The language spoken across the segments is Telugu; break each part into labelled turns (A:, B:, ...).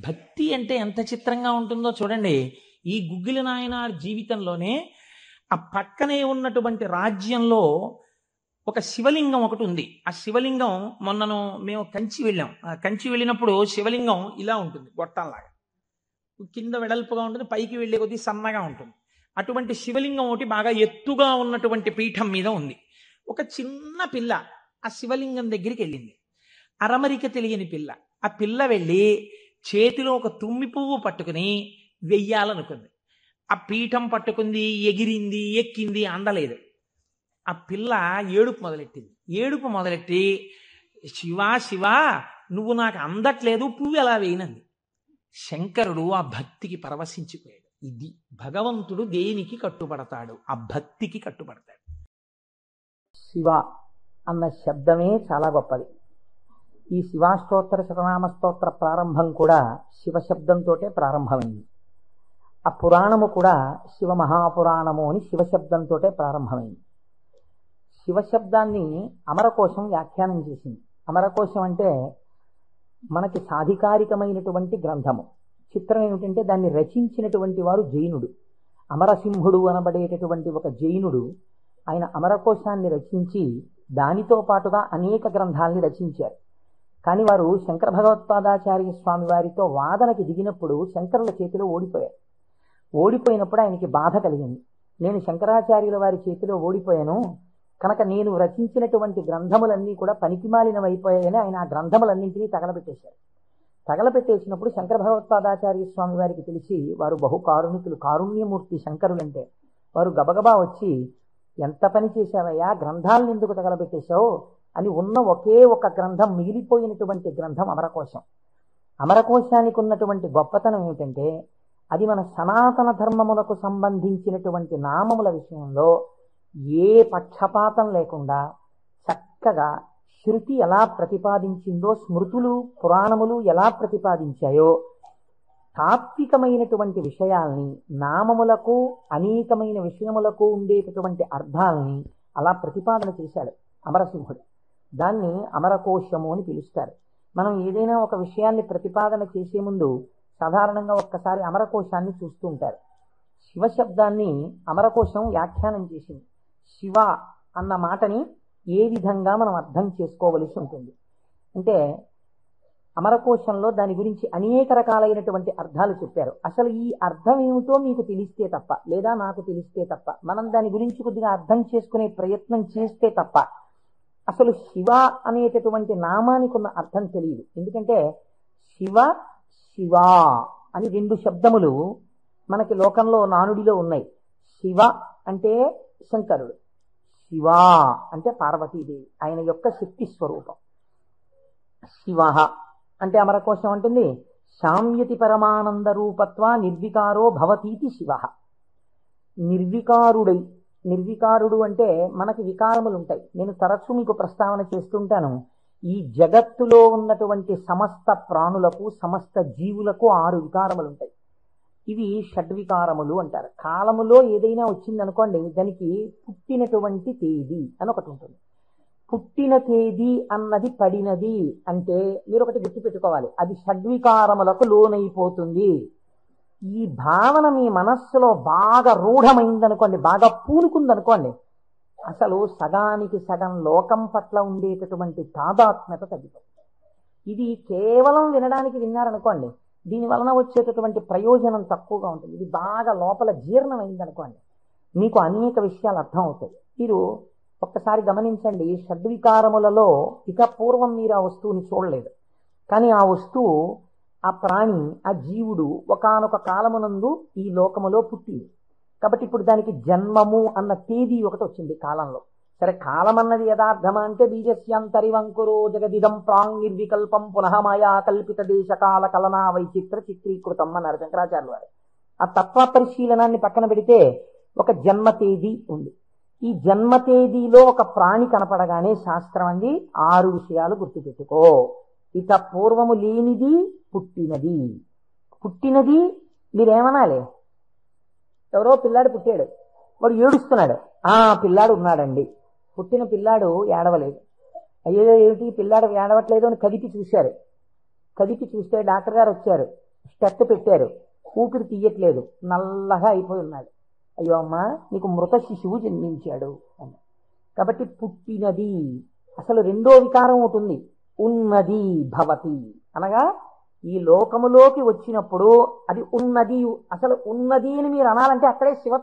A: భక్తి అంటే ఎంత చిత్రంగా ఉంటుందో చూడండి. ఈ గుగ్గిలి నాయనార్ జీవితంలోనే ఆ పక్కనే ఉన్నటువంటి రాజ్యంలో ఒక శివలింగం ఒకటి ఉంది. ఆ శివలింగం మేము కంచి వెళ్ళాం. ఆ కంచి వెళ్ళినప్పుడు శివలింగం ఇలా ఉంటుంది, గొట్టంలాగా కింద వెడల్పుగా ఉంటుంది, పైకి వెళ్ళే కొద్దీ సన్నగా ఉంటుంది. అటువంటి శివలింగం ఒకటి బాగా ఎత్తుగా ఉన్నటువంటి పీఠం మీద ఉంది. ఒక చిన్న పిల్ల ఆ శివలింగం దగ్గరికి వెళ్ళింది. అరమరిక తెలియని పిల్ల. ఆ పిల్ల వెళ్ళి చేతిలో ఒక తుమ్మి పువ్వు పట్టుకుని వెయ్యాలనుకుంది. ఆ పీఠం పట్టుకుంది, ఎగిరింది, ఎక్కింది, అందలేదు. ఆ పిల్ల ఏడుపు మొదలెట్టింది. ఏడుపు మొదలెట్టి, శివా శివా నువ్వు నాకు అందట్లేదు, పువ్వు ఎలా వేయనంది. శంకరుడు ఆ భక్తికి పరవశించిపోయాడు. ఇది భగవంతుడు దేనికి కట్టుబడతాడు? ఆ భక్తికి కట్టుబడతాడు.
B: శివ అన్న శబ్దమే చాలా గొప్పది. ఈ శివాష్టోత్తర శతనామ స్తోత్ర ప్రారంభం కూడా శివశబ్దంతో ప్రారంభమైంది. ఆ పురాణము కూడా శివ మహాపురాణము అని శివశబ్దంతో ప్రారంభమైంది. శివశబ్దాన్ని అమరకోశం వ్యాఖ్యానం చేసింది. అమరకోశం అంటే మనకి సాధికారికమైనటువంటి గ్రంథము. చిత్రం ఏమిటంటే దాన్ని రచించినటువంటి వారు జైనుడు. అమరసింహుడు అనబడేటటువంటి ఒక జైనుడు ఆయన అమరకోశాన్ని రచించి దానితో పాటుగా అనేక గ్రంథాలని రచించారు. కానీ వారు శంకర భగవత్పాదాచార్య స్వామి వారితో వాదనకి దిగినప్పుడు శంకరుల చేతిలో ఓడిపోయారు. ఓడిపోయినప్పుడు ఆయనకి బాధ కలిగింది. నేను శంకరాచార్యుల వారి చేతిలో ఓడిపోయాను కనుక నేను రచించినటువంటి గ్రంథములన్నీ కూడా పనికిమాలినవైపోయాయని ఆయన ఆ గ్రంథములన్నింటినీ తగలబెట్టేశారు. తగలబెట్టేసినప్పుడు శంకర భగవత్పాదాచార్య స్వామి వారికి తెలిసి, వారు బహుకారుణికులు, కారుణ్యమూర్తి శంకరులంటే, వారు గబగబా వచ్చి, ఎంత పని చేశావయ్యా, గ్రంథాలను ఎందుకు తగలబెట్టేశావు అని ఉన్న ఒకే ఒక గ్రంథం, మిగిలిపోయినటువంటి గ్రంథం అమరకోశం. అమరకోశానికి ఉన్నటువంటి గొప్పతనం ఏమిటంటే అది మన సనాతన ధర్మములకు సంబంధించినటువంటి నామముల విషయంలో ఏ పక్షపాతం లేకుండా చక్కగా శృతి ఎలా ప్రతిపాదించిందో, స్మృతులు పురాణములు ఎలా ప్రతిపాదించాయో, తాత్వికమైనటువంటి విషయాల్ని, నామములకు అనేకమైన విషయములకు ఉండేటటువంటి అర్థాలని అలా ప్రతిపాదన చేశాడు అమరసింహుడు. దాన్ని అమరకోశము అని పిలుస్తారు. మనం ఏదైనా ఒక విషయాన్ని ప్రతిపాదన చేసే ముందు సాధారణంగా ఒక్కసారి అమరకోశాన్ని చూస్తూ ఉంటారు. శివశబ్దాన్ని అమరకోశం వ్యాఖ్యానం చేసింది. శివ అన్న మాటని ఏ విధంగా మనం అర్థం చేసుకోవలసి ఉంటుంది అంటే, అమరకోశంలో దాని గురించి అనేక రకాలైనటువంటి అర్థాలు చెప్పారు. అసలు ఈ అర్థం ఏమిటో మీకు తెలిస్తే తప్ప, లేదా నాకు తెలిస్తే తప్ప, మనం దాని గురించి కొద్దిగా అర్థం చేసుకునే ప్రయత్నం చేస్తే తప్ప అసలు శివ అనేటటువంటి నామానికి ఉన్న అర్థం తెలియదు. ఎందుకంటే శివ శివ అని రెండు శబ్దములు మనకి లోకంలో నానుడిలో ఉన్నాయి. శివ అంటే శంకరుడు, శివ అంటే పార్వతీదేవి, ఆయన యొక్క శక్తి స్వరూపం. శివ అంటే అమరకోశం అంటుంది, శామ్యతి పరమానంద రూపత్వ నిర్వికారో భవతీతి శివ. నిర్వికారుడు అంటే మనకి వికారములు ఉంటాయి. నేను తరచూ మీకు ప్రస్తావన చేస్తుంటాను. ఈ జగత్తులో ఉన్నటువంటి సమస్త ప్రాణులకు, సమస్త జీవులకు 6 వికారములు ఉంటాయి. ఇవి షడ్వికారములు అంటారు. కాలములో ఏదైనా వచ్చిందనుకోండి, దానికి పుట్టినటువంటి తేదీ అని ఒకటి ఉంటుంది. పుట్టిన తేదీ అన్నది పడినది అంటే మీరు ఒకటి గుర్తుపెట్టుకోవాలి, అది షడ్వికారములకు లోనైపోతుంది. ఈ భావన మీ మనస్సులో బాగా రూఢమైందనుకోండి, బాగా పూనుకుందనుకోండి, అసలు సగానికి సగం లోకం పట్ల ఉండేటటువంటి తాదాత్మ్యత తగ్గిపోతుంది. ఇది కేవలం వినడానికి విన్నారనుకోండి, దీని వలన వచ్చేటటువంటి ప్రయోజనం తక్కువగా ఉంటుంది. ఇది బాగా లోపల జీర్ణమైందనుకోండి, మీకు అనేక విషయాలు అర్థం అవుతాయి. మీరు ఒక్కసారి గమనించండి, షడ్వికారములలో ఇక పూర్వం మీరు ఆ వస్తువుని చూడలేదు, కానీ ఆ వస్తువు, ఆ ప్రాణి, ఆ జీవుడు ఒకానొక కాలమునందు ఈ లోకములో పుట్టింది. కాబట్టి ఇప్పుడు దానికి జన్మము అన్న తేదీ ఒకటి వచ్చింది కాలంలో. సరే, కాలం అన్నది యథార్థమా అంటే బీజస్యాంతరివంకురో జగదిదం ప్రాంగ్ నిర్వికల్పం పునః మాయా కల్పిత దేశకాల కలనా వైచిత్ర చిత్రీకృతం అన్నారు శంకరాచార్యులు వారు. ఆ తత్వ పరిశీలనాన్ని పక్కన పెడితే ఒక జన్మ తేదీ ఉంది. ఈ జన్మ తేదీలో ఒక ప్రాణి కనపడగానే శాస్త్రం అంది 6 విషయాలు గుర్తుపెట్టుకో. ఇక పూర్వము లేనిది పుట్టినది. పుట్టినది మీరేమనాలి? ఎవరో పిల్లాడు పుట్టాడు, వాడు ఏడుస్తున్నాడు, ఆ పిల్లాడు ఉన్నాడండి. పుట్టిన పిల్లాడు ఏడవలేదు. అయ్యో ఏమిటి పిల్లాడు ఏడవట్లేదు అని కదిపి చూశారు. కదిపి చూస్తే డాక్టర్ గారు వచ్చారు. చెత్త పెట్టారు, ఊపిరి తీయట్లేదు, నల్లగా అయిపోయి ఉన్నాడు. అయ్యో అమ్మా, నీకు మృత శిశువు జన్మించాడు అని. కాబట్టి పుట్టినది, అసలు రెండో వికారం ఉంటుంది, ఉన్నది భవతి అనగా ఈ లోకములోకి వచ్చినప్పుడు అది ఉన్నది. అసలు ఉన్నది అని మీరు అనాలంటే అక్కడే శివ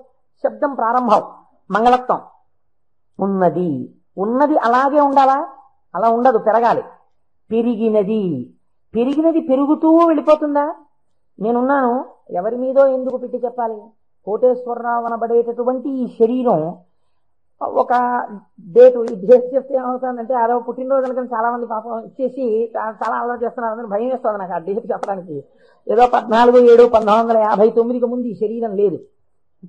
B: శబ్దం ప్రారంభం, మంగళత్వం. ఉన్నది, ఉన్నది అలాగే ఉండాలా? అలా ఉండదు, పెరగాలి. పెరిగినది, పెరిగినది పెరుగుతూ వెళ్ళిపోతుందా? నేనున్నాను, ఎవరి మీదో ఎందుకు పెట్టి చెప్పాలి? కోటేశ్వరరావు అనబడేటటువంటి ఈ శరీరం ఒక డేటు, ఈ డేట్ చెప్తే ఏమవుతుందంటే అదో పుట్టినరోజు అనుకుని చాలా మంది పాపం ఇచ్చేసి చాలా అలవాటు చేస్తున్నారు. అందరూ భయం వేస్తుంది నాకు ఆ డేట్ చెప్పడానికి. ఏదో 14/7/1959కి ముందు ఈ శరీరం లేదు,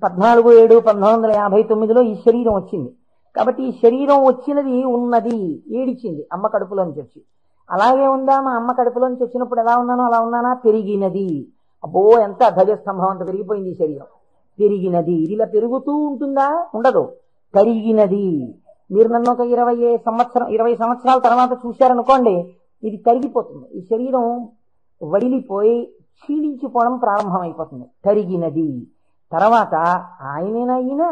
B: 14/7/1959లో ఈ శరీరం వచ్చింది. కాబట్టి ఈ శరీరం వచ్చినది ఉన్నది, ఏడిచింది అమ్మ కడుపులోంచి వచ్చి. అలాగే ఉందా? మా అమ్మ కడుపులోంచి వచ్చినప్పుడు ఎలా ఉన్నానో అలా ఉన్నానా? పెరిగినది. అబ్బో, ఎంత ధ్వజస్తంభం అంత పెరిగిపోయింది ఈ శరీరం. పెరిగినది, ఇది ఇలా పెరుగుతూ ఉంటుందా? ఉండదు, కరిగినది. మీరు నన్ను ఒక 20 సంవత్సరాల తర్వాత చూశారనుకోండి, ఇది కరిగిపోతుంది. ఈ శరీరం వడిలిపోయి క్షీణించిపోవడం ప్రారంభమైపోతుంది. కరిగినది. తర్వాత ఆయనేనా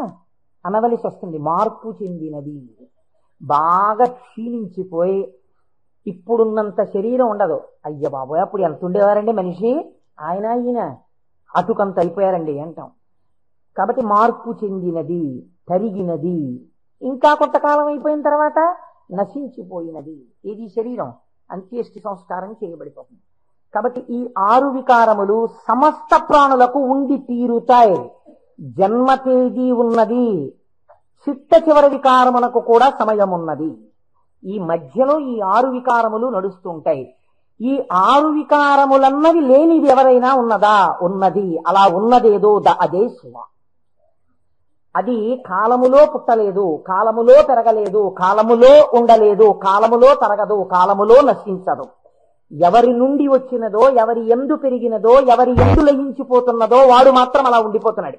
B: అనవలసి వస్తుంది, మార్పు చెందినది. బాగా క్షీణించిపోయి ఇప్పుడున్నంత శరీరం ఉండదు. అయ్య బాబోయ్, అప్పుడు ఎంత ఉండేవారండి మనిషి, ఈయన అటుకంత అయిపోయారండి అంటాం. కాబట్టి మార్పు చెందినది, కరిగినది. ఇంకా కొంతకాలం అయిపోయిన తర్వాత నశించిపోయినది. ఇది శరీరం అంత్యేష్టి సంస్కారం చేయబడిపోతుంది. కాబట్టి ఈ 6 వికారములు సమస్త ప్రాణులకు ఉండి తీరుతాయి. జన్మ తేదీ ఉన్నది, చిట్ట చివరి వికారమునకు కూడా సమయం ఉన్నది. ఈ మధ్యలో ఈ 6 వికారములు నడుస్తుంటాయి. ఈ 6 వికారములన్నవి లేనిది ఎవరైనా ఉన్నదా? ఉన్నది. అలా ఉన్నదేదో అదే శివ. అది కాలములో పుట్టలేదు, కాలములో పెరగలేదు, కాలములో ఉండలేదు, కాలములో తరగదు, కాలములో నశించదు. ఎవరి నుండి వచ్చినదో, ఎవరి ఎందు పెరిగినదో, ఎవరి ఎందు లయించిపోతున్నదో వాడు మాత్రం అలా ఉండిపోతున్నాడు.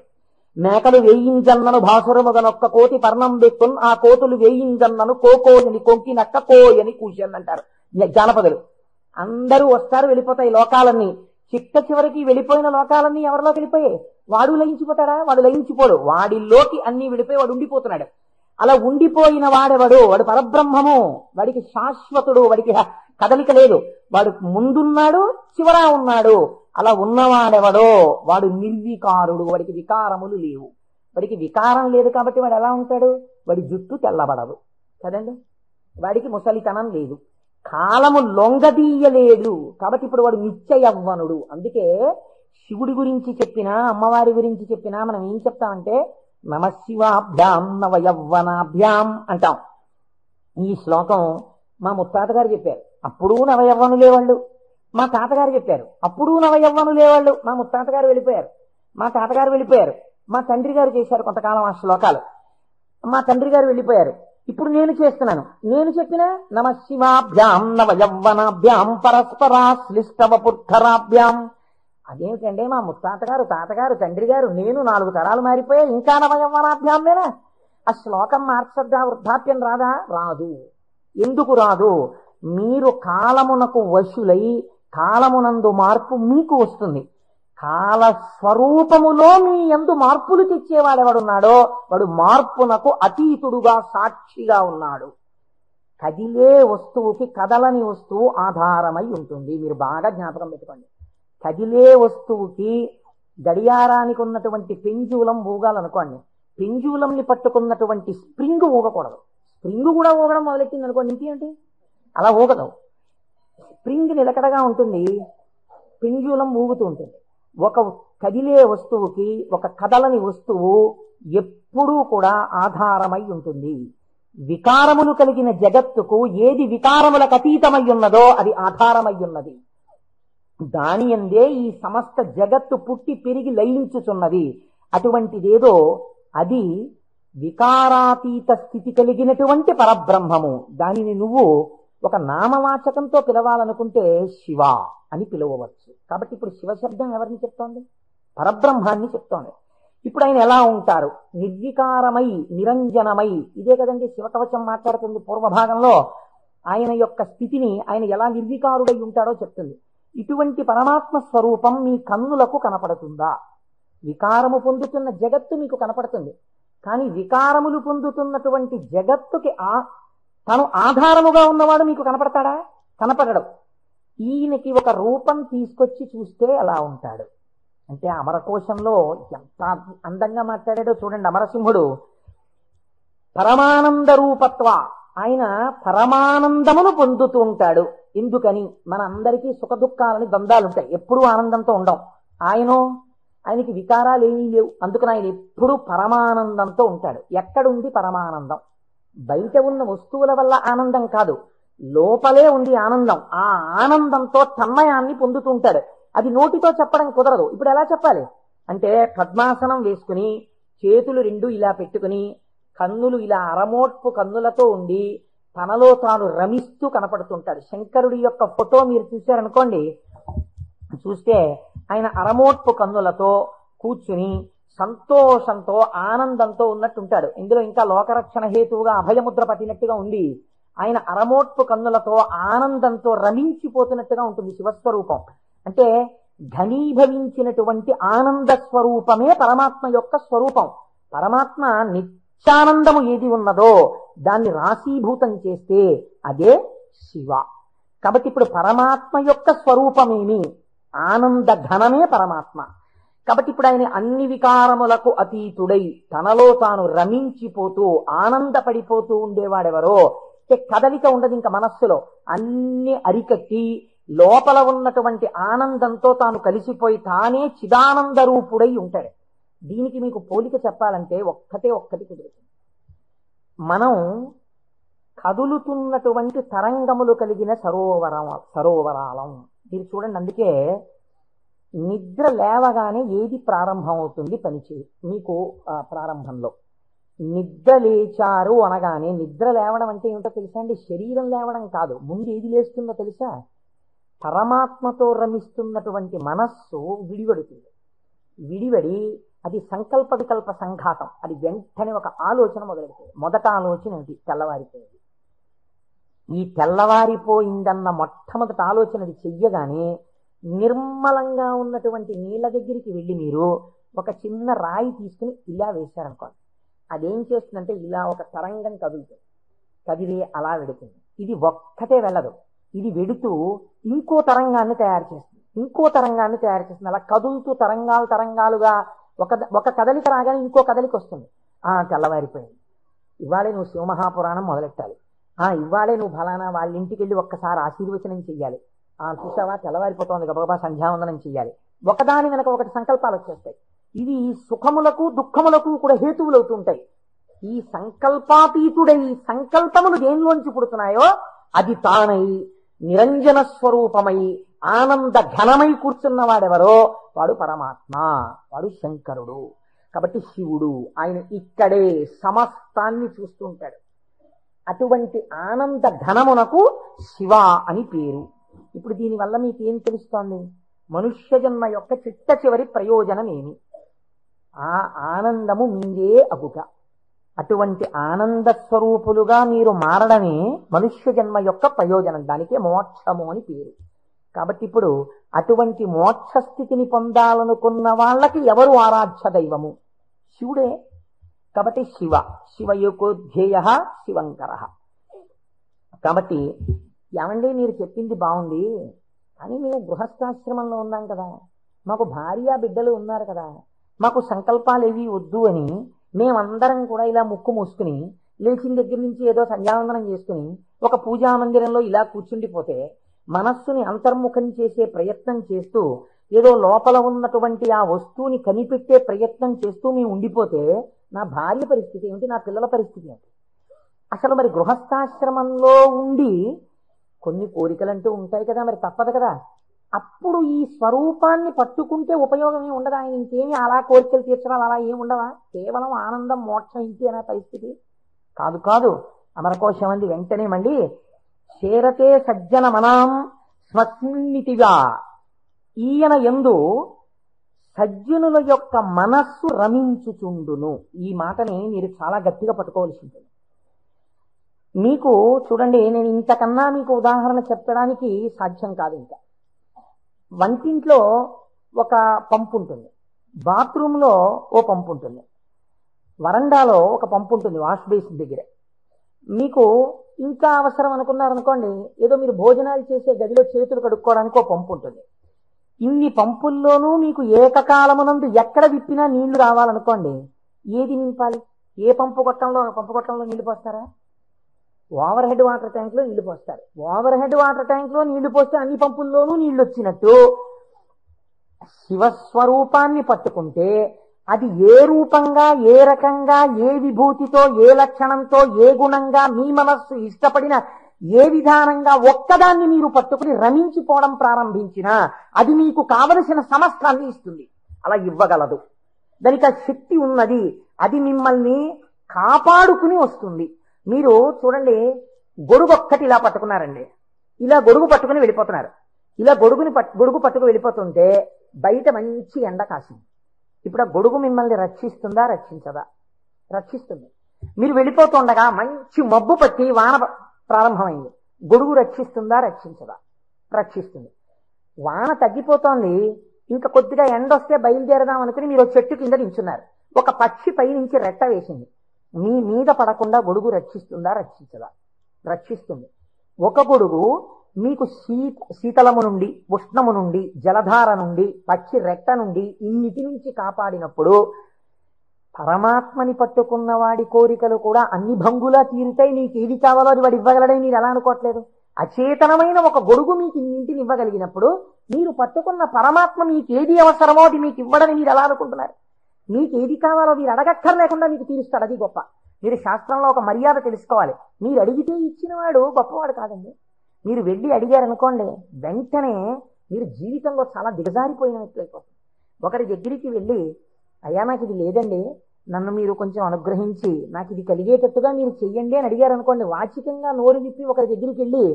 B: మేకలు వేయింజన్నను భాసురముగనొక్క కోటి పర్ణం బెక్కున్, ఆ కోతులు వేయింజన్నను కోకోయని కొంకినక్క కోయని కూర్చొని అంటారు జానపదులు. అందరూ వస్తారు, వెళ్ళిపోతాయి లోకాలన్నీ. చిట్ట చివరికి వెళ్ళిపోయిన లోకాలన్నీ ఎవరిలోకి వెళ్ళిపోయాయి? వాడు లయించిపోతాడా? వాడు లయించిపోడు, వాడిలోకి అన్ని వెళ్ళిపోయి వాడు ఉండిపోతున్నాడు. అలా ఉండిపోయిన వాడెవడు? వాడు పరబ్రహ్మము, వాడికి శాశ్వతుడు, వాడికి కదలిక లేదు. వాడు ముందున్నాడు, చివరా ఉన్నాడు. అలా ఉన్నవాడెవడో వాడు నిర్వికారుడు, వాడికి వికారములు లేవు. వాడికి వికారం లేదు కాబట్టి వాడు ఎలా ఉంటాడు? వాడి జుట్టు తెల్లబడదు కదండి, వాడికి ముసలితనం లేదు, కాలము లొంగదీయలేదు. కాబట్టి ఇప్పుడు వాడు నిత్య యవ్వనుడు. అందుకే శివుడి గురించి చెప్పినా, అమ్మవారి గురించి చెప్పినా మనం ఏం చెప్తామంటే నమశివాభ్యాం నవయవ్వనాభ్యాం అంటాం. ఈ శ్లోకం మా ముత్తాత గారు చెప్పారు, అప్పుడు నవయవ్వనులే వాళ్ళు. మా తాతగారు చెప్పారు, అప్పుడు నవయవ్వనులే వాళ్ళు. మా ముత్తాత గారు వెళ్ళిపోయారు, మా తాతగారు వెళ్ళిపోయారు, మా తండ్రి గారు చేశారు కొంతకాలం ఆ శ్లోకాలు, మా తండ్రి గారు వెళ్ళిపోయారు. ఇప్పుడు నేను చేస్తున్నాను. నేను చెప్పిన నమశివాభ్యాం నవయవ్వనాభ్యాం పరస్పరాశ్లిష్టవపుర్ధరాభ్యాం. అదేమిటంటే మా ముత్తాత గారు, తాతగారు, తండ్రి గారు, నేను 4 తరాలు మారిపోయా, ఇంకా నవయవ్వనాభ్యాం లేనా? ఆ శ్లోకం మార్చద్దా? వృద్ధాప్యం రాదా? రాదు. ఎందుకు రాదు? మీరు కాలమునకు వశులై కాలమునందు మార్పు మీకు వస్తుంది. కాల స్వరూపములో మీ యందు మార్పులు తెచ్చేవాడెవడున్నాడో వాడు మార్పునకు అతీతుడుగా సాక్షిగా ఉన్నాడు. కదిలే వస్తువుకి కదలని వస్తువు ఆధారమై ఉంటుంది. మీరు బాగా జ్ఞాపకం పెట్టుకోండి. కదిలే వస్తువుకి గడియారానికి ఉన్నటువంటి పెంజూలం ఊగాలనుకోండి, పెంజూలంని పట్టుకున్నటువంటి స్ప్రింగ్ ఊగకూడదు. స్ప్రింగ్ కూడా ఊగడం మొదలెట్టింది అనుకోండి, ఇంకేంటి అలా ఊగదు. స్ప్రింగ్ నిలకడగా ఉంటుంది, పెంజూలం ఊగుతూ ఉంటుంది. ఒక కదిలే వస్తువుకి ఒక కదలని వస్తువు ఎప్పుడూ కూడా ఆధారమై ఉంటుంది. వికారములు కలిగిన జగత్తుకు ఏది వికారములకు అతీతమై ఉన్నదో అది ఆధారమై ఉన్నది. దాని యందే ఈ సమస్త జగత్తు పుట్టి పెరిగి లయించుచున్నది. అటువంటిదేదో అది వికారాతీత స్థితి కలిగినటువంటి పరబ్రహ్మము. దానిని నువ్వు ఒక నామవాచకంతో పిలవాలనుకుంటే శివ అని పిలవవచ్చు. కాబట్టి ఇప్పుడు శివశబ్దం ఎవరిని చెప్తోంది? పరబ్రహ్మాన్ని చెప్తోంది. ఇప్పుడు ఆయన ఎలా ఉంటారు? నిర్వికారమై నిరంజనమై. ఇదే కదండి శివకవచం మాట్లాడుతుంది పూర్వభాగంలో. ఆయన యొక్క స్థితిని ఆయన ఎలా నిర్వికారుడై ఉంటాడో చెప్తుంది. ఇటువంటి పరమాత్మ స్వరూపం మీ కన్నులకు కనపడుతుందా? వికారము పొందుతున్న జగత్తు మీకు కనపడుతుంది, కానీ వికారములు పొందుతున్నటువంటి జగత్తుకి తను ఆధారముగా ఉన్నవాడు మీకు కనపడతాడా? కనపడడు. ఈయనకి ఒక రూపం తీసుకొచ్చి చూస్తే ఎలా ఉంటాడు అంటే, అమరకోశంలో ఎంత అందంగా మాట్లాడాడో చూడండి. అమరసింహుడు పరమానంద రూపత్వ, ఆయన పరమానందమును పొందుతూ ఉంటాడు. ఎందుకని? మన అందరికీ సుఖ దుఃఖాలని ద్వంద్వాలుంటాయి, ఎప్పుడూ ఆనందంతో ఉండం. ఆయనకి వికారాలు ఏమీ లేవు, అందుకని ఆయన ఎప్పుడూ పరమానందంతో ఉంటాడు. ఎక్కడుంది పరమానందం? బయట ఉన్న వస్తువుల వల్ల ఆనందం కాదు, లోపలే ఉంది ఆనందం. ఆ ఆనందంతో తన్మయాన్ని పొందుతూ ఉంటాడు. అది నోటితో చెప్పడం కుదరదు. ఇప్పుడు ఎలా చెప్పాలి అంటే, పద్మాసనం వేసుకుని చేతులు రెండు ఇలా పెట్టుకుని కన్నులు ఇలా అరమోట్పు కన్నులతో ఉండి తనలో తాను రమిస్తూ కనపడుతుంటాడు. శంకరుడి యొక్క ఫోటో మీరు చూశారనుకోండి, చూస్తే ఆయన అరమోట్పు కన్నులతో కూర్చుని సంతోషంతో ఆనందంతో ఉన్నట్టుంటాడు. ఇందులో ఇంకా లోకరక్షణ హేతువుగా అభయముద్ర పట్టినట్టుగా ఉంది. ఆయన అరమోట్పు కన్నులతో ఆనందంతో రమించిపోతున్నట్టుగా ఉంటుంది శివస్వరూపం. అంటే ఘనీభవించినటువంటి ఆనంద స్వరూపమే పరమాత్మ యొక్క స్వరూపం. పరమాత్మ నిత్యానందము ఏది ఉన్నదో దాన్ని రాశీభూతం చేస్తే అదే శివ. కాబట్టి ఇప్పుడు పరమాత్మ యొక్క స్వరూపమేమి? ఆనంద ఘనమే పరమాత్మ. కాబట్టి ఇప్పుడు ఆయన అన్ని వికారములకు అతీతుడై తనలో తాను రమించిపోతూ ఆనందపడిపోతూ ఉండేవాడెవరో, కదలిక ఉండదు ఇంకా మనస్సులో, అన్ని అరికట్టి లోపల ఉన్నటువంటి ఆనందంతో తాను కలిసిపోయి తానే చిదానంద రూపుడై ఉంటాడు. దీనికి మీకు పోలిక చెప్పాలంటే ఒక్కటి కుదురుతుంది. మనం కదులుతున్నటువంటి తరంగములు కలిగిన సరోవరాలం. మీరు చూడండి, అందుకే నిద్ర లేవగానే ఏది ప్రారంభం అవుతుంది పనిచేయి మీకు ప్రారంభంలో నిద్ర లేచారు అనగానే, నిద్ర లేవడం అంటే ఏమిటో తెలుసా అండి? శరీరం లేవడం కాదు. ముందు ఏది లేస్తుందో తెలుసా? పరమాత్మతో రమిస్తున్నటువంటి మనస్సు విడివడుతుంది. విడివడి అది సంకల్ప వికల్ప సంఘాతం. అది వెంటనే ఒక ఆలోచన మొదలెడుతుంది. మొదట ఆలోచన ఏంటి? తెల్లవారిపోయింది. ఈ తెల్లవారిపోయిందన్న మొట్టమొదటి ఆలోచన అది చెయ్యగానే నిర్మలంగా ఉన్నటువంటి నీళ్ళ దగ్గరికి వెళ్ళి మీరు ఒక చిన్న రాయి తీసుకుని ఇలా వేశారనుకోండి, అదేం చేస్తుందంటే ఇలా ఒక తరంగం కదులుతుంది. కదిలి అలా వెడుతుంది. ఇది ఒక్కటే వెళ్ళదు, ఇది వెడుతూ ఇంకో తరంగాన్ని తయారు చేస్తుంది. అలా కదులుతూ తరంగాలుగా ఒక కదలిక రాగానే ఇంకో కదలిక వస్తుంది. తెల్లవారిపోయింది, ఇవాళే నువ్వు శివమహాపురాణం మొదలెట్టాలి, ఇవాళే నువ్వు ఫలానా వాళ్ళ ఇంటికి వెళ్ళి ఒక్కసారి ఆశీర్వచనం చెయ్యాలి, చూసావా తెల్లవారిపోతుంది గబగబా సంధ్యావందనం చెయ్యాలి. ఒకదాని వెనక ఒకటి సంకల్పాలు వచ్చేస్తాయి. ఇవి సుఖములకు దుఃఖములకు కూడా హేతువులు అవుతుంటాయి. ఈ సంకల్పాతీతుడై సంకల్పములు దేనిలోంచి పుడుతున్నాయో అది తానై నిరంజన స్వరూపమై ఆనంద ఘనమై కూర్చున్నవాడెవరో వాడు పరమాత్మ, వాడు శంకరుడు. కాబట్టి శివుడు ఆయన ఇక్కడే సమస్తాన్ని చూస్తూ ఉంటాడు. అటువంటి ఆనంద ఘనమునకు శివ అని పేరు. ఇప్పుడు దీనివల్ల మీకు ఏం తెలుస్తోంది? మనుష్య జన్మ యొక్క చిట్ట చివరి ప్రయోజనం ఏమి? ఆ ఆనందము మీరే అగుట. అటువంటి ఆనంద స్వరూపులుగా మీరు మారడమే మనుష్య జన్మ యొక్క ప్రయోజనం. దానికే మోక్షము అని పేరు. కాబట్టి ఇప్పుడు అటువంటి మోక్ష స్థితిని పొందాలనుకున్న వాళ్ళకి ఎవరు ఆరాధ్య దైవము? శివుడే. కాబట్టి శివయోగోధ్యేయ శివంకర. కాబట్టి ఏమండి మీరు చెప్పింది బాగుంది, కానీ మేము గృహస్థాశ్రమంలో ఉన్నాం కదా, మాకు భార్య బిడ్డలు ఉన్నారు కదా, మాకు సంకల్పాలు ఏవి వద్దు అని మేమందరం కూడా ఇలా ముక్కు మూసుకుని లేచిన దగ్గర నుంచి ఏదో సంధ్యావందనం చేసుకుని ఒక పూజా మందిరంలో ఇలా కూర్చుండిపోతే, మనస్సుని అంతర్ముఖం చేసే ప్రయత్నం చేస్తూ ఏదో లోపల ఉన్నటువంటి ఆ వస్తువుని కనిపెట్టే ప్రయత్నం చేస్తూ మేము ఉండిపోతే నా భార్య పరిస్థితి ఏమిటి? నా పిల్లల పరిస్థితి ఏమిటి? అసలు మరి గృహస్థాశ్రమంలో ఉండి కొన్ని కోరికలంటూ ఉంటాయి కదా, మరి తప్పదు కదా. అప్పుడు ఈ స్వరూపాన్ని పట్టుకుంటే ఉపయోగమే ఉండదా? ఆయన ఇంకేమీ అలా కోరికలు తీర్చడం అలా ఏమి ఉండవా? కేవలం ఆనందం మోక్షం ఇంతేనా పరిస్థితి? కాదు. అమరకోశం అంది వెంటనే మళ్ళీ చేరతే సజ్జన మనాం స్వస్మిన్నితిగా. ఈయన యందు సజ్జనుల యొక్క మనస్సు రమించుచుండును. ఈ మాటని మీరు చాలా గట్టిగా పట్టుకోవాల్సి ఉంటుంది. మీకు చూడండి, నేను ఇంతకన్నా మీకు ఉదాహరణ చెప్పడానికి సాధ్యం కాదు. ఇంకా వంటింట్లో ఒక పంపు ఉంటుంది, బాత్రూంలో ఓ పంపు ఉంటుంది, వరండాలో ఒక పంపు ఉంటుంది వాష్ బేసిన్ దగ్గర. మీకు ఇంకా అవసరం అనుకున్నారనుకోండి, ఏదో మీరు భోజనాలు చేసే గదిలో చేతులు కడుక్కోవడానికి ఒక పంపు ఉంటుంది. ఇన్ని పంపుల్లోనూ మీకు ఏకకాలమునందు ఎక్కడ విప్పినా నీళ్లు రావాలనుకోండి, ఏది నింపాలి? ఏ పంపు కొట్టంలో నీళ్లు పోస్తారా? ఓవర్ హెడ్ వాటర్ ట్యాంక్ లో నీళ్లు పోస్తారు. ఓవర్ హెడ్ వాటర్ ట్యాంక్ లో నీళ్లు పోస్తే అన్ని పంపుల్లోనూ నీళ్లు వచ్చినట్టు శివస్వరూపాన్ని పట్టుకుంటే అది ఏ రూపంగా, ఏ రకంగా, ఏ విభూతితో, ఏ లక్షణంతో, ఏ గుణంగా మీ మనస్సు ఇష్టపడిన ఏ విధానంగా ఒక్కదాన్ని మీరు పట్టుకుని రమించిపోవడం ప్రారంభించినా అది మీకు కావలసిన సమస్తాన్ని ఇస్తుంది. అలా ఇవ్వగలదు. దానికి ఆ శక్తి ఉన్నది. అది మిమ్మల్ని కాపాడుకుని వస్తుంది. మీరు చూడండి, గొడుగు ఒక్కటి ఇలా పట్టుకున్నారండి, ఇలా గొడుగు పట్టుకుని వెళ్ళిపోతున్నారు. ఇలా గొడుగు పట్టుకు వెళ్ళిపోతుంటే బయట మంచి ఎండ కాసింది. ఇప్పుడు ఆ గొడుగు మిమ్మల్ని రక్షిస్తుందా, రక్షించదా? రక్షిస్తుంది. మీరు వెళ్ళిపోతుండగా మంచి మబ్బు పట్టి వాన ప్రారంభమైంది. గొడుగు రక్షిస్తుందా, రక్షించదా? రక్షిస్తుంది. వాన తగ్గిపోతోంది, ఇంకా కొద్దిగా ఎండ వస్తే బయలుదేరదాం అనుకుని మీరు చెట్టు కింద నించున్నారు. ఒక పక్షి పై నుంచి రెట్ట వేసింది. మీ మీద పడకుండా గొడుగు రక్షిస్తుందా, రక్షించదా? రక్షిస్తుంది. ఒక గొడుగు మీకు శీతలము నుండి, ఉష్ణము నుండి, జలధార నుండి, పక్షి రెట్ట నుండి ఇన్నిటి నుంచి కాపాడినప్పుడు పరమాత్మని పట్టుకున్న వాడి కోరికలు కూడా అన్ని భంగులా తీరుతాయి. మీకు ఏది కావాలో అది వాడు ఇవ్వగలడని మీరు ఎలా అనుకోవట్లేదు? అచేతనమైన ఒక గొడుగు మీకు ఇన్నింటిని ఇవ్వగలిగినప్పుడు మీరు పట్టుకున్న పరమాత్మ మీకు ఏది అవసరమో అది మీకు ఇవ్వడని మీరు ఎలా అనుకుంటున్నారు? మీకు ఏది కావాలో మీరు అడగక్కర్లేకుండా మీకు తీరుస్తాడు. అది గొప్ప. మీరు శాస్త్రంలో ఒక మర్యాద తెలుసుకోవాలి. మీరు అడిగితే ఇచ్చినవాడు గొప్పవాడు కాదండి. మీరు వెళ్ళి అడిగారనుకోండి, వెంటనే మీరు జీవితంలో చాలా దిగజారిపోయినట్లయిపోతుంది. ఒకరి దగ్గరికి వెళ్ళి, అయ్యా నాకు ఇది లేదండి, నన్ను మీరు కొంచెం అనుగ్రహించి నాకు ఇది కలిగేటట్టుగా మీరు చెయ్యండి అని అడిగారనుకోండి, వాచికంగా నోరు విప్పి ఒకరి దగ్గరికి వెళ్ళి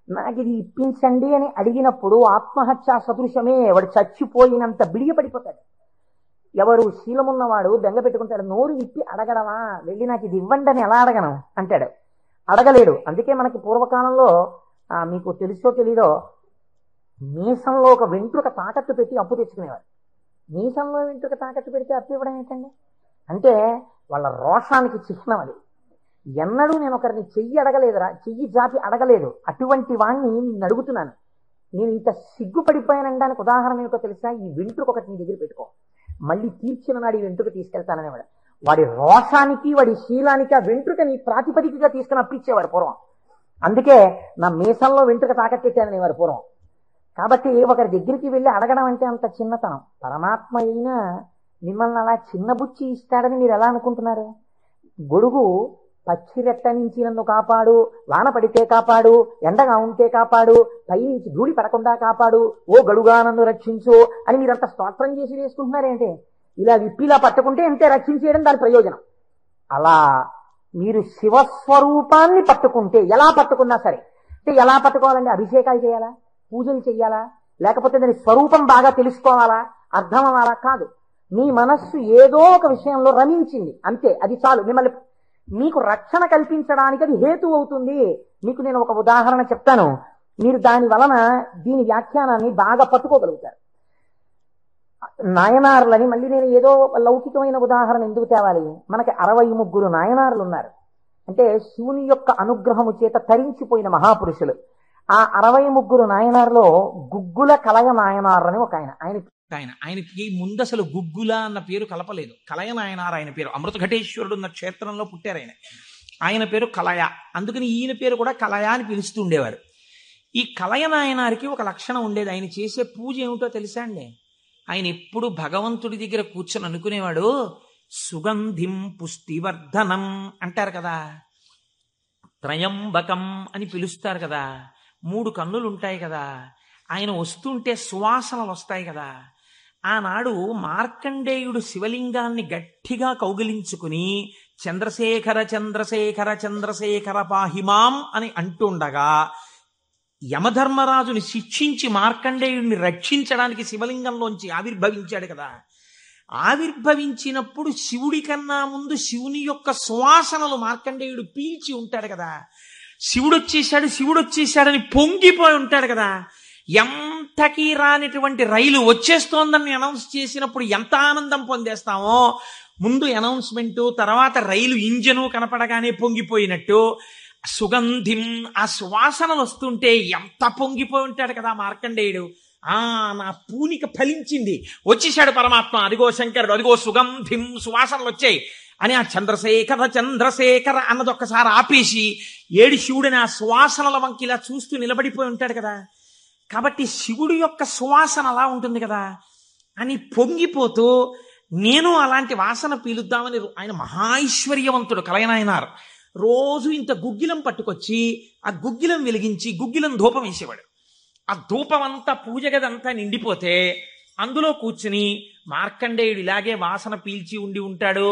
B: నాకు ఇది ఇప్పించండి అని అడిగినప్పుడు ఆత్మహత్యా సదృశమే. వాడు చచ్చిపోయినంత బిడియపడిపోతాడు. ఎవరు శీలమున్నవాడు బెంగ పెట్టుకుంటాడు. నోరు విప్పి అడగడమా, వెళ్ళి నాకు ఇది ఇవ్వండి అని ఎలా అడగను అంటాడు. అడగలేడు. అందుకే మనకి పూర్వకాలంలో మీకు తెలుసో తెలీదో, మీసంలో ఒక వెంట్రుక తాకట్టు పెట్టి అప్పు తెచ్చుకునేవారు. మీసంలో వెంట్రుక తాకట్టు పెడితే అప్పు ఇవ్వడం ఏంటండి? అంటే వాళ్ళ రోషానికి చిహ్నం అది. ఎన్నడూ నేను ఒకరిని చెయ్యి అడగలేదురా, చెయ్యి జాపి అడగలేదు. అటువంటి వాణ్ణి నిన్ను అడుగుతున్నాను. నేను ఇంత సిగ్గుపడిపోయానడానికి ఉదాహరణ ఏమిటో తెలుసా? ఈ వెంట్రుక ఒకటి నీ దగ్గర పెట్టుకో, మళ్ళీ తీర్చిన నాడు ఈ వెంట్రుక తీసుకెళ్తాననేవాడు. వాడి రోషానికి, వాడి శీలానికి ఆ వెంట్రుకని ప్రాతిపదికగా తీసుకుని అప్పిచ్చేవారు పూర్వం. అందుకే నా మీసంలో వెంట్రుక తాకట్టేశాననేవారు పూర్వం. కాబట్టి ఒకరి దగ్గరికి వెళ్ళి అడగడం అంటే అంత చిన్నతనం. పరమాత్మ అయినా మిమ్మల్ని అలా చిన్నబుచ్చి ఇస్తాడని మీరు ఎలా అనుకుంటున్నారు? గొడుగు పచ్చి రెట్ట నుంచి నన్ను కాపాడు, వాన పడితే కాపాడు, ఎండగా ఉంటే కాపాడు, పైనుంచి ధూళి పడకుండా కాపాడు, ఓ గడుగా నన్ను రక్షించు అని మీరంతా స్తోత్రం చేసి వేసుకుంటున్నారేంటి? ఇలా విప్పిలా పట్టుకుంటే అంతే రక్షించేయడం దాని ప్రయోజనం. అలా మీరు శివస్వరూపాన్ని పట్టుకుంటే, ఎలా పట్టుకున్నా సరే, అంటే ఎలా పట్టుకోవాలండి? అభిషేకాలు చేయాలా, పూజలు చెయ్యాలా, లేకపోతే దాని స్వరూపం బాగా తెలుసుకోవాలా, అర్థం అవ్వాలా? కాదు. మీ మనస్సు ఏదో ఒక విషయంలో రమించింది అంతే, అది చాలు. మిమ్మల్ని మీకు రక్షణ కల్పించడానికి అది హేతు అవుతుంది. మీకు నేను ఒక ఉదాహరణ చెప్తాను, మీరు దాని వలన దీని వ్యాఖ్యానాన్ని బాగా పట్టుకోగలుగుతారు. నాయనారులని మళ్ళీ నేను ఏదో లౌకికమైన ఉదాహరణ ఎందుకు తేవాలి? మనకి 63 నాయనారులు ఉన్నారు. అంటే శివుని యొక్క అనుగ్రహము చేత తరించిపోయిన మహాపురుషులు. ఆ 63 నాయనారులో గుగ్గుల కలయ నాయనారు అని ఒక
A: ఆయనకి ముందు అసలు గుగ్గుల అన్న పేరు కలపలేదు. కలయ నాయనారు ఆయన పేరు. అమృతఘటేశ్వరుడు ఉన్న క్షేత్రంలో పుట్టారు ఆయన పేరు కలయ. అందుకని ఈయన పేరు కూడా కలయ అని పిలుస్తూ ఉండేవారు. ఈ కలయ నాయనారికి ఒక లక్షణం ఉండేది. ఆయన చేసే పూజ ఏమిటో తెలుసా అండి? ఆయన ఎప్పుడు భగవంతుడి దగ్గర కూర్చొని అనుకునేవాడు, సుగంధిం పుష్టివర్ధనం అంటారు కదా, త్రయంబకం అని పిలుస్తారు కదా, 3 కన్నులు ఉంటాయి కదా, ఆయన వస్తుంటే సువాసనలు వస్తాయి కదా. ఆనాడు మార్కండేయుడు శివలింగాన్ని గట్టిగా కౌగిలించుకుని చంద్రశేఖర చంద్రశేఖర చంద్రశేఖర పాహిమాం అని అంటుండగా యమధర్మరాజుని శిక్షించి మార్కండేయుడిని రక్షించడానికి శివలింగంలోంచి ఆవిర్భవించాడు కదా. ఆవిర్భవించినప్పుడు శివుడి కన్నా ముందు శివుని యొక్క సువాసనలు మార్కండేయుడు పీల్చి ఉంటాడు కదా. శివుడు వచ్చేసాడని పొంగిపోయి ఉంటాడు కదా. ఎంతకీ రానిటువంటి రైలు వచ్చేస్తోందని అనౌన్స్ చేసినప్పుడు ఎంత ఆనందం పొందేస్తామో, ముందు అనౌన్స్మెంట్, తర్వాత రైలు ఇంజను కనపడగానే పొంగిపోయినట్టు సుగంధిం, ఆ సువాసనలు వస్తుంటే ఎంత పొంగిపోయి ఉంటాడు కదా మార్కండేయుడు. నా పూనిక ఫలించింది, వచ్చేసాడు పరమాత్మ, అదిగో శంకరుడు, అదిగో సుగంధిం, సువాసనలు వచ్చాయి అని ఆ చంద్రశేఖర చంద్రశేఖర అన్నది ఒక్కసారి ఆపేసి ఏడి శివుడిని ఆ సువాసనల వంకి ఇలా చూస్తూ నిలబడిపోయి ఉంటాడు కదా. కాబట్టి శివుడి యొక్క సువాసన అలా ఉంటుంది కదా అని పొంగిపోతూ, నేను అలాంటి వాసన పీలుద్దామని, ఆయన మహాైశ్వర్యవంతుడు కలయనాయనారు. రోజు ఇంత గుగ్గిలం పట్టుకొచ్చి ఆ గుగ్గిలం వెలిగించి గుగ్గిలం ధూపం వేసేవాడు. ఆ ధూపం అంతా పూజ గదంతా నిండిపోతే అందులో కూర్చుని మార్కండేయుడు ఇలాగే వాసన పీల్చి ఉండి ఉంటాడు.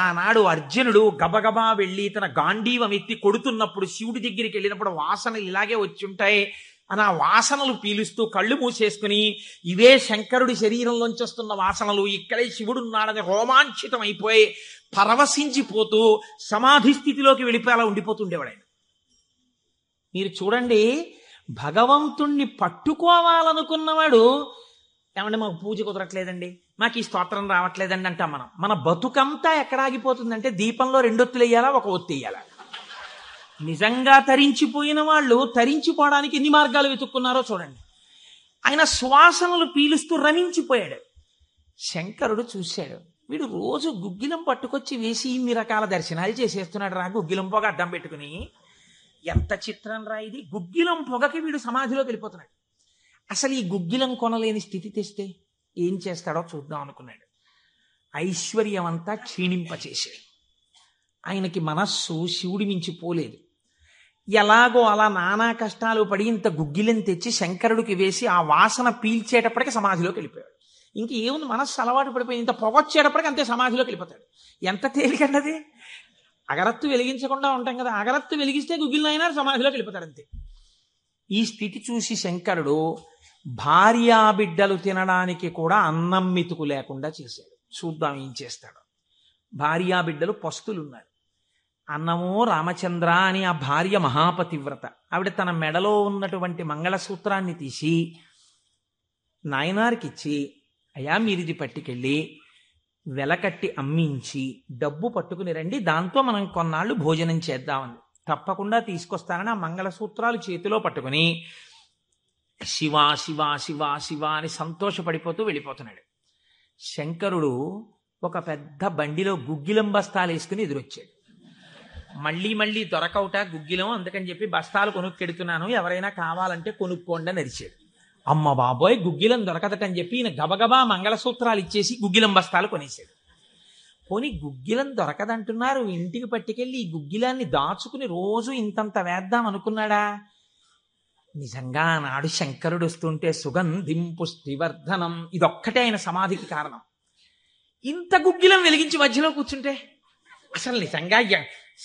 A: ఆనాడు అర్జునుడు గబగబా వెళ్ళి తన గాంధీవం ఎత్తి కొడుతున్నప్పుడు శివుడి దగ్గరికి వెళ్ళినప్పుడు వాసనలు ఇలాగే వచ్చి ఉంటాయి అని ఆ వాసనలు పీలుస్తూ కళ్ళు మూసేసుకుని, ఇవే శంకరుడి శరీరంలోంచి వస్తున్న వాసనలు, ఇక్కడే శివుడున్నాడని రోమాంచితం అయిపోయి పరవశించిపోతూ సమాధి స్థితిలోకి వెళ్ళిపోయేలా ఉండిపోతుండేవాడు ఆయన. మీరు చూడండి, భగవంతుణ్ణి పట్టుకోవాలనుకున్నవాడు, ఏమంటే మాకు పూజ కుదరట్లేదండి, మాకు ఈ స్తోత్రం రావట్లేదండి అంటాం మనం. మన బతుకంతా ఎక్కడ ఆగిపోతుందంటే దీపంలో 2 ఒత్తులు వేయాలా, 1 ఒత్తి వేయాలా. నిజంగా తరించిపోయిన వాళ్ళు తరించిపోవడానికి ఎన్ని మార్గాలు వెతుక్కున్నారో చూడండి. ఆయన సువాసనలు పీలుస్తూ రమించిపోయాడు. శంకరుడు చూశాడు, వీడు రోజు గుగ్గిలం పట్టుకొచ్చి వేసి ఇన్ని రకాల దర్శనాలు చేసేస్తున్నాడు రా, గుగ్గిలం పొగ అడ్డం పెట్టుకుని. ఎంత చిత్రం రా ఇది, గుగ్గిలం పొగకి వీడు సమాధిలోకి వెళ్ళిపోతున్నాడు. అసలు ఈ గుగ్గిలం కొనలేని స్థితి తెస్తే ఏం చేస్తాడో చూద్దాం అనుకున్నాడు. ఐశ్వర్యం అంతా క్షీణింపచేశాడు. ఆయనకి మనస్సు శివుడి మించి పోలేదు. ఎలాగో అలా నానా కష్టాలు పడి ఇంత గుగ్గిలం తెచ్చి శంకరుడికి వేసి ఆ వాసన పీల్చేటప్పటికి సమాధిలోకి వెళ్ళిపోయాడు. ఇంక ఏముంది, మనస్సు అలవాటు పడిపోయింది, ఇంత పొగొచ్చేటప్పటికి అంతే సమాధిలోకి వెళ్ళిపోతాడు. ఎంత తేలికండి, అగరత్తు వెలిగించకుండా ఉంటాం కదా, అగరత్తు వెలిగిస్తే గుగ్గిలం అయినా సమాధిలోకి వెళ్ళిపోతాడు అంతే. ఈ స్థితి చూసి శంకరుడు భార్యాబిడ్డలు తినడానికి కూడా అన్నం మెతుకు లేకుండా చేశాడు. చూద్దాం ఏం చేస్తాడు. భార్యాబిడ్డలు పస్తులున్నారు. అన్నమో రామచంద్ర అని ఆ భార్య మహాపతివ్రత. ఆవిడ తన మెడలో ఉన్నటువంటి మంగళసూత్రాన్ని తీసి నాయనారికి ఇచ్చి, అయ్యా మీరిది పట్టుకెళ్ళి వెలకట్టి అమ్మించి డబ్బు పట్టుకుని రండి, దాంతో మనం కొన్నాళ్ళు భోజనం చేద్దామని. తప్పకుండా తీసుకొస్తానని ఆ మంగళసూత్రాలు చేతిలో పట్టుకుని శివ శివ శివ శివ అని సంతోషపడిపోతూ వెళ్ళిపోతున్నాడు. శంకరుడు ఒక పెద్ద బండిలో గుగ్గిలం బస్తాలు వేసుకుని ఎదురొచ్చాడు. మళ్ళీ దొరకవుట గుగ్గిలం, అందుకని చెప్పి బస్తాలు కొనుక్కెడుతున్నాను, ఎవరైనా కావాలంటే కొనుక్కోండి అని అరిచాడు. అమ్మ బాబోయ్, గుగ్గిలం దొరకదటని చెప్పి ఈయన గబగబా మంగళసూత్రాలు ఇచ్చేసి గుగ్గిలం బస్తాలు కొనేశాడు. పోనీ గుగ్గిలం దొరకదంటున్నారు, ఇంటికి పట్టుకెళ్ళి ఈ గుగ్గిలాన్ని దాచుకుని రోజు ఇంతంత వేద్దాం అనుకున్నాడా? నిజంగా నాడు శంకరుడు వస్తుంటే సుగంధిం పుష్టివర్ధనం, ఇదొక్కటే ఆయన సమాధికి కారణం. ఇంత గుగ్గిలం వెలిగించి మధ్యలో కూర్చుంటే అసలు నిజంగా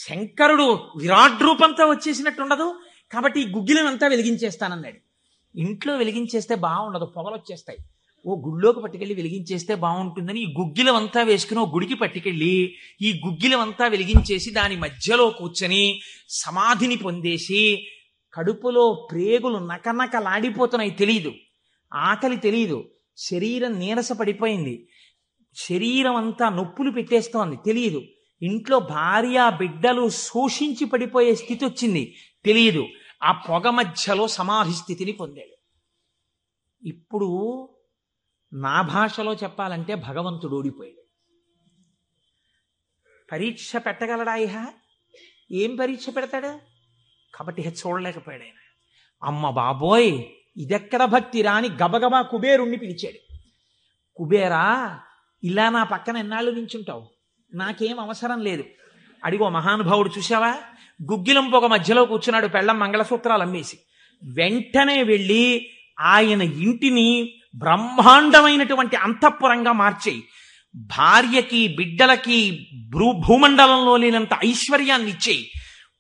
A: శంకరుడు విరాట్ రూపంతో వచ్చేసినట్టు ఉండదు. కాబట్టి ఈ గుగ్గిలం అంతా వెలిగించేస్తానన్నాడు. ఇంట్లో వెలిగించేస్తే బాగుండదు, పొగలు వచ్చేస్తాయి. ఓ గుళ్ళోకి పట్టుకెళ్ళి వెలిగించేస్తే బాగుంటుందని ఈ గుగ్గిలం అంతా వేసుకుని ఓ గుడికి పట్టుకెళ్ళి ఈ గుగ్గిలం అంతా వెలిగించేసి దాని మధ్యలో కూర్చొని సమాధిని పొందేసి, కడుపులో ప్రేగులు నకనకలాడిపోతున్నాయి, తెలియదు, ఆకలి తెలియదు, శరీరం నీరస పడిపోయింది, శరీరం అంతా నొప్పులు పెట్టేస్తోంది, తెలియదు, ఇంట్లో భార్య బిడ్డలు శోషించి పడిపోయే స్థితి వచ్చింది, తెలియదు. ఆ పొగ మధ్యలో సమాధి స్థితిని పొందాడు. ఇప్పుడు నా భాషలో చెప్పాలంటే భగవంతుడు ఓడిపోయాడు. పరీక్ష పెట్టగలడా? ఏం పరీక్ష పెడతాడు? కాబట్టి చూడలేకపోయాడు ఆయన. అమ్మ బాబోయ్, ఇదెక్కడ భక్తిరా అని గబగబా కుబేరుణ్ణి పిలిచాడు. కుబేరా, ఇలా నా పక్కన ఎన్నాళ్ళు నించుంటావు, నాకేం అవసరం లేదు. అడిగో మహానుభావుడు చూసావా, గుగ్గిలం పొగ మధ్యలో కూర్చున్నాడు, పెళ్ళం మంగళసూత్రాలు అమ్మేసి. వెంటనే వెళ్ళి ఆయన ఇంటిని బ్రహ్మాండమైనటువంటి అంతఃపురంగా మార్చేయి, భార్యకి బిడ్డలకి భూమండలంలో లేనంత ఐశ్వర్యాన్ని ఇచ్చేయి,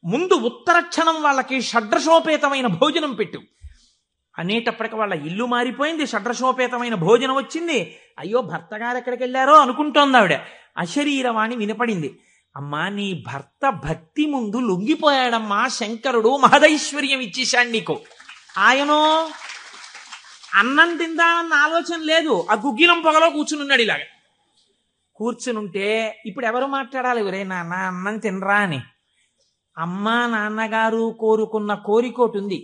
A: ముందు ఉత్తర క్షణం వాళ్ళకి షడ్రశోపేతమైన భోజనం పెట్టు అనేటప్పటికి వాళ్ళ ఇల్లు మారిపోయింది, షడ్రశోపేతమైన భోజనం వచ్చింది. అయ్యో భర్త గారు ఎక్కడికి వెళ్ళారో అనుకుంటోంది ఆవిడ. అశరీరవాణి వినపడింది. అమ్మా, నీ భర్త భక్తి ముందు లొంగిపోయాడమ్మా, శంకరుడు మహదైశ్వర్యం ఇచ్చేశాడు నీకు. ఆయనో అన్నం తిందామన్న ఆలోచన లేదు. ఆ గుగ్గిలం పొగలో కూర్చుని ఉన్నాడు. ఇలాగా కూర్చునుంటే ఇప్పుడు ఎవరు మాట్లాడాలి? ఒరే నాన్న అన్నం తినరా అని. అమ్మా నాన్నగారు కోరుకున్న కోరికోటి ఉంది,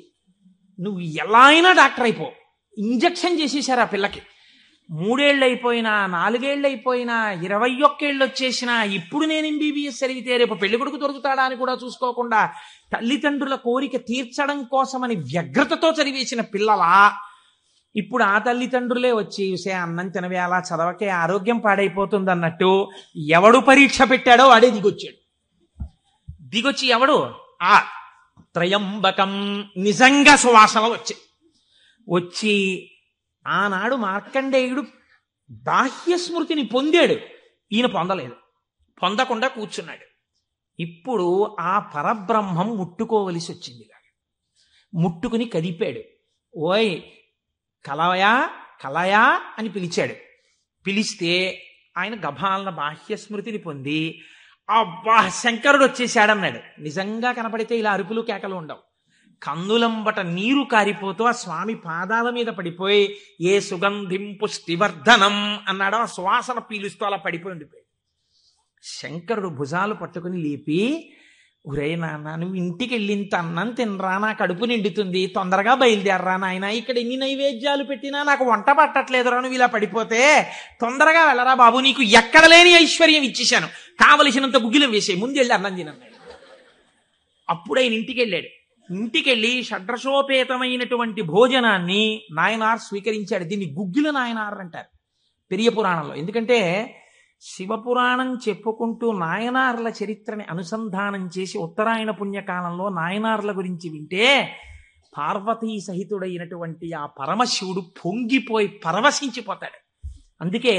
A: నువ్వు ఎలా అయినా డాక్టర్ అయిపో. ఇంజక్షన్ చేసేశారు ఆ పిల్లకి. 3 ఏళ్ళు అయిపోయినా, 4 ఏళ్ళు అయిపోయినా, 21 ఏళ్ళు వచ్చేసినా, ఇప్పుడు నేను MBBS చదివితే రేపు పెళ్లి కొడుకు దొరుకుతాడా అని కూడా చూసుకోకుండా తల్లిదండ్రుల కోరిక తీర్చడం కోసమని వ్యగ్రతతో చదివేసిన పిల్లలా ఇప్పుడు ఆ తల్లిదండ్రులే వచ్చి అన్నం తినవే, అలా చదవకే, ఆరోగ్యం పాడైపోతుంది అన్నట్టు ఎవడు పరీక్ష పెట్టాడో వాడే దిగొచ్చాడు. దిగొచ్చి ఎవడు ఆ త్రయంబకం నిజంగా సువాసనలు వచ్చి ఆనాడు మార్కండేయుడు బాహ్య స్మృతిని పొందాడు, ఈయన పొందలేదు. పొందకుండా కూర్చున్నాడు. ఇప్పుడు ఆ పరబ్రహ్మం ముట్టుకోవలసి వచ్చింది. ముట్టుకుని కదిపాడు. ఓయ్ కలయా కలయా అని పిలిచాడు. పిలిస్తే ఆయన గభాలన బాహ్య స్మృతిని పొంది అబ్బా శంకరుడు వచ్చేసాడన్నాడు. నిజంగా కనపడితే ఇలా అరుపులు కేకలు ఉండవు. కన్నులంబట నీరు కారిపోతూ ఆ స్వామి పాదాల మీద పడిపోయి ఏ సుగంధిం పుష్టివర్ధనం అన్నాడో ఆ సువాసన పీలుస్తూ అలా పడిపోయి ఉండిపోయాడు. శంకరుడు భుజాలు పట్టుకుని లేపి, ఒరే నాన్న నువ్వు ఇంటికి వెళ్ళింత అన్నం తినరా, నా కడుపు నిండుతుంది, తొందరగా బయలుదేరరా నాయన, ఇక్కడ ఎన్ని నైవేద్యాలు పెట్టినా నాకు వంట పట్టట్లేదురా, నువ్వు ఇలా పడిపోతే తొందరగా వెళ్ళరా బాబు, నీకు ఎక్కడ లేని ఐశ్వర్యం ఇచ్చేశాను, కావలసినంత గుగ్గిలం వేసే, ముందు వెళ్ళి అన్నం తినన్నాడు. అప్పుడు ఆయన ఇంటికి వెళ్ళాడు. ఇంటికెళ్ళి షడ్రసోపేతమైనటువంటి భోజనాన్ని నాయనార్ స్వీకరించాడు. దీన్ని గుగ్గిల నాయనార్ అంటారు పెరియ పురాణంలో. ఎందుకంటే శివపురాణం చెప్పుకుంటూ నాయనార్ల చరిత్రని అనుసంధానం చేసి ఉత్తరాయణ పుణ్యకాలంలో నాయనార్ల గురించి వింటే పార్వతీ సహితుడైనటువంటి ఆ పరమశివుడు పొంగిపోయి పరవశించిపోతాడు. అందుకే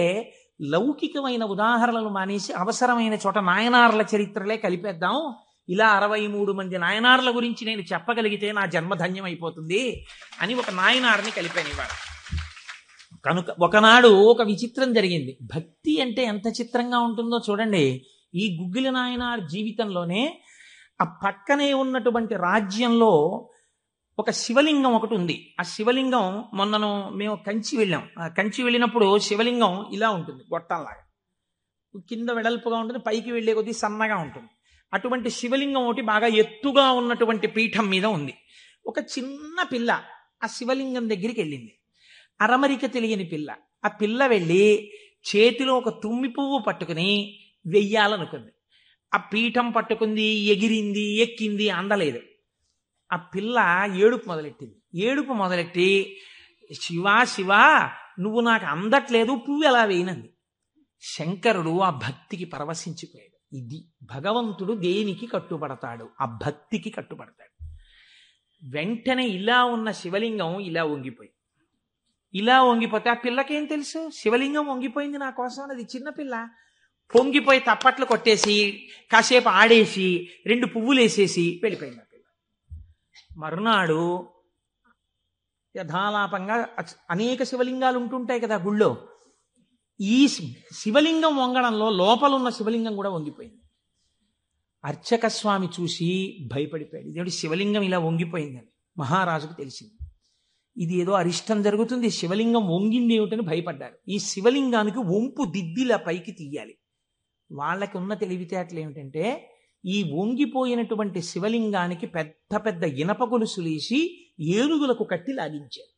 A: లౌకికమైన ఉదాహరణలు మానేసి అవసరమైన చోట నాయనార్ల చరిత్రలే కలిపేద్దాం. ఇలా 63 మంది నాయనార్ల గురించి నేను చెప్పగలిగితే నా జన్మధన్యం అయిపోతుంది అని ఒక నాయనార్ని కలిపాను ఇవాళ. కనుక ఒకనాడు ఒక విచిత్రం జరిగింది. భక్తి అంటే ఎంత చిత్రంగా ఉంటుందో చూడండి. ఈ గుగ్గిల నాయనార్ జీవితంలోనే ఆ పక్కనే ఉన్నటువంటి రాజ్యంలో ఒక శివలింగం ఒకటి ఉంది. ఆ శివలింగం మొన్నను మేము కంచి వెళ్ళాం. కంచి వెళ్ళినప్పుడు శివలింగం ఇలా ఉంటుంది, గొట్టంలాగా కింద వెడల్పుగా ఉంటుంది, పైకి వెళ్ళే కొద్దీ సన్నగా ఉంటుంది. అటువంటి శివలింగం ఒకటి బాగా ఎత్తుగా ఉన్నటువంటి పీఠం మీద ఉంది. ఒక చిన్న పిల్ల ఆ శివలింగం దగ్గరికి వెళ్ళింది. అరమరిక తెలియని పిల్ల. ఆ పిల్ల వెళ్ళి చేతిలో ఒక తుమ్మి పువ్వు పట్టుకుని వెయ్యాలనుకుంది. ఆ పీఠం పట్టుకుంది, ఎగిరింది, ఎక్కింది, అందలేదు. ఆ పిల్ల ఏడుపు మొదలెట్టి శివా శివా నువ్వు నాకు అందట్లేదు, పువ్వు ఎలా వేయనంది. శంకరుడు ఆ భక్తికి పరవశించిపోయాడు. ఇది భగవంతుడు దేనికి కట్టుబడతాడు? ఆ భక్తికి కట్టుబడతాడు. వెంటనే ఇలా ఉన్న శివలింగం ఇలా వంగిపోతే ఆ పిల్లకేం తెలుసు? శివలింగం వంగిపోయింది నా కోసం. అది చిన్నపిల్ల పొంగిపోయి తప్పట్లు కొట్టేసి కాసేపు ఆడేసి 2 పువ్వులు వేసేసి వెళ్ళిపోయింది ఆ పిల్ల. మరునాడు యథాలాపంగా అనేక శివలింగాలు ఉంటుంటాయి కదా గుళ్ళో. ఈ శివలింగం వంగడంలో లోపల ఉన్న శివలింగం కూడా వంగిపోయింది. అర్చక స్వామి చూసి భయపడిపోయాడు. ఇదేంటి శివలింగం ఇలా వంగిపోయిందని. మహారాజుకు తెలిసింది. ఇది ఏదో అరిష్టం జరుగుతుంది, శివలింగం వంగింది ఏమిటని భయపడ్డారు. ఈ శివలింగానికి వంపు దిద్దిలా పైకి తీయాలి. వాళ్ళకి ఉన్న తెలివితేటలు ఏమిటంటే ఈ వంగిపోయినటువంటి శివలింగానికి పెద్ద పెద్ద ఇనప గొలుసులేసి ఏనుగులకు కట్టి లాగించారు.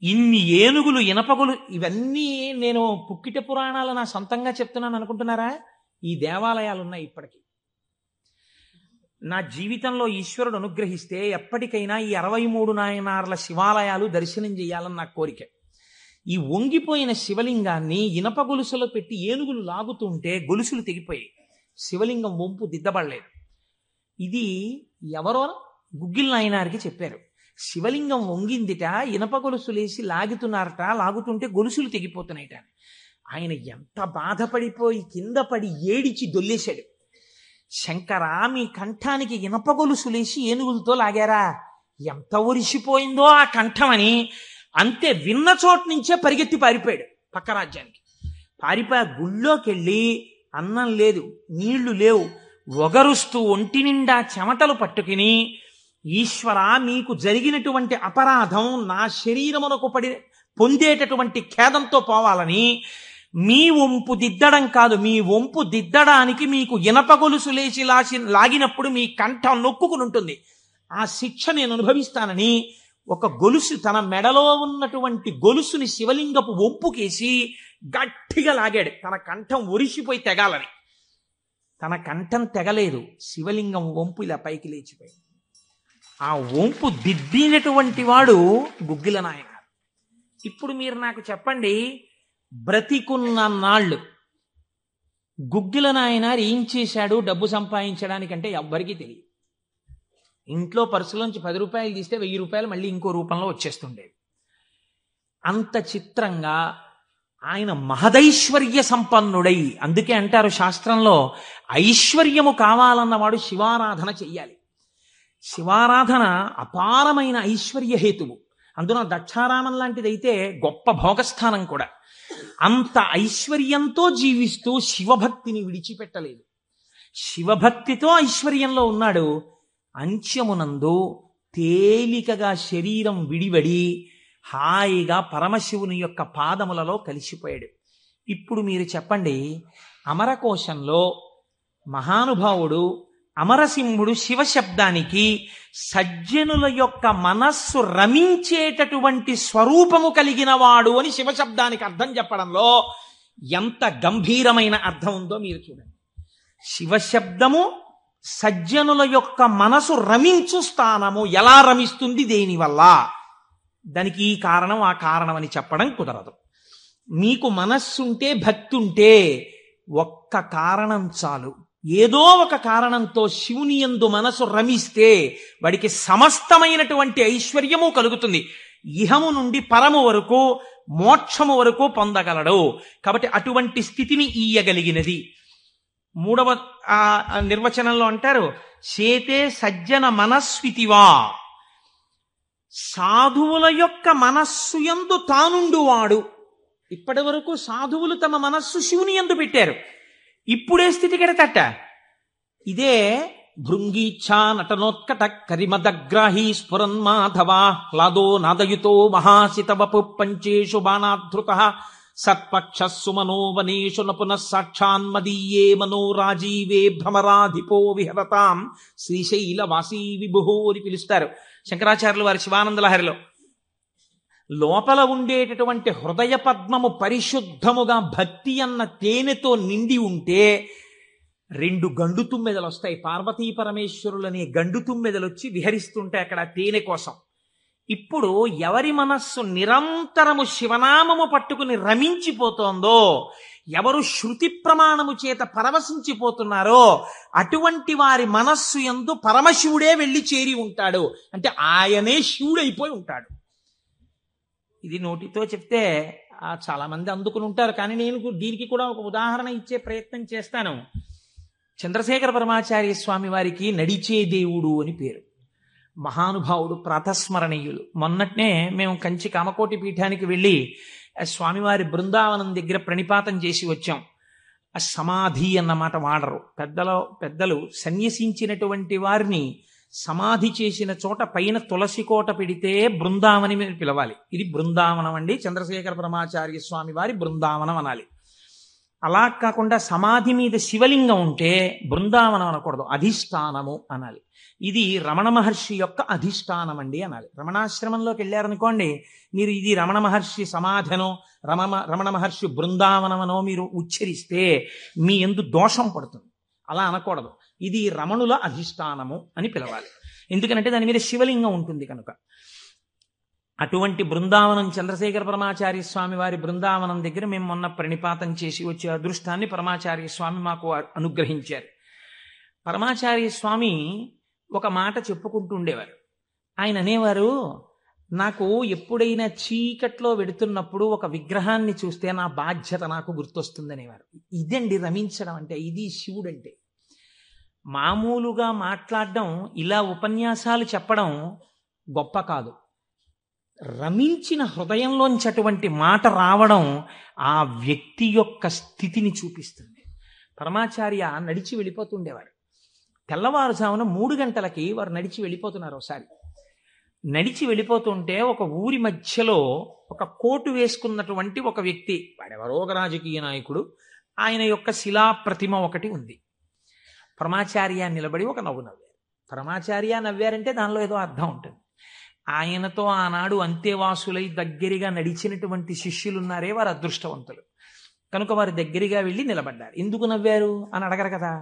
A: ఇన్ని ఏనుగులు, ఇనపగులు, ఇవన్నీ నేను పుక్కిట పురాణాలు నా సొంతంగా చెప్తున్నాను అనుకుంటున్నారా? ఈ దేవాలయాలు ఉన్నాయి ఇప్పటికీ. నా జీవితంలో ఈశ్వరుడు అనుగ్రహిస్తే ఎప్పటికైనా ఈ 63 నాయనార్ల శివాలయాలు దర్శనం చేయాలని నా కోరిక. ఈ వంగిపోయిన శివలింగాన్ని ఇనప గొలుసులో పెట్టి ఏనుగులు లాగుతుంటే గొలుసులు తెగిపోయాయి. శివలింగం వంపు దిద్దబడలేదు. ఇది ఎవరో గుగ్గిల నాయనారికి చెప్పారు. శివలింగం వంగిందిట, ఇనప గొలుసులేసి లాగుతున్నారట, లాగుతుంటే గొలుసులు తెగిపోతున్నాయిట. ఆయన ఎంత బాధపడిపోయి కింద పడి ఏడిచి దొల్లేశాడు. శంకరా, మీ కంఠానికి ఇనప గొలుసులేసి ఏనుగులతో లాగారా, ఎంత ఒరిసిపోయిందో ఆ కంఠం అని. అంతే, విన్న చోటు నుంచే పరిగెత్తి పారిపోయాడు పక్క రాజ్యానికి. పారిపోయి గుళ్ళోకి వెళ్ళి అన్నం లేదు, నీళ్లు లేవు, ఒగరుస్తూ ఒంటి నిండా చెమటలు పట్టుకుని ఈశ్వర, మీకు జరిగినటువంటి అపరాధం నా శరీరమునకు పొందేటటువంటి ఖేదంతో పోవాలని మీ వంపు దిద్దడం కాదు, మీ వంపు దిద్దడానికి మీకు ఇనప గొలుసు లేచి లాగినప్పుడు మీ కంఠం నొక్కుకుని ఉంటుంది, ఆ శిక్ష నేను అనుభవిస్తానని ఒక గొలుసు, తన మెడలో ఉన్నటువంటి గొలుసుని శివలింగపు వంపుకేసి గట్టిగా లాగాడు, తన కంఠం ఒరిసిపోయి తెగాలని. తన కంఠం తెగలేదు, శివలింగం వంపు ఇలా పైకి లేచిపోయింది. ఆ వంపు దిద్దినటువంటి వాడు గుగ్గిల నాయనార్. ఇప్పుడు మీరు నాకు చెప్పండి, బ్రతికున్న నాళ్ళు గుగ్గిల నాయనార్ ఏం చేశాడు డబ్బు సంపాదించడానికంటే ఎవ్వరికీ తెలియదు. ఇంట్లో పర్సులోంచి 10 రూపాయలు తీస్తే 1000 రూపాయలు మళ్ళీ ఇంకో రూపంలో వచ్చేస్తుండేవి. అంత చిత్రంగా ఆయన మహదైశ్వర్య సంపన్నుడై, అందుకే అంటారు శాస్త్రంలో, ఐశ్వర్యము కావాలన్నవాడు శివారాధన చెయ్యాలి. శివారాధన అపారమైన ఐశ్వర్య హేతువు. అందున దక్షారామం లాంటిదైతే గొప్ప భోగస్థానం కూడా. అంత ఐశ్వర్యంతో జీవిస్తూ శివభక్తిని విడిచిపెట్టలేదు. శివభక్తితో ఐశ్వర్యంలో ఉన్నాడు. అంత్యమునందు తేలికగా శరీరం విడివడి హాయిగా పరమశివుని యొక్క పాదములలో కలిసిపోయాడు. ఇప్పుడు మీరు చెప్పండి, అమరకోశంలో మహానుభావుడు అమరసింహుడు శివశబ్దానికి సజ్జనుల యొక్క మనస్సు రమించేటటువంటి స్వరూపము కలిగిన వాడు అని శివశబ్దానికి అర్థం చెప్పడంలో ఎంత గంభీరమైన అర్థం ఉందో మీరు చూడండి. శివశబ్దము సజ్జనుల యొక్క మనసు రమించు స్థానము. ఎలా రమిస్తుంది, దేనివల్ల? దానికి ఈ కారణం ఆ కారణం అని చెప్పడం కుదరదు. మీకు మనస్సుంటే, భక్తి ఉంటే ఒక్క కారణం చాలు. ఏదో ఒక కారణంతో శివుని యందు మనసు రమిస్తే వాడికి సమస్తమైనటువంటి ఐశ్వర్యము కలుగుతుంది. ఇహము నుండి పరము వరకు, మోక్షము వరకు పొందగలడు. కాబట్టి అటువంటి స్థితిని ఇయ్యగలిగినది. 3వ నిర్వచనంలో అంటారు, చేతే సజ్జన మనస్వితివా. సాధువుల యొక్క మనస్సు యందు తానుండువాడు. ఇప్పటి వరకు సాధువులు తమ మనస్సు శివుని యందు పెట్టారు. ఇప్పుడే స్థితి కెడతట. ఇదే భృంగీచ్ఛా నటనోత్కట కరిమదగ్రాహీ స్ఫురన్మాధవా లాదో నాదయుతో మహాసితవపు పంచేషు బాణాధృత సత్పక్ష సుమనోవనేషు నపునః సాక్షాన్మదీయే మనోరాజీవే భ్రమరాధిపో విహరతాం శ్రీశైలవాసీ విభుహో అని పిలుస్తారు శంకరాచార్యులు వారి శివానందలహరిలో. లోపల ఉండేటటువంటి హృదయ పద్మము పరిశుద్ధముగా భక్తి అన్న తేనెతో నిండి ఉంటే 2 గండు తుమ్మెదలు వస్తాయి. పార్వతీ పరమేశ్వరులనే గండు తుమ్మెదలు వచ్చి విహరిస్తుంటాయి అక్కడ తేనె కోసం. ఇప్పుడు ఎవరి మనస్సు నిరంతరము శివనామము పట్టుకుని రమించిపోతోందో, ఎవరు శృతి ప్రమాణము చేత పరవశించిపోతున్నారో అటువంటి వారి మనస్సు యందు పరమశివుడే వెళ్ళి చేరి ఉంటాడు. అంటే ఆయనే శివుడైపోయి ఉంటాడు. ఇది నోటితో చెప్తే చాలా మంది అందుకుని ఉంటారు, కానీ నేను దీనికి కూడా ఒక ఉదాహరణ ఇచ్చే ప్రయత్నం చేస్తాను. చంద్రశేఖర పరమాచార్య స్వామి వారికి నడిచే దేవుడు అని పేరు. మహానుభావుడు, ప్రాతస్మరణీయులు. మొన్నట్నే మేము కంచి కామకోటి పీఠానికి వెళ్ళి స్వామివారి బృందావనం దగ్గర ప్రణిపాతం చేసి వచ్చాం. ఆ సమాధి అన్నమాట వాడరు పెద్దలు. సన్యసించినటువంటి వారిని సమాధి చేసిన చోట పైన తులసి కోట పెడితే బృందావని మీరు పిలవాలి. ఇది బృందావనం అండి, చంద్రశేఖర పరమాచార్య స్వామి వారి బృందావనం అనాలి. అలా కాకుండా సమాధి మీద శివలింగం ఉంటే బృందావనం అనకూడదు, అధిష్టానము అనాలి. ఇది రమణ మహర్షి యొక్క అధిష్టానం అండి అనాలి. రమణాశ్రమంలోకి వెళ్ళారనుకోండి, మీరు ఇది రమణ మహర్షి సమాధనో రమణ మహర్షి బృందావనమనో మీరు ఉచ్చరిస్తే మీ యందు దోషం పడుతుంది. అలా అనకూడదు. ఇది రమణుల అధిష్టానము అని పిలవాలి. ఎందుకంటే దాని మీద శివలింగం ఉంటుంది కనుక. అటువంటి బృందావనం చంద్రశేఖర పరమాచార్య స్వామి వారి బృందావనం దగ్గర మేము మొన్న ప్రణిపాతం చేసి వచ్చే అదృష్టాన్ని పరమాచార్య స్వామి మాకు అనుగ్రహించారు. పరమాచార్య స్వామి ఒక మాట చెప్పుకుంటూ ఉండేవారు. ఆయన అనేవారు, నాకు ఎప్పుడైనా చీకట్లో వెడుతున్నప్పుడు ఒక విగ్రహాన్ని చూస్తే నా బాధ్యత నాకు గుర్తొస్తుందనేవారు. ఇదండి రమించడం అంటే, ఇది శివుడంటే. మామూలుగా మాట్లాడడం, ఇలా ఉపన్యాసాలు చెప్పడం గొప్ప కాదు. రమించిన హృదయంలోంచి అటువంటి మాట రావడం ఆ వ్యక్తి యొక్క స్థితిని చూపిస్తుంది. పరమాచార్య నడిచి వెళ్ళిపోతుండేవారు. తెల్లవారుజామున 3 గంటలకి వారు నడిచి వెళ్ళిపోతున్నారు. ఒకసారి నడిచి వెళ్ళిపోతుంటే ఒక ఊరి మధ్యలో ఒక కోటు వేసుకున్నటువంటి ఒక వ్యక్తి, వాడెవరో ఒక రాజకీయ నాయకుడు, ఆయన యొక్క శిలా ప్రతిమ ఒకటి ఉంది. పరమాచార్య నిలబడి ఒక నవ్వు నవ్వారు. పరమాచార్య నవ్వారంటే దానిలో ఏదో అర్థం ఉంటుంది. ఆయనతో ఆనాడు అంతేవాసులై దగ్గరగా నడిచినటువంటి శిష్యులున్నారే, వారు అదృష్టవంతులు కనుక వారి దగ్గరగా వెళ్ళి నిలబడ్డారు. ఎందుకు నవ్వారు అని అడగరు కదా.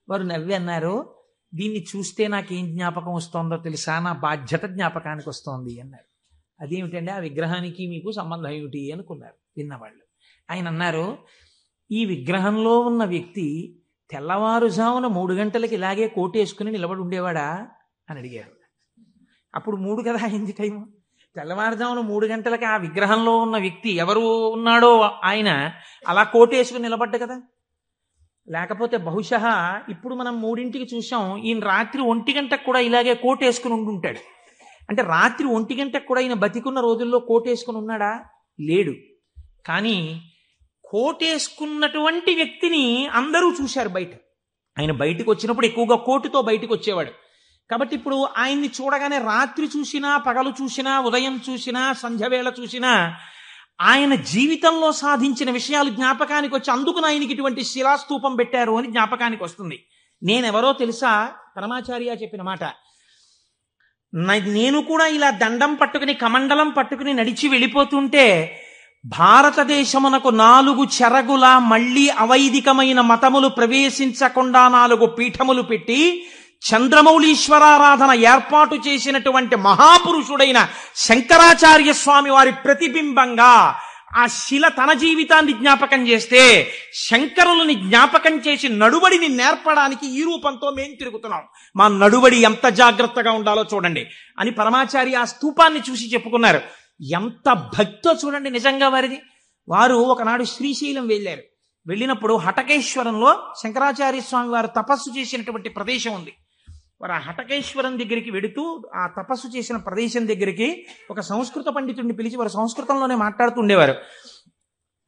A: వారు నవ్వి అన్నారు, దీన్ని చూస్తే నాకేం జ్ఞాపకం వస్తుందో తెలుసా, నా బాధ్యత జ్ఞాపకానికి వస్తోంది అన్నారు. అదేమిటండి, ఆ విగ్రహానికి మీకు సంబంధం ఏమిటి అనుకున్నారు విన్నవాళ్ళు. ఆయన అన్నారు, ఈ విగ్రహంలో ఉన్న వ్యక్తి తెల్లవారుజామున 3 గంటలకి ఇలాగే కోటేసుకుని నిలబడి ఉండేవాడా అని అడిగారు. అప్పుడు 3 కదా అయింది టైము. తెల్లవారుజామున 3 గంటలకి ఆ విగ్రహంలో ఉన్న వ్యక్తి ఎవరు ఉన్నాడో ఆయన అలా కోటేసుకుని నిలబడ్డ కదా. లేకపోతే బహుశः ఇప్పుడు మనం 3ంటికి చూసాం, ఈయన రాత్రి 1 గంటకు కూడా ఇలాగే కోటేసుకుని ఉండుంటాడు. అంటే రాత్రి 1 గంటకు కూడా ఈయన బతికున్న రోజుల్లో కోటేసుకుని ఉన్నాడా? లేడు. కానీ కోటేసుకున్నటువంటి వ్యక్తిని అందరూ చూశారు బయట. ఆయన బయటకు వచ్చినప్పుడు ఎక్కువగా కోటుతో బయటకు వచ్చేవాడు. కాబట్టి ఇప్పుడు ఆయన్ని చూడగానే రాత్రి చూసినా, పగలు చూసినా, ఉదయం చూసినా, సంధ్యవేళ చూసినా ఆయన జీవితంలో సాధించిన విషయాలు జ్ఞాపకానికి వచ్చి అందుకు ఆయనకి ఇటువంటి శిలాస్తూపం పెట్టారు అని జ్ఞాపకానికి వస్తుంది. నేనెవరో తెలుసా? పరమాచార్య చెప్పిన మాట. నేను కూడా ఇలా దండం పట్టుకుని కమండలం పట్టుకుని నడిచి వెళ్ళిపోతుంటే భారతదేశమునకు 4 చెరగుల మళ్లీ అవైదికమైన మతములు ప్రవేశించకుండా 4 పీఠములు పెట్టి చంద్రమౌళీశ్వరారాధన ఏర్పాటు చేసినటువంటి మహాపురుషుడైన శంకరాచార్య స్వామి వారి ప్రతిబింబంగా ఆ శిల తన జీవితాన్ని జ్ఞాపకం చేస్తే శంకరులని జ్ఞాపకం చేసి నడువడిని నేర్పడానికి ఈ రూపంతో మేం తిరుగుతున్నాం. మా నడువడి ఎంత జాగ్రత్తగా ఉండాలో చూడండి అని పరమాచార్య ఆ స్తూపాన్ని చూసి చెప్పుకున్నారు. ఎంత భక్తో చూడండి నిజంగా వారిది. వారు ఒకనాడు శ్రీశైలం వెళ్ళారు. వెళ్ళినప్పుడు హటకేశ్వరంలో శంకరాచార్య స్వామి వారు తపస్సు చేసినటువంటి ప్రదేశం ఉంది. వారు ఆ హటకేశ్వరం దగ్గరికి వెడుతూ ఆ తపస్సు చేసిన ప్రదేశం దగ్గరికి ఒక సంస్కృత పండితుడిని పిలిచి వారు సంస్కృతంలోనే మాట్లాడుతుండేవారు.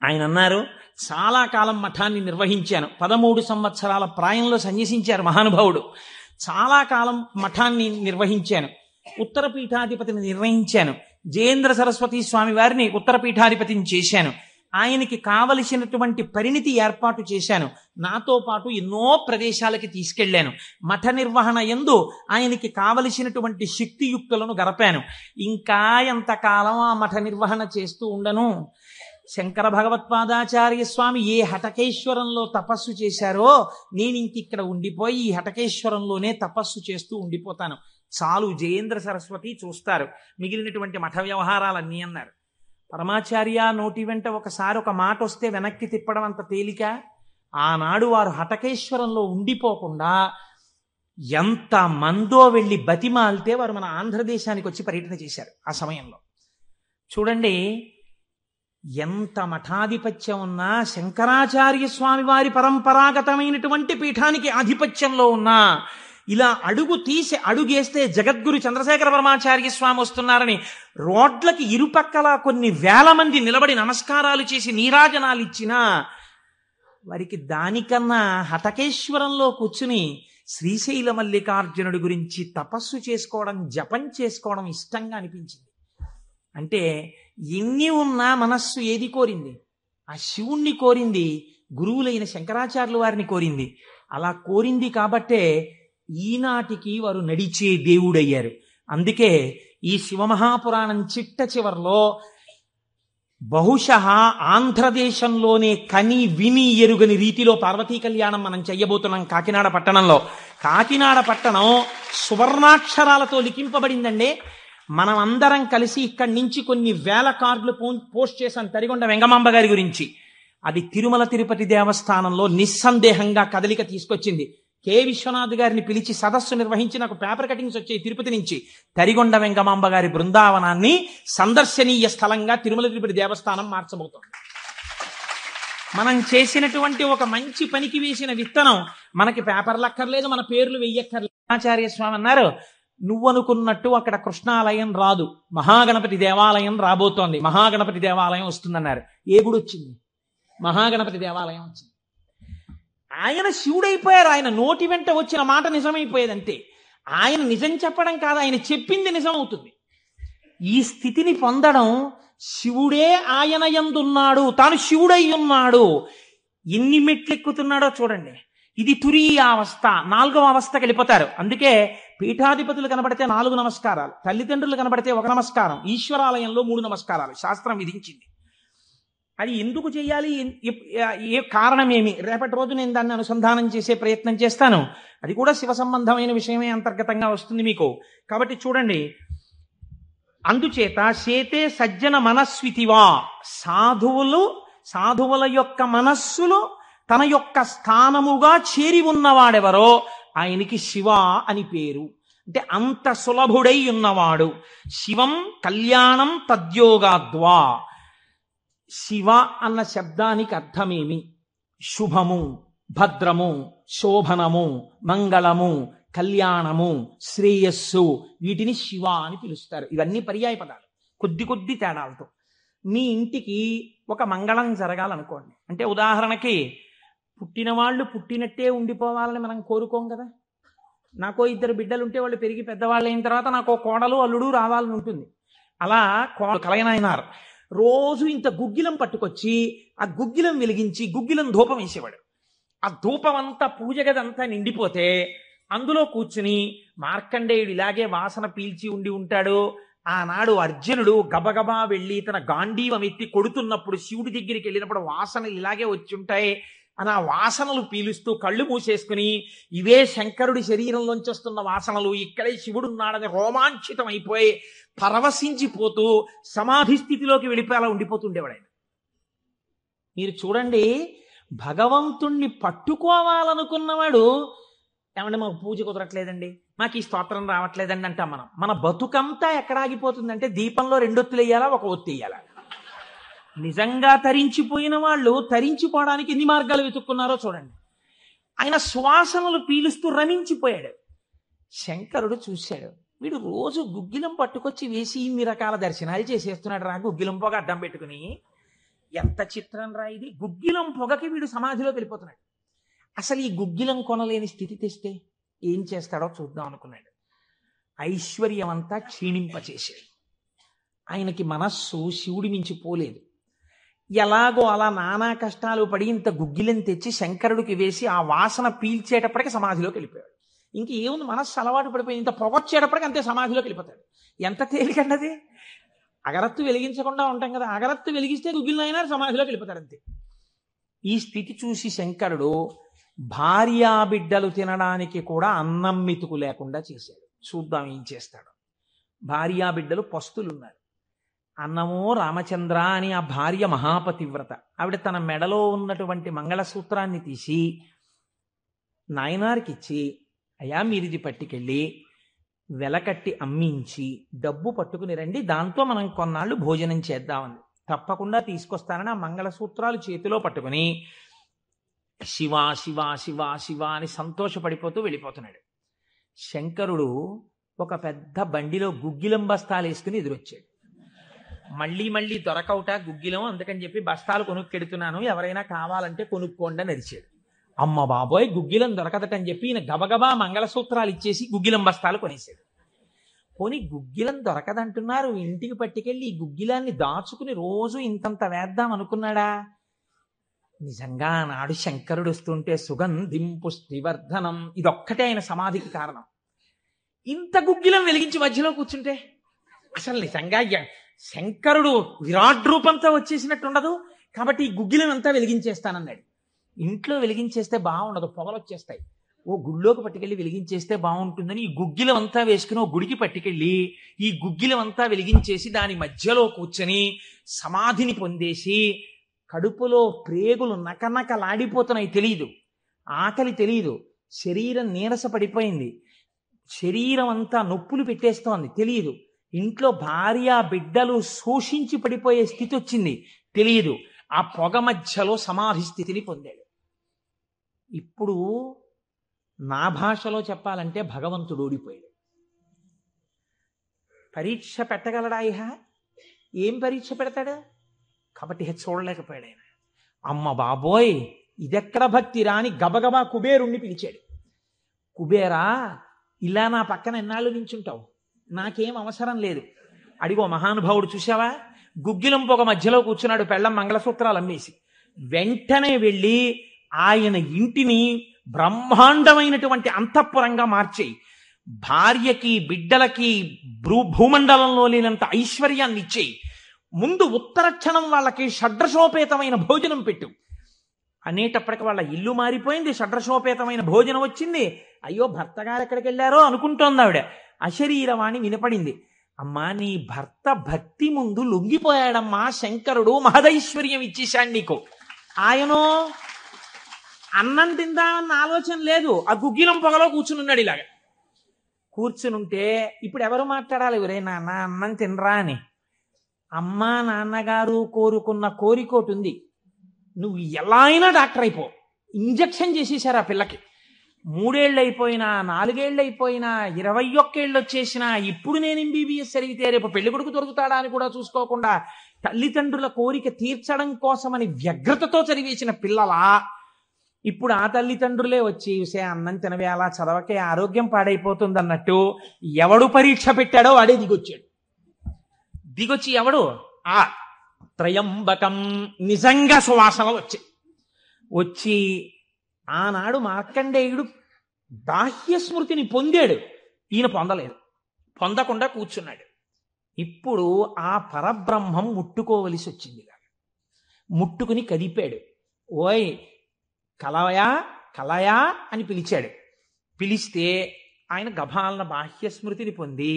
A: ఆయన అన్నారు, చాలా కాలం మఠాన్ని నిర్వహించాను. 13 సంవత్సరాల ప్రాయంలో సన్యసించారు మహానుభావుడు. చాలా కాలం మఠాన్ని నిర్వహించాను. ఉత్తర పీఠాధిపతిని నిర్వహించాను. జయేంద్ర సరస్వతి స్వామి వారిని ఉత్తర పీఠాధిపతిని చేశాను. ఆయనకి కావలసినటువంటి పరిణితి ఏర్పాటు చేశాను. నాతో పాటు ఎన్నో ప్రదేశాలకి తీసుకెళ్లాను. మఠ నిర్వహణ యందు ఆయనకి కావలసినటువంటి శక్తియుక్తులను గరపాను. ఇంకా ఎంతకాలం ఆ మఠ నిర్వహణ చేస్తూ ఉండను? శంకర భగవత్పాదాచార్య స్వామి ఏ హటకేశ్వరంలో తపస్సు చేశారో నేను ఇంకిక్కడ ఉండిపోయి ఈ హటకేశ్వరంలోనే తపస్సు చేస్తూ ఉండిపోతాను. చాలు, జయేంద్ర సరస్వతి చూస్తారు, మిగిలినటువంటి మఠ వ్యవహారాలన్నీ అన్నారు. పరమాచార్య నోటి వెంట ఒకసారి ఒక మాట వస్తే వెనక్కి తిప్పడం అంత తేలిక. ఆనాడు వారు హటకేశ్వరంలో ఉండిపోకుండా ఎంత మందో వెళ్ళి బతిమాలితే వారు మన ఆంధ్రదేశానికి వచ్చి పర్యటన చేశారు. ఆ సమయంలో చూడండి, ఎంత మఠాధిపత్యం ఉన్నా, శంకరాచార్య స్వామి వారి పరంపరాగతమైనటువంటి పీఠానికి ఆధిపత్యంలో ఉన్నా, ఇలా అడుగేస్తే జగద్గురు చంద్రశేఖర పరమాచార్య స్వామి వస్తున్నారని రోడ్లకి ఇరుపక్కల కొన్ని వేల మంది నిలబడి నమస్కారాలు చేసి నీరాజనాలు ఇచ్చినా వారికి దానికన్నా హటకేశ్వరంలో కూర్చుని శ్రీశైల మల్లికార్జునుడి గురించి తపస్సు చేసుకోవడం, జపం చేసుకోవడం ఇష్టంగా అనిపించింది. అంటే ఎన్ని ఉన్నా మనస్సు ఏది కోరింది? ఆ శివుణ్ణి కోరింది, గురువులైన శంకరాచార్యుల వారిని కోరింది. అలా కోరింది కాబట్టే ఈనాటికి వారు నడిచే దేవుడయ్యారు. అందుకే ఈ శివమహాపురాణం చిట్ట చివర్లో బహుశः ఆంధ్రదేశంలోనే కని విని ఎరుగని రీతిలో పార్వతీ కళ్యాణం మనం చెయ్యబోతున్నాం కాకినాడ పట్టణంలో. కాకినాడ పట్టణం సువర్ణాక్షరాలతో లిఖింపబడిందండి. మనం అందరం కలిసి ఇక్కడి నుంచి కొన్ని వేల కార్డులు పోస్ట్ చేశాం తరిగొండ వెంగమాంబ గారి గురించి. అది తిరుమల తిరుపతి దేవస్థానంలో నిస్సందేహంగా కదలిక తీసుకొచ్చింది. కె విశ్వనాథ్ గారిని పిలిచి సదస్సు నిర్వహించి నాకు పేపర్ కటింగ్స్ వచ్చాయి తిరుపతి నుంచి. తరిగొండ వెంగమాంబ గారి బృందావనాన్ని సందర్శనీయ స్థలంగా తిరుమల తిరుపతి దేవస్థానం మార్చబోతోంది. మనం చేసినటువంటి ఒక మంచి పనికి వేసిన విత్తనం మనకి పేపర్లు అక్కర్లేదు, మన పేర్లు వెయ్యక్కర్లేదు. ఆచార్య స్వామి అన్నారు, నువ్వనుకున్నట్టు అక్కడ కృష్ణాలయం రాదు, మహాగణపతి దేవాలయం రాబోతోంది, మహాగణపతి దేవాలయం వస్తుందన్నారు. ఏ గుడి వచ్చింది? మహాగణపతి దేవాలయం వచ్చింది. ఆయన శివుడైపోయారు. ఆయన నోటి వెంట వచ్చిన మాట నిజమైపోయేది అంతే. ఆయన నిజం చెప్పడం కాదు, ఆయన చెప్పింది నిజం అవుతుంది. ఈ స్థితిని పొందడం, శివుడే ఆయన యందున్నాడు, తాను శివుడై ఉన్నాడు. ఎన్ని మెట్లెక్కుతున్నాడో చూడండి. ఇది తురీయావస్థ, 4వ అవస్థకి వెళ్ళిపోతారు. అందుకే పీఠాధిపతులు కనబడితే 4 నమస్కారాలు, తల్లిదండ్రులు కనబడితే 1 నమస్కారం, ఈశ్వరాలయంలో 3 నమస్కారాలు శాస్త్రం విధించింది. అది ఎందుకు చేయాలి, ఏ కారణమేమి, రేపటి రోజు నేను దాన్ని అనుసంధానం చేసే ప్రయత్నం చేస్తాను. అది కూడా శివ సంబంధమైన విషయమే అంతర్గతంగా వస్తుంది మీకు. కాబట్టి చూడండి, అందుచేత చేతే సజ్జన మనస్వితివా, సాధువుల యొక్క మనస్సులు తన యొక్క స్థానముగా చేరి ఉన్నవాడెవరో ఆయనకి శివ అని పేరు. అంటే అంత సులభుడై ఉన్నవాడు. శివం కళ్యాణం తద్యోగాద్వా. శివ అన్న శబ్దానికి అర్థమేమి? శుభము, భద్రము, శోభనము, మంగళము, కళ్యాణము, శ్రేయస్సు, వీటిని శివ అని పిలుస్తారు. ఇవన్నీ పర్యాయ పదాలు, కొద్ది తేడాలతో. మీ ఇంటికి ఒక మంగళం జరగాలనుకోండి, అంటే ఉదాహరణకి పుట్టిన వాళ్ళు పుట్టినట్టే ఉండిపోవాలని మనం కోరుకోం కదా. నాకో 2 బిడ్డలుంటే వాళ్ళు పెరిగి పెద్దవాళ్ళు అయిన తర్వాత నాకో కోడలు అల్లుడు రావాలని ఉంటుంది. అలా కలయనాయనారు రోజు ఇంత గుగ్గిలం పట్టుకొచ్చి ఆ గుగ్గిలం వెలిగించి గుగ్గిలం ధూపం వేసేవాడు. ఆ ధూపం అంతా పూజ గదంతా నిండిపోతే అందులో కూర్చుని మార్కండేయుడు ఇలాగే వాసన పీల్చి ఉండి ఉంటాడు. ఆనాడు అర్జునుడు గబగబా వెళ్ళి తన గాంధీవం ఎత్తి కొడుతున్నప్పుడు శివుడి దగ్గరికి వెళ్ళినప్పుడు వాసనలు ఇలాగే వచ్చి ఉంటాయి అని ఆ వాసనలు పీలుస్తూ కళ్ళు మూసేసుకుని, ఇవే శంకరుడి శరీరంలోంచి వస్తున్న వాసనలు, ఇక్కడే శివుడున్నాడని రోమాంచితం అయిపోయి పరవశించిపోతూ సమాధి స్థితిలోకి వెళ్ళిపోయేలా ఉండిపోతుండేవాడు ఆయన. మీరు చూడండి, భగవంతుణ్ణి పట్టుకోవాలనుకున్నవాడు, ఏమంటే మాకు పూజ కుదరట్లేదండి, మాకు ఈ స్తోత్రం రావట్లేదండి అంటాం మనం. మన బతుకంతా ఎక్కడ ఆగిపోతుందంటే దీపంలో 2 ఒత్తులు వేయాలా, 1 ఒత్తి వేయాలా. నిజంగా తరించిపోయిన వాళ్ళు తరించిపోవడానికి ఎన్ని మార్గాలు వెతుక్కున్నారో చూడండి. ఆయన సువాసనలు పీలుస్తూ రమించిపోయాడు. శంకరుడు చూశాడు, వీడు రోజు గుగ్గిలం పట్టుకొచ్చి వేసి ఇన్ని రకాల దర్శనాలు చేసేస్తున్నాడు రా, గుగ్గిలం పొగ అడ్డం పెట్టుకుని. ఎంత చిత్రం రా ఇది, గుగ్గిలం పొగకి వీడు సమాధిలోకి వెళ్ళిపోతున్నాడు. అసలు ఈ గుగ్గిలం కొనలేని స్థితి తెస్తే ఏం చేస్తాడో చూద్దాం అనుకున్నాడు. ఐశ్వర్యం అంతా క్షీణింపచేశాడు. ఆయనకి మనస్సు శివుడి మించి పోలేదు. ఎలాగో అలా నానా కష్టాలు పడి ఇంత గుగ్గిలం తెచ్చి శంకరుడికి వేసి ఆ వాసన పీల్చేటప్పటికి సమాధిలోకి వెళ్ళిపోయాడు. ఇంక ఏముంది, మనస్సు అలవాటు పడిపోయి ఇంత పొగొచ్చేటప్పటికి అంతే సమాధిలోకి వెళ్ళిపోతాడు. ఎంత తేలికండది. అగరత్తు వెలిగించకుండా ఉంటాం కదా, అగరత్తు వెలిగిస్తే గుగ్గిలం అయినా సమాధిలోకి వెళ్ళిపోతాడు అంతే. ఈ స్థితి చూసి శంకరుడు భార్యా బిడ్డలు తినడానికి కూడా అన్నం మెతుకు లేకుండా చేశాడు. చూద్దాం ఏం చేస్తాడు. భార్యా బిడ్డలు పస్తులున్నారు. అన్నమో రామచంద్ర అని ఆ భార్య మహాపతివ్రత. ఆవిడ తన మెడలో ఉన్నటువంటి మంగళసూత్రాన్ని తీసి నాయనారికి ఇచ్చి, అయ్యా మీరిది పట్టుకెళ్ళి వెలకట్టి అమ్మించి డబ్బు పట్టుకుని రండి, దాంతో మనం కొన్నాళ్ళు భోజనం చేద్దామని. తప్పకుండా తీసుకొస్తానని ఆ మంగళసూత్రాలు చేతిలో పట్టుకుని శివ శివ శివ శివ అని సంతోషపడిపోతూ వెళ్ళిపోతున్నాడు. శంకరుడు ఒక పెద్ద బండిలో గుగ్గిలం బస్తాలు వేసుకుని ఎదురొచ్చాడు. మళ్ళీ దొరకవుట గుగ్గిలం, అందుకని చెప్పి బస్తాలు కొనుక్కెడుతున్నాను, ఎవరైనా కావాలంటే కొనుక్కోండి అని అరిచాడు. అమ్మ బాబోయ్, గుగ్గిలం దొరకదటని చెప్పి ఈయన గబగబా మంగళసూత్రాలు ఇచ్చేసి గుగ్గిలం బస్తాలు కొనేశాడు. పోనీ గుగ్గిలం దొరకదంటున్నారు, ఇంటికి పట్టుకెళ్ళి ఈ గుగ్గిలాన్ని దాచుకుని రోజు ఇంతంత వేద్దాం అనుకున్నాడా? నిజంగా నాడు శంకరుడు వస్తుంటే సుగంధిం పుష్టివర్ధనం, ఇదొక్కటే ఆయన సమాధికి కారణం. ఇంత గుగ్గిలం వెలిగించి మధ్యలో కూర్చుంటే అసలు నిజంగా శంకరుడు విరాట్ రూపంతో వచ్చేసినట్టు ఉండదు. కాబట్టి ఈ గుగ్గిలం అంతా వెలిగించేస్తానన్నాడు. ఇంట్లో వెలిగించేస్తే బాగుండదు, పొగలు వచ్చేస్తాయి. ఓ గుళ్ళోకి పట్టుకెళ్ళి వెలిగించేస్తే బాగుంటుందని ఈ గుగ్గిలం అంతా వేసుకుని ఓ గుడికి పట్టుకెళ్ళి ఈ గుగ్గిలం అంతా వెలిగించేసి దాని మధ్యలో కూర్చొని సమాధిని పొందేసి, కడుపులో ప్రేగులు నకనకలాడిపోతున్నాయి, తెలియదు, ఆకలి తెలియదు, శరీరం నీరస పడిపోయింది, శరీరం అంతా నొప్పులు పెట్టేస్తోంది, తెలియదు, ఇంట్లో భార్య బిడ్డలు శోషించి పడిపోయే స్థితి వచ్చింది, తెలియదు. ఆ పొగ మధ్యలో సమాధి స్థితిని పొందాడు. ఇప్పుడు నా భాషలో చెప్పాలంటే భగవంతుడు ఓడిపోయాడు. పరీక్ష పెట్టగలడా? ఏం పరీక్ష పెడతాడు? కాబట్టి చూడలేకపోయాడు ఆయన. అమ్మ బాబోయ్, ఇదెక్కడ భక్తి రాని గబగబా కుబేరుణ్ణి పిలిచాడు. కుబేరా, ఇలా నా పక్కన ఎన్నాళ్ళు నించుంటావు, నాకేం అవసరం లేదు. అడిగో మహానుభావుడు చూసావా, గుగ్గిలంపు ఒక మధ్యలో కూర్చున్నాడు, పెళ్ళం మంగళసూత్రాలు అమ్మేసి. వెంటనే వెళ్ళి ఆయన ఇంటిని బ్రహ్మాండమైనటువంటి అంతఃపురంగా మార్చేయి, భార్యకి బిడ్డలకి భూమండలంలో లేనంత ఐశ్వర్యాన్ని ఇచ్చేయి, ముందు ఉత్తరక్షణం వాళ్ళకి షడ్రశోపేతమైన భోజనం పెట్టు అనేటప్పటికి వాళ్ళ ఇల్లు మారిపోయింది, షడ్రశోపేతమైన భోజనం వచ్చింది. అయ్యో భర్త గారు ఎక్కడికి వెళ్ళారో అనుకుంటోంది ఆవిడ. అశరీరవాణి వినపడింది. అమ్మా, నీ భర్త భక్తి ముందు లొంగిపోయాడమ్మా, శంకరుడు మహదైశ్వర్యం ఇచ్చేశాడు నీకు. ఆయనో అన్నం తిందామన్న ఆలోచన లేదు, ఆ గుగ్గిలం పొగలో కూర్చునున్నాడు. ఇలాగా కూర్చునుంటే ఇప్పుడు ఎవరు మాట్లాడాలి, ఒరే నాన్న అన్నం తినరా అని. అమ్మా నాన్నగారు కోరుకున్న కోరికోటి ఉంది, నువ్వు ఎలా అయినా డాక్టర్ అయిపో. ఇంజక్షన్ చేసేశారు ఆ పిల్లకి. 3 ఏళ్ళు అయిపోయినా, 4 ఏళ్ళు అయిపోయినా, 21 ఏళ్ళు వచ్చేసినా, ఇప్పుడు నేను MBBS చదివితే రేపు పెళ్లి కొడుకు దొరుకుతాడా అని కూడా చూసుకోకుండా తల్లిదండ్రుల కోరిక తీర్చడం కోసమని వ్యగ్రతతో చదివేసిన పిల్లలా ఇప్పుడు ఆ తల్లిదండ్రులే వచ్చి చూసే అన్నం తినవే, అలా చదవకే ఆరోగ్యం పాడైపోతుంది అన్నట్టు ఎవడు పరీక్ష పెట్టాడో వాడే దిగొచ్చాడు. దిగొచ్చి ఎవడు ఆ త్రయంబకం నిజంగా సువాసన వచ్చి ఆనాడు మార్కండేయుడు బాహ్య స్మృతిని పొందాడు, ఈయన పొందలేదు, పొందకుండా కూర్చున్నాడు. ఇప్పుడు ఆ పరబ్రహ్మం ముట్టుకోవలసి వచ్చింది. ముట్టుకుని కదిపాడు. ఓయ్ కలయా కలయా అని పిలిచాడు. పిలిస్తే ఆయన గభాలన బాహ్య స్మృతిని పొంది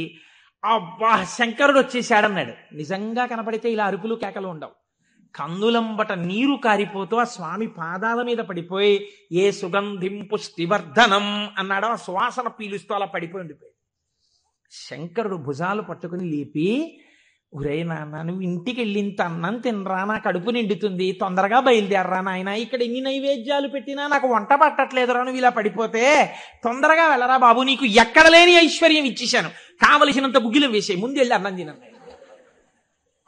A: అబ్బా శంకరుడు వచ్చేసాడన్నాడు. నిజంగా కనపడితే ఇలా అరుపులు కేకలు ఉండవు. కందులంబట నీరు కారిపోతూ ఆ స్వామి పాదాల మీద పడిపోయి ఏ సుగంధిం పుష్టివర్ధనం అన్నాడో ఆ సువాసన పీలుస్తూ అలా పడిపోయి ఉండిపోయాడు. శంకరుడు భుజాలు పట్టుకుని లేపి, ఒరే నాన్న, నువ్వు ఇంటికి వెళ్ళింత అన్నం తినరా, నా కడుపు నిండుతుంది, తొందరగా బయలుదేరరా నాయన, ఇక్కడ ఎన్ని నైవేద్యాలు పెట్టినా నాకు వంట పట్టట్లేదురా, నువ్వు ఇలా పడిపోతే తొందరగా వెళ్ళరా బాబు, నీకు ఎక్కడ లేని ఐశ్వర్యం ఇచ్చేశాను, కావలసినంత గుగ్గిలం వేసాయి, ముందు వెళ్ళి అన్నం తినన్నాడు.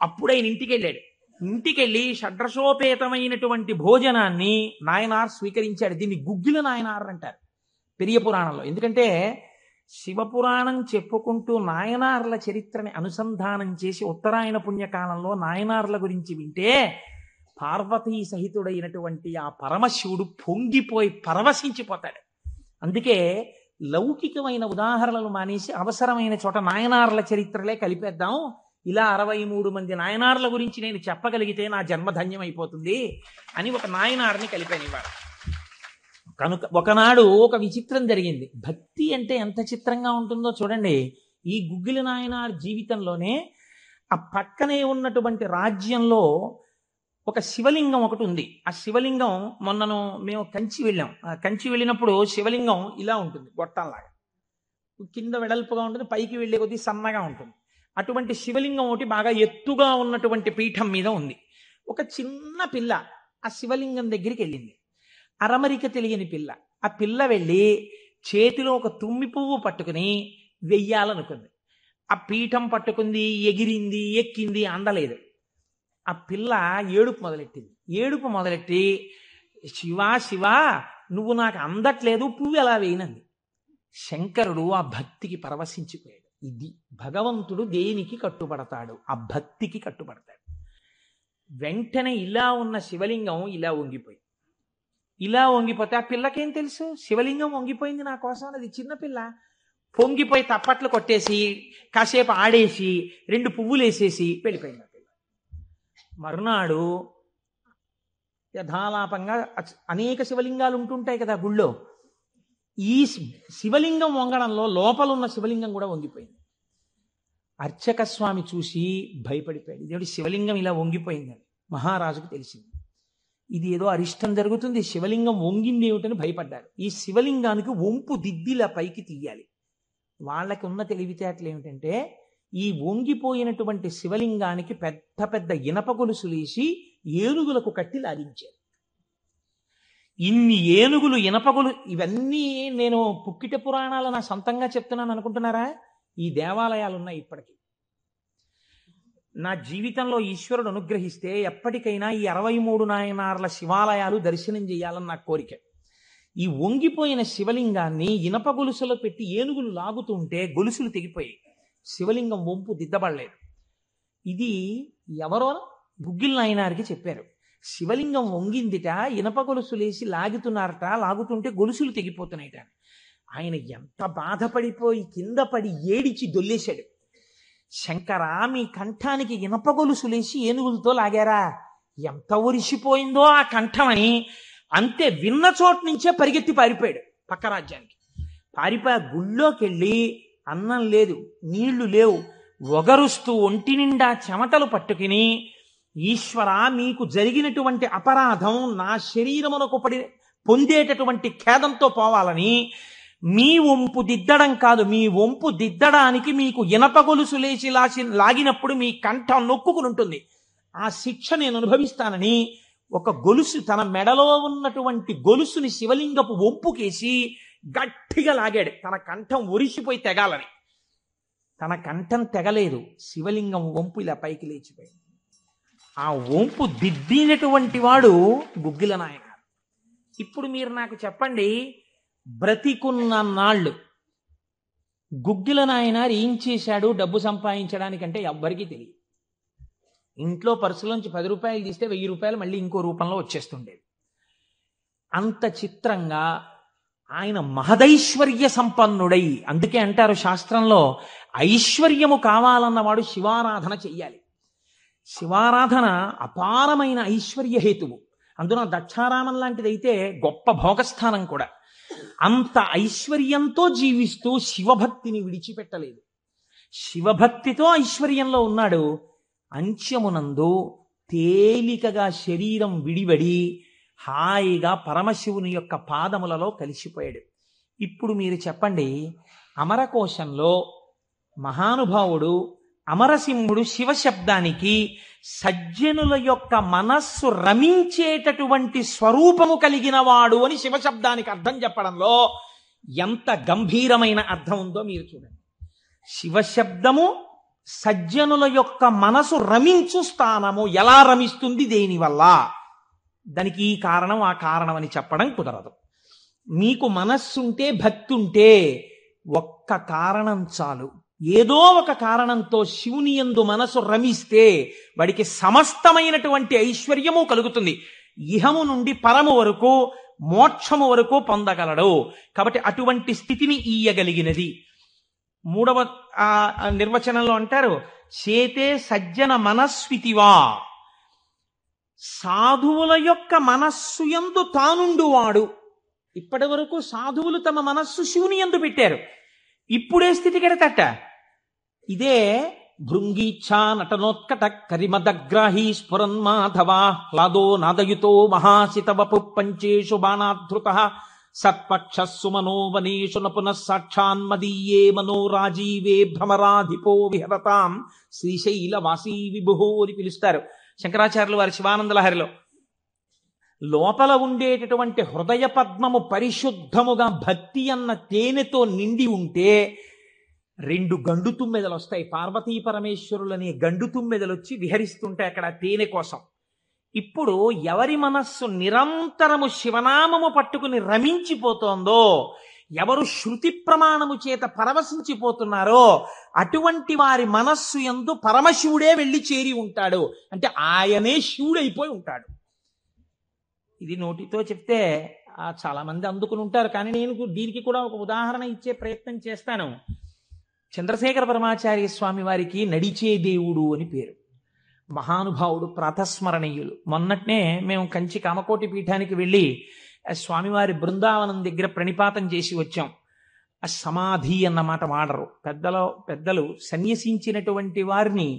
A: అప్పుడు ఆయన ఇంటికి వెళ్ళాడు. ఇంటికెళ్ళి షడ్రశోపేతమైనటువంటి భోజనాన్ని నాయనార్ స్వీకరించాడు. దీన్ని గుగ్గిల నాయనార్ అంటారు పెరియ పురాణంలో. ఎందుకంటే శివపురాణం చెప్పుకుంటూ నాయనార్ల చరిత్రని అనుసంధానం చేసి ఉత్తరాయణ పుణ్యకాలంలో నాయనార్ల గురించి వింటే పార్వతీ సహితుడైనటువంటి ఆ పరమశివుడు పొంగిపోయి పరవశించిపోతాడు. అందుకే లౌకికమైన ఉదాహరణలు మానేసి అవసరమైన చోట నాయనార్ల చరిత్రలే కలిపేద్దాం. ఇలా 63 మంది నాయనార్ల గురించి నేను చెప్పగలిగితే నా జన్మధన్యం అయిపోతుంది అని ఒక నాయనార్ని కలిపాను ఇవాళ. కనుక ఒకనాడు ఒక విచిత్రం జరిగింది. భక్తి అంటే ఎంత చిత్రంగా ఉంటుందో చూడండి. ఈ గుగ్గిల నాయనార్ జీవితంలోనే ఆ పక్కనే ఉన్నటువంటి రాజ్యంలో ఒక శివలింగం ఒకటి ఉంది. ఆ శివలింగం మొన్నను మేము కంచి వెళ్ళాం. కంచి వెళ్ళినప్పుడు శివలింగం ఇలా ఉంటుంది, గొట్టంలాగా కింద వెడల్పుగా ఉంటుంది, పైకి వెళ్ళే కొద్దీ సన్నగా ఉంటుంది. అటువంటి శివలింగం ఒకటి బాగా ఎత్తుగా ఉన్నటువంటి పీఠం మీద ఉంది. ఒక చిన్న పిల్ల ఆ శివలింగం దగ్గరికి వెళ్ళింది. అరమరిక తెలియని పిల్ల. ఆ పిల్ల వెళ్ళి చేతిలో ఒక తుమ్మి పువ్వు పట్టుకుని వెయ్యాలనుకుంది. ఆ పీఠం పట్టుకుంది, ఎగిరింది, ఎక్కింది, అందలేదు. ఆ పిల్ల ఏడుపు మొదలెట్టింది. ఏడుపు మొదలెట్టి, శివా శివా నువ్వు నాకు అందట్లేదు, పువ్వు ఎలా వేయనంది. శంకరుడు ఆ భక్తికి పరవశించిపోయాడు. ఇది భగవంతుడు దేనికి కట్టుబడతాడు? ఆ భక్తికి కట్టుబడతాడు. వెంటనే ఇలా ఉన్న శివలింగం ఇలా వంగిపోయింది. ఇలా వంగిపోతే ఆ పిల్లకేం తెలుసు శివలింగం వంగిపోయింది నా కోసం? అది చిన్నపిల్ల. పొంగిపోయి తప్పట్లు కొట్టేసి కాసేపు ఆడేసి 2 పువ్వులు వేసేసి వెళ్ళిపోయింది ఆ పిల్ల. మరునాడు యథాలాపంగా అనేక శివలింగాలు ఉంటుంటాయి కదా గుళ్ళో. ఈ శివలింగం వంగడంలో లోపలున్న శివలింగం కూడా వంగిపోయింది. అర్చక స్వామి చూసి భయపడిపోయాడు. ఇదేమిటి శివలింగం ఇలా వంగిపోయిందని మహారాజుకు తెలిసింది. ఇది ఏదో అరిష్టం జరుగుతుంది, శివలింగం వంగింది ఏమిటని భయపడ్డారు. ఈ శివలింగానికి వంపు దిద్దిలా పైకి తీయాలి. వాళ్ళకి ఉన్న తెలివితేటలు ఏమిటంటే ఈ వంగిపోయినటువంటి శివలింగానికి పెద్ద పెద్ద ఇనప గొలుసులేసి ఏనుగులకు కట్టి లాగించారు. ఇన్ని ఏనుగులు, ఇనపగులు, ఇవన్నీ నేను పుక్కిట పురాణాలు నా సొంతంగా చెప్తున్నాను అనుకుంటున్నారా? ఈ దేవాలయాలు ఉన్నాయి ఇప్పటికీ. నా జీవితంలో ఈశ్వరుడు అనుగ్రహిస్తే ఎప్పటికైనా ఈ 63 నాయనార్ల శివాలయాలు దర్శనం చేయాలని నా కోరిక. ఈ వంగిపోయిన శివలింగాన్ని ఇనప గొలుసులో పెట్టి ఏనుగులు లాగుతుంటే గొలుసులు తెగిపోయాయి. శివలింగం వంపు దిద్దబడలేదు. ఇది ఎవరో గుగ్గిల్ నాయనారికి చెప్పారు. శివలింగం వంగిందిట, ఇనప గొలుసులేసి లాగుతున్నారట, లాగుతుంటే గొలుసులు తెగిపోతున్నాయిట. ఆయన ఎంత బాధపడిపోయి కింద పడి ఏడిచి దొల్లేశాడు. శంకరా, మీ కంఠానికి ఇనప గొలుసులేసి ఏనుగులతో లాగారా, ఎంత ఒరిసిపోయిందో ఆ కంఠమని. అంతే, విన్న చోటు నుంచే పరిగెత్తి పారిపోయాడు పక్క రాజ్యానికి. పారిపోయి గుళ్ళోకి వెళ్ళి అన్నం లేదు, నీళ్లు లేవు, ఒగరుస్తూ ఒంటి నిండా చెమటలు పట్టుకుని, ఈశ్వర, మీకు జరిగినటువంటి అపరాధం నా శరీరమునకు పొందేటటువంటి ఖేదంతో పోవాలని మీ వంపు దిద్దడం కాదు, మీ వంపు దిద్దడానికి మీకు ఇనప గొలుసు లేచి లాగినప్పుడు మీ కంఠం నొక్కుకుని ఉంటుంది, ఆ శిక్ష నేను అనుభవిస్తానని ఒక గొలుసు, తన మెడలో ఉన్నటువంటి గొలుసుని శివలింగపు వంపుకేసి గట్టిగా లాగాడు, తన కంఠం ఒరిసిపోయి తెగాలని. తన కంఠం తెగలేదు, శివలింగం వంపు ఇలా పైకి లేచిపోయింది. ఆ వంపు దిద్దినటువంటి వాడు గుగ్గిల నాయన. ఇప్పుడు మీరు నాకు చెప్పండి, బ్రతికున్న నాళ్ళు గుగ్గిల నాయనారు ఏం చేశాడు డబ్బు సంపాదించడానికంటే ఎవ్వరికీ తెలియదు. ఇంట్లో పర్సులోంచి 10 రూపాయలు తీస్తే 1000 రూపాయలు మళ్ళీ ఇంకో రూపంలో వచ్చేస్తుండేది. అంత చిత్రంగా ఆయన మహదైశ్వర్య సంపన్నుడై, అందుకే అంటారు శాస్త్రంలో, ఐశ్వర్యము కావాలన్నవాడు శివారాధన చెయ్యాలి. శివారాధన అపారమైన ఐశ్వర్య హేతువు. అందున దక్షారామం లాంటిదైతే గొప్ప భోగస్థానం కూడా. అంత ఐశ్వర్యంతో జీవిస్తూ శివభక్తిని విడిచిపెట్టలేదు. శివభక్తితో ఐశ్వర్యంలో ఉన్నాడు. అంత్యమునందు తేలికగా శరీరం విడిబడి హాయిగా పరమశివుని యొక్క పాదములలో కలిసిపోయాడు. ఇప్పుడు మీరు చెప్పండి, అమరకోశంలో మహానుభావుడు అమరసింహుడు శివశబ్దానికి సజ్జనుల యొక్క మనస్సు రమించేటటువంటి స్వరూపము కలిగిన వాడు అని శివశబ్దానికి అర్థం చెప్పడంలో ఎంత గంభీరమైన అర్థం ఉందో మీరు చూడండి. శివశబ్దము సజ్జనుల యొక్క మనసు రమించు స్థానము. ఎలా రమిస్తుంది, దేనివల్ల? దానికి ఈ కారణం ఆ కారణం అని చెప్పడం కుదరదు. మీకు మనస్సుంటే, భక్తి ఉంటే ఒక్క కారణం చాలు. ఏదో ఒక కారణంతో శివుని యందు మనసు రమిస్తే వాడికి సమస్తమైనటువంటి ఐశ్వర్యము కలుగుతుంది. ఇహము నుండి పరము వరకు, మోక్షము వరకు పొందగలడు. కాబట్టి అటువంటి స్థితిని ఇయ్యగలిగినది. 3వ నిర్వచనంలో అంటారు, చేతే సజ్జన మనస్వితివా. సాధువుల యొక్క మనస్సు యందు తానుండువాడు. ఇప్పటి వరకు సాధువులు తమ మనస్సు శివుని యందు పెట్టారు. ఇప్పుడే స్థితి కెడతట. ఇదే భృంగీచ్ఛా నటనోత్కట కరిమదగ్రాహీ స్ఫురన్మాధవా హ్లాదో నాదయుతో మహాసితవపు పంచేషు బాణాధృత సత్పక్షస్సు మనోవనేషు న పునః సాక్షాన్మదీయే మనోరాజీవే భ్రమరాధిపో విహరతాం శ్రీశైలవాసీ విభుహో అని పిలుస్తారు శంకరాచార్యులు వారి శివానందలహరిలో. లోపల ఉండేటటువంటి హృదయ పద్మము పరిశుద్ధముగా భక్తి అన్న తేనెతో నిండి ఉంటే 2 గండు తుమ్మెదలు వస్తాయి. పార్వతీ పరమేశ్వరులనే గండు తుమ్మెదలు వచ్చి విహరిస్తుంటాయి అక్కడ తేనె కోసం. ఇప్పుడు ఎవరి మనస్సు నిరంతరము శివనామము పట్టుకుని రమించిపోతోందో, ఎవరు శృతి ప్రమాణము చేత పరవశించిపోతున్నారో అటువంటి వారి మనస్సు యందు పరమశివుడే వెళ్ళి చేరి ఉంటాడు. అంటే ఆయనే శివుడైపోయి ఉంటాడు. ఇది నోటితో చెప్తే చాలా మంది అందుకుని ఉంటారు. కానీ నేను దీనికి కూడా ఒక ఉదాహరణ ఇచ్చే ప్రయత్నం చేస్తాను. చంద్రశేఖర పరమాచార్య స్వామి వారికి నడిచే దేవుడు అని పేరు. మహానుభావుడు, ప్రాతస్మరణీయులు. మొన్నట్నే మేము కంచి కామకోటి పీఠానికి వెళ్ళి స్వామివారి బృందావనం దగ్గర ప్రణిపాతం చేసి వచ్చాం. ఆ సమాధి అన్నమాట వాడరు పెద్దలు సన్యసించినటువంటి వారిని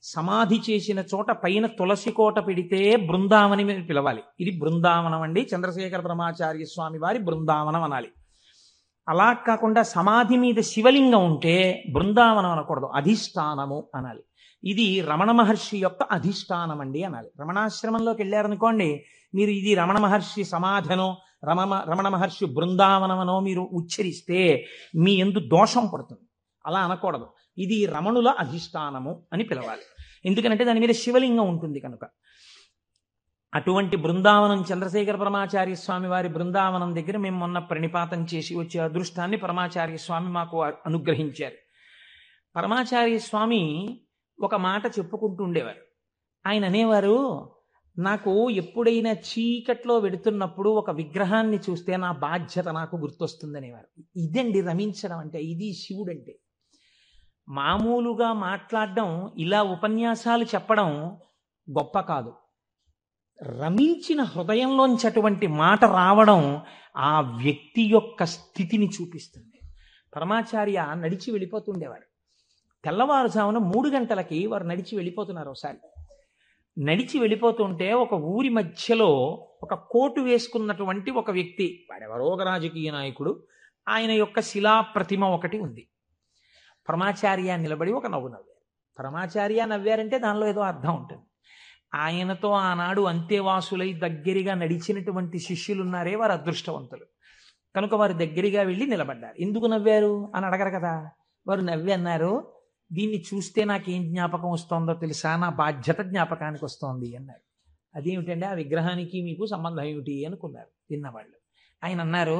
A: సమాధి చేసిన చోట పైన తులసి కోట పెడితే బృందావనం అని పిలవాలి. ఇది బృందావనం అండి, చంద్రశేఖర పరమాచార్య స్వామి వారి బృందావనం అనాలి. అలా కాకుండా సమాధి మీద శివలింగం ఉంటే బృందావనం అనకూడదు, అధిష్టానము అనాలి. ఇది రమణ మహర్షి యొక్క అధిష్టానం అండి అనాలి. రమణాశ్రమంలోకి వెళ్ళారనుకోండి, మీరు ఇది రమణ మహర్షి సమాధనో రమణ మహర్షి బృందావనమనో మీరు ఉచ్చరిస్తే మీ యందు దోషం పడుతుంది. అలా అనకూడదు. ఇది రమణుల అధిష్టానము అని పిలవాలి. ఎందుకంటే దాని మీద శివలింగం ఉంటుంది కనుక. అటువంటి బృందావనం చంద్రశేఖర పరమాచార్య స్వామి వారి బృందావనం దగ్గర మేము మొన్న ప్రణిపాతం చేసి వచ్చే అదృష్టాన్ని పరమాచార్య స్వామి మాకు అనుగ్రహించారు. పరమాచార్య స్వామి ఒక మాట చెప్పుకుంటూ ఉండేవారు. ఆయన అనేవారు, నాకు ఎప్పుడైనా చీకట్లో వెడుతున్నప్పుడు ఒక విగ్రహాన్ని చూస్తే నా బాధ్యత నాకు గుర్తొస్తుందనేవారు. ఇదండి రమించడం అంటే, ఇది శివుడు అంటే. మామూలుగా మాట్లాడడం, ఇలా ఉపన్యాసాలు చెప్పడం గొప్ప కాదు. రమించిన హృదయంలోంచి అటువంటి మాట రావడం ఆ వ్యక్తి యొక్క స్థితిని చూపిస్తుంది. పరమాచార్య నడిచి వెళ్ళిపోతుండేవారు. తెల్లవారుజామున 3 గంటలకి వారు నడిచి వెళ్ళిపోతున్నారు. ఒకసారి నడిచి వెళ్ళిపోతుంటే ఒక ఊరి మధ్యలో ఒక కోటు వేసుకున్నటువంటి ఒక వ్యక్తి, వాడెవరో ఒక రాజకీయ నాయకుడు, ఆయన యొక్క శిలా ప్రతిమ ఒకటి ఉంది. పరమాచార్య నిలబడి ఒక నవ్వు నవ్వారు. పరమాచార్య నవ్వారంటే దానిలో ఏదో అర్థం ఉంటుంది. ఆయనతో ఆనాడు అంతేవాసులై దగ్గరగా నడిచినటువంటి శిష్యులున్నారే, వారు అదృష్టవంతులు కనుక వారు దగ్గరగా వెళ్ళి నిలబడ్డారు. ఎందుకు నవ్వారు అని అడగరు కదా. వారు నవ్వి అన్నారు, దీన్ని చూస్తే నాకేం జ్ఞాపకం వస్తుందో తెలుసా, నా బాధ్యత జ్ఞాపకానికి వస్తోంది అన్నారు. అదేమిటంటే, ఆ విగ్రహానికి మీకు సంబంధం ఏమిటి అనుకున్నారు విన్నవాళ్ళు. ఆయన అన్నారు,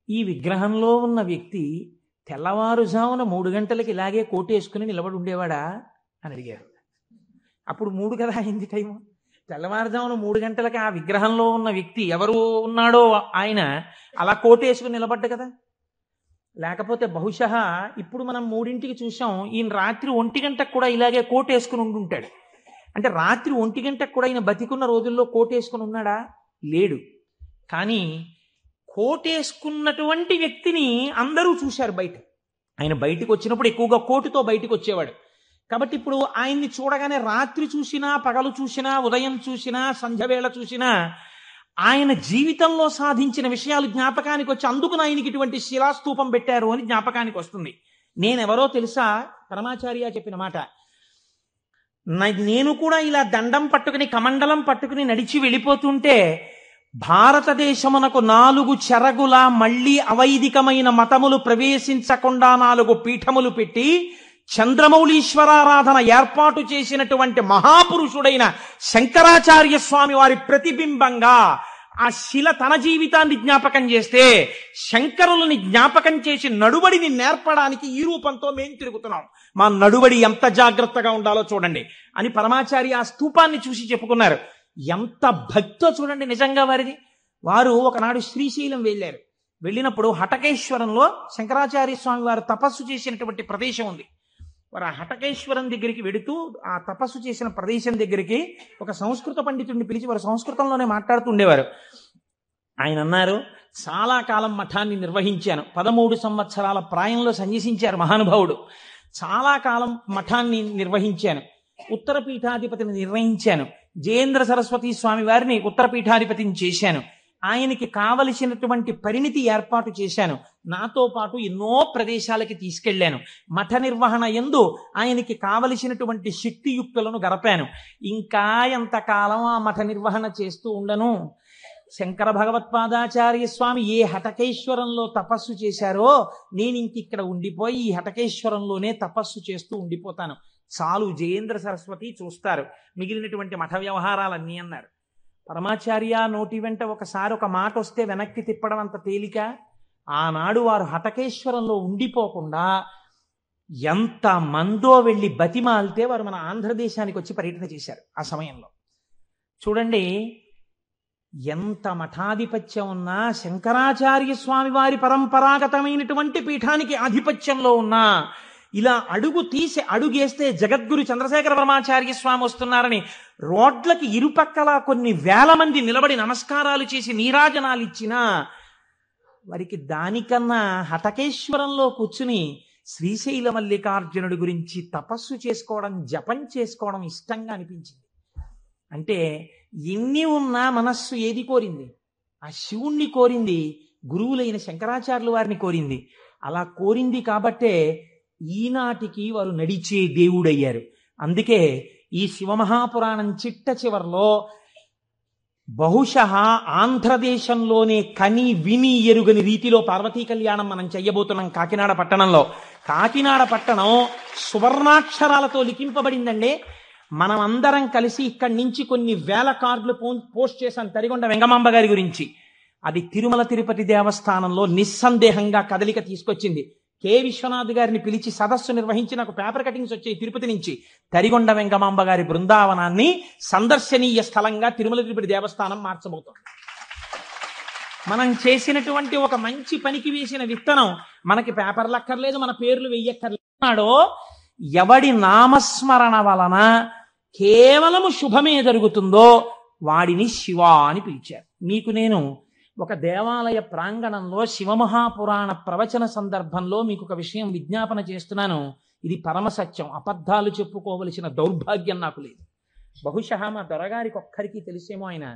A: ఈ విగ్రహంలో ఉన్న వ్యక్తి తెల్లవారుజామున 3 గంటలకి ఇలాగే కోటేసుకుని నిలబడి ఉండేవాడా అని అడిగారు. అప్పుడు 3 కదా అయింది టైము. తెల్లవారుజామున 3 గంటలకి ఆ విగ్రహంలో ఉన్న వ్యక్తి ఎవరు ఉన్నాడో ఆయన అలా కోటేసుకుని నిలబడ్డ కదా. లేకపోతే బహుశः ఇప్పుడు మనం 3ంటికి చూసాం, ఈయన రాత్రి 1 గంటకు కూడా ఇలాగే కోటేసుకుని ఉండుంటాడు. అంటే రాత్రి 1 గంటకు కూడా ఈయన బతికున్న రోజుల్లో కోటేసుకుని ఉన్నాడా? లేడు. కానీ కోటేసుకున్నటువంటి వ్యక్తిని అందరూ చూశారు బయట. ఆయన బయటికి వచ్చినప్పుడు ఎక్కువగా కోటుతో బయటికి వచ్చేవాడు. కాబట్టి ఇప్పుడు ఆయన్ని చూడగానే రాత్రి చూసినా, పగలు చూసినా, ఉదయం చూసినా, సంధ్యవేళ చూసినా ఆయన జీవితంలో సాధించిన విషయాలు జ్ఞాపకానికి వచ్చి, అందుకు ఆయనకి ఇటువంటి శిలాస్తూపం పెట్టారు అని జ్ఞాపకానికి వస్తుంది. నేనెవరో తెలుసా? పరమాచార్య చెప్పిన మాట. నేను కూడా ఇలా దండం పట్టుకుని, కమండలం పట్టుకుని నడిచి వెళ్ళిపోతుంటే, భారతదేశమునకు 4 చెరగుల మళ్లీ అవైదికమైన మతములు ప్రవేశించకుండా 4 పీఠములు పెట్టి చంద్రమౌళీశ్వరారాధన ఏర్పాటు చేసినటువంటి మహాపురుషుడైన శంకరాచార్య స్వామి వారి ప్రతిబింబంగా ఆ శిల తన జీవితాన్ని జ్ఞాపకం చేస్తే, శంకరులని జ్ఞాపకం చేసి నడుబడిని నేర్పడానికి ఈ రూపంతో మేం తిరుగుతున్నాం. మా నడుబడి ఎంత జాగ్రత్తగా ఉండాలో చూడండి అని పరమాచార్య ఆ స్తూపాన్ని చూసి చెప్పుకున్నారు. ఎంత భక్తో చూడండి నిజంగా వారిది. వారు ఒకనాడు శ్రీశైలం వెళ్ళారు. వెళ్ళినప్పుడు హటకేశ్వరంలో శంకరాచార్య స్వామి వారు తపస్సు చేసినటువంటి ప్రదేశం ఉంది. వారు ఆ హటకేశ్వరం దగ్గరికి వెడుతూ ఆ తపస్సు చేసిన ప్రదేశం దగ్గరికి ఒక సంస్కృత పండితుడిని పిలిచి వారు సంస్కృతంలోనే మాట్లాడుతుండేవారు. ఆయన అన్నారు, చాలా కాలం మఠాన్ని నిర్వహించాను. 13 సంవత్సరాల ప్రాయంలో సన్యసించారు మహానుభావుడు. చాలా కాలం మఠాన్ని నిర్వహించాను. ఉత్తర పీఠాధిపతిని నిర్వహించాను. జయేంద్ర సరస్వతి స్వామి వారిని ఉత్తర పీఠాధిపతిని చేశాను. ఆయనకి కావలసినటువంటి పరిణితి ఏర్పాటు చేశాను. నాతో పాటు ఎన్నో ప్రదేశాలకి తీసుకెళ్లాను. మఠ నిర్వహణ యందు ఆయనకి కావలసినటువంటి శక్తియుక్తులను గరపాను. ఇంకా ఎంతకాలం ఆ మఠ నిర్వహణ చేస్తూ ఉండను? శంకర భగవత్పాదాచార్య స్వామి ఏ హటకేశ్వరంలో తపస్సు చేశారో నేను ఇంకిక్కడ ఉండిపోయి ఈ హటకేశ్వరంలోనే తపస్సు చేస్తూ ఉండిపోతాను. చాలు, జయేంద్ర సరస్వతి చూస్తారు మిగిలినటువంటి మఠ వ్యవహారాలన్నీ అన్నారు. పరమాచార్య నోటి వెంట ఒకసారి ఒక మాట వస్తే వెనక్కి తిప్పడం అంత తేలిక. ఆనాడు వారు హటకేశ్వరంలో ఉండిపోకుండా ఎంత మందో వెళ్ళి బతిమాలితే వారు మన ఆంధ్రదేశానికి వచ్చి పర్యటన చేశారు. ఆ సమయంలో చూడండి, ఎంత మఠాధిపత్యం ఉన్నా, శంకరాచార్య స్వామి వారి పరంపరాగతమైనటువంటి పీఠానికి ఆధిపత్యంలో ఉన్నా, ఇలా అడుగేస్తే జగద్గురు చంద్రశేఖర పరమాచార్య స్వామి వస్తున్నారని రోడ్లకి ఇరుపక్కల కొన్ని వేల మంది నిలబడి నమస్కారాలు చేసి నీరాజనాలు ఇచ్చినా వారికి దానికన్నా హటకేశ్వరంలో కూర్చుని శ్రీశైల మల్లికార్జునుడి గురించి తపస్సు చేసుకోవడం, జపం చేసుకోవడం ఇష్టంగా అనిపించింది. అంటే ఎన్ని ఉన్నా మనస్సు ఏది కోరింది? ఆ శివుణ్ణి కోరింది, గురువులైన శంకరాచార్యుల వారిని కోరింది. అలా కోరింది కాబట్టే ఈనాటికి వారు నడిచే దేవుడయ్యారు. అందుకే ఈ శివమహాపురాణం చిట్ట చివర్లో బహుశः ఆంధ్రదేశంలోనే కని విని ఎరుగని రీతిలో పార్వతీ కళ్యాణం మనం చెయ్యబోతున్నాం కాకినాడ పట్టణంలో. కాకినాడ పట్టణం సువర్ణాక్షరాలతో లిఖింపబడిందండి. మనం అందరం కలిసి ఇక్కడి నుంచి కొన్ని వేల కార్డులు పోస్ట్ చేశాను తరిగొండ వెంగమాంబ గారి గురించి. అది తిరుమల తిరుపతి దేవస్థానంలో నిస్సందేహంగా కదలిక తీసుకొచ్చింది. కె విశ్వనాథ్ గారిని పిలిచి సదస్సు నిర్వహించి నాకు పేపర్ కటింగ్స్ వచ్చాయి తిరుపతి నుంచి. తరిగొండ వెంగమాంబ గారి బృందావనాన్ని సందర్శనీయ స్థలంగా తిరుమల తిరుపతి దేవస్థానం మార్చబోతోంది. మనం చేసినటువంటి ఒక మంచి పనికి వేసిన విత్తనం మనకి పేపర్లు అక్కర్లేదు, మన పేర్లు వెయ్యక్కర్లేదో, ఎవడి నామస్మరణ వలన కేవలము శుభమే జరుగుతుందో వాడిని శివ అని పిలిచారు. మీకు నేను ఒక దేవాలయ ప్రాంగణంలో శివమహాపురాణ ప్రవచన సందర్భంలో మీకు ఒక విషయం విజ్ఞాపన చేస్తున్నాను. ఇది పరమసత్యం, అబద్ధాలు చెప్పుకోవలసిన దౌర్భాగ్యం నాకు లేదు. బహుశా మా దొరగారికి ఒక్కరికి తెలిసేమో, ఆయన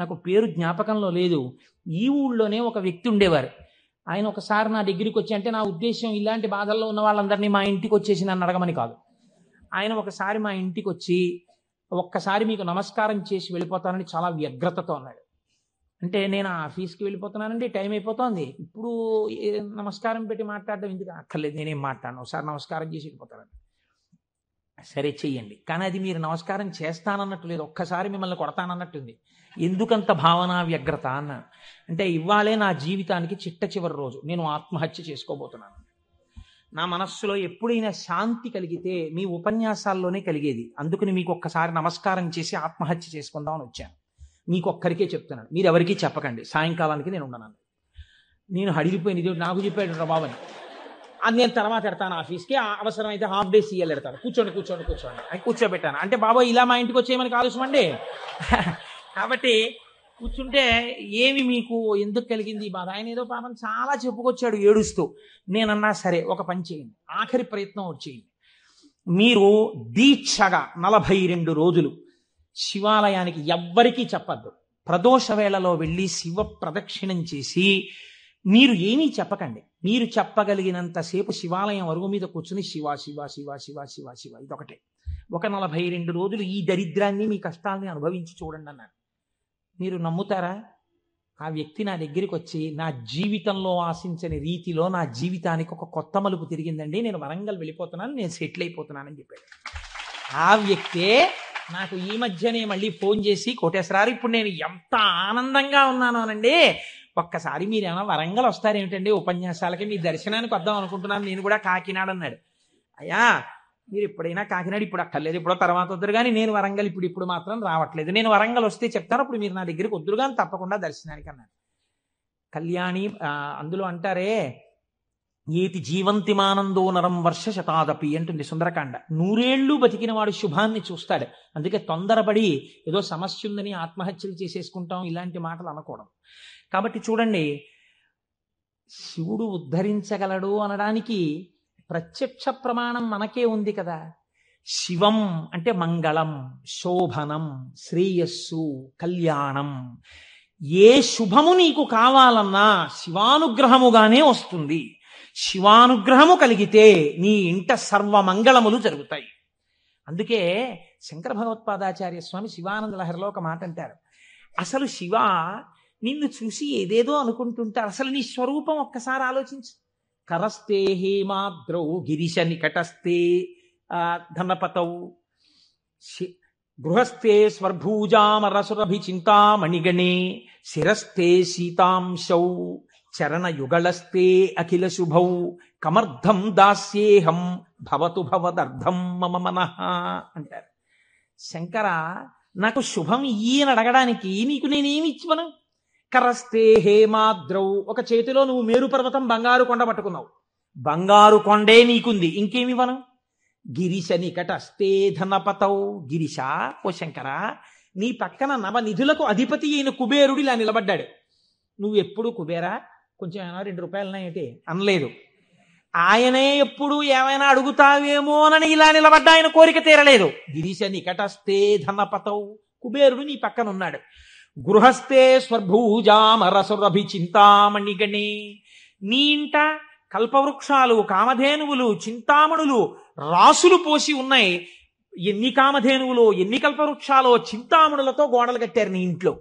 A: నాకు పేరు జ్ఞాపకంలో లేదు. ఈ ఊళ్ళోనే ఒక వ్యక్తి ఉండేవారు. ఆయన ఒకసారి నా దగ్గరికి వచ్చి, అంటే నా ఉద్దేశం ఇలాంటి బాధల్లో ఉన్న వాళ్ళందరినీ మా ఇంటికి వచ్చేసి నన్ను అడగమని కాదు. ఆయన ఒకసారి మా ఇంటికి వచ్చి ఒక్కసారి మీకు నమస్కారం చేసి వెళ్ళిపోతానని చాలా వ్యగ్రతతో అన్నాడు. అంటే నేను ఆఫీస్కి వెళ్ళిపోతున్నానండి, టైం అయిపోతుంది, ఇప్పుడు నమస్కారం పెట్టి మాట్లాడడం ఎందుకు? అక్కర్లేదు, నేనేం మాట్లాడను, ఒకసారి నమస్కారం చేసి వెళ్ళిపోతానండి. సరే చెయ్యండి, కానీ అది మీరు నమస్కారం చేస్తానన్నట్టు లేదు, ఒక్కసారి మిమ్మల్ని కొడతానన్నట్టుంది. ఎందుకంత భావన వ్యగ్రత అన్నాను. అంటే ఇవ్వాలే నా జీవితానికి చిట్ట చివరి రోజు, నేను ఆత్మహత్య చేసుకోబోతున్నాను. నా మనస్సులో ఎప్పుడైనా శాంతి కలిగితే మీ ఉపన్యాసాల్లోనే కలిగేది. అందుకని మీకు ఒక్కసారి నమస్కారం చేసి ఆత్మహత్య చేసుకుందామని వచ్చాను. మీకు ఒక్కరికే చెప్తున్నాను, మీరు ఎవరికీ చెప్పకండి, సాయంకాలానికి నేను ఉండను. నేను హడిలిపోయిన ఇది నాకు చెప్పాడు బాబని. అది నేను తర్వాత ఎడతాను ఆఫీస్కి, అవసరమైతే హాఫ్ డే సీఎల్ ఎడతాను, కూర్చోండి అని కూర్చోబెట్టాను. అంటే బాబా ఇలా మా ఇంటికి వచ్చేయమని ఆలోచన అండి. కాబట్టి కూర్చుంటే ఏమి మీకు ఎందుకు కలిగింది బాధ? ఆయన ఏదో పాపం చాలా చెప్పుకొచ్చాడు ఏడుస్తూ. నేనన్నా సరే ఒక పని చేయండి, ఆఖరి ప్రయత్నం వచ్చేయండి, మీరు దీక్షగా 42 రోజులు శివాలయానికి ఎవ్వరికీ చెప్పద్దు. ప్రదోష వేళలో వెళ్ళి శివ ప్రదక్షిణం చేసి మీరు ఏమీ చెప్పకండి. మీరు చెప్పగలిగినంతసేపు శివాలయం అరుగు మీద కూర్చుని శివ శివ శివ శివ శివ శివ ఇదొకటే. ఒక 42 రోజులు ఈ దరిద్రాన్ని, మీ కష్టాలని అనుభవించి చూడండి అన్నాను. మీరు నమ్ముతారా? ఆ వ్యక్తి నా దగ్గరికి వచ్చి, నా జీవితంలో ఆశించని రీతిలో నా జీవితానికి ఒక కొత్త మలుపు తిరిగిందండి, నేను వరంగల్ వెళ్ళిపోతున్నాను, నేను సెటిల్ అయిపోతున్నానని చెప్పాడు. ఆ వ్యక్తే నాకు ఈ మధ్యనే మళ్ళీ ఫోన్ చేసి, కోటేశ్వరారు ఇప్పుడు నేను ఎంత ఆనందంగా ఉన్నాను అనండి, ఒక్కసారి మీరేమైనా వరంగల్ వస్తారేమిటండి ఉపన్యాసాలకి, మీ దర్శనానికి వద్దాం అనుకుంటున్నాను, నేను కూడా కాకినాడ అన్నాడు. అయ్యా మీరు ఎప్పుడైనా కాకినాడ, ఇప్పుడు అక్కర్లేదు, ఇప్పుడు తర్వాత వద్దురు కానీ, నేను వరంగల్ ఇప్పుడు మాత్రం రావట్లేదు, నేను వరంగల్ వస్తే చెప్తాను, అప్పుడు మీరు నా దగ్గరికి వద్దురు కానీ తప్పకుండా దర్శనానికి అన్నాడు. కళ్యాణి అందులో అంటారే, ఏతి జీవంతిమానందో నరం వర్ష శతాదపి అంటుంది సుందరకాండ. 100 ఏళ్ళు బతికిన వాడు శుభాన్ని చూస్తాడు. అందుకే తొందరపడి ఏదో సమస్య ఉందని ఆత్మహత్యలు చేసేసుకుంటాం, ఇలాంటి మాటలు అనకూడదు. కాబట్టి చూడండి, శివుడు ఉద్ధరించగలడు అనడానికి ప్రత్యక్ష ప్రమాణం మనకే ఉంది కదా. శివం అంటే మంగళం, శోభనం, శ్రేయస్సు, కళ్యాణం. ఏ శుభము నీకు కావాలన్నా శివానుగ్రహముగానే వస్తుంది. శివానుగ్రహము కలిగితే నీ ఇంట సర్వమంగళములు జరుగుతాయి. అందుకే శంకర భగవత్పాదాచార్య స్వామి శివానంద లహరిలో ఒక మాట అంటారు, అసలు శివ నిన్ను చూసి ఏదేదో అనుకుంటుంటారు, అసలు నీ స్వరూపం ఒక్కసారి ఆలోచించు. కరస్తే హేమాద్రౌ గిరిశ నికటస్తే ధనపతౌ గృహస్థే స్వర్భూజామరసురభి చింతామణిగణే శిరస్థే సీతాంశౌ చరణయుగళస్తే అఖిల శుభౌ కమర్థం దాస్యేహం భవతు భవదర్థం మమ మనః అంటారు. శంకర, నాకు శుభం ఇయ్యని అడగడానికి నీకు నేనేమి ఇచ్చివను? కరస్తే హేమాద్రౌ, ఒక చేతిలో నువ్వు మేరు పర్వతం బంగారు కొండ పట్టుకున్నావు, బంగారు కొండే నీకుంది, ఇంకేమివను? గిరిశ నికటస్తే ధనపతౌ, గిరిశ ఓ శంకర, నీ పక్కన నవనిధులకు అధిపతి అయిన కుబేరుడు ఇలా నిలబడ్డాడు. నువ్వు ఎప్పుడు కుబేరా కొంచెం ఏమైనా 2 రూపాయలన్నాయేంటి అనలేదు. ఆయనే ఎప్పుడు ఏమైనా అడుగుతావేమోనని ఇలా నిలబడ్డా, ఆయన కోరిక తీరలేదు. గిరిశ నికటస్తే ధనపతౌ, కుబేరుడు నీ పక్కన ఉన్నాడు. గృహస్థే స్వర్భూజామరసురభి చింతామణిగణే, నీ ఇంట కల్పవృక్షాలు, కామధేనువులు, చింతామణులు రాసులు పోసి ఉన్నాయి. ఎన్ని కామధేనువులో, ఎన్ని కల్పవృక్షాలో, చింతామణులతో గోడలు కట్టారు నీ ఇంట్లో.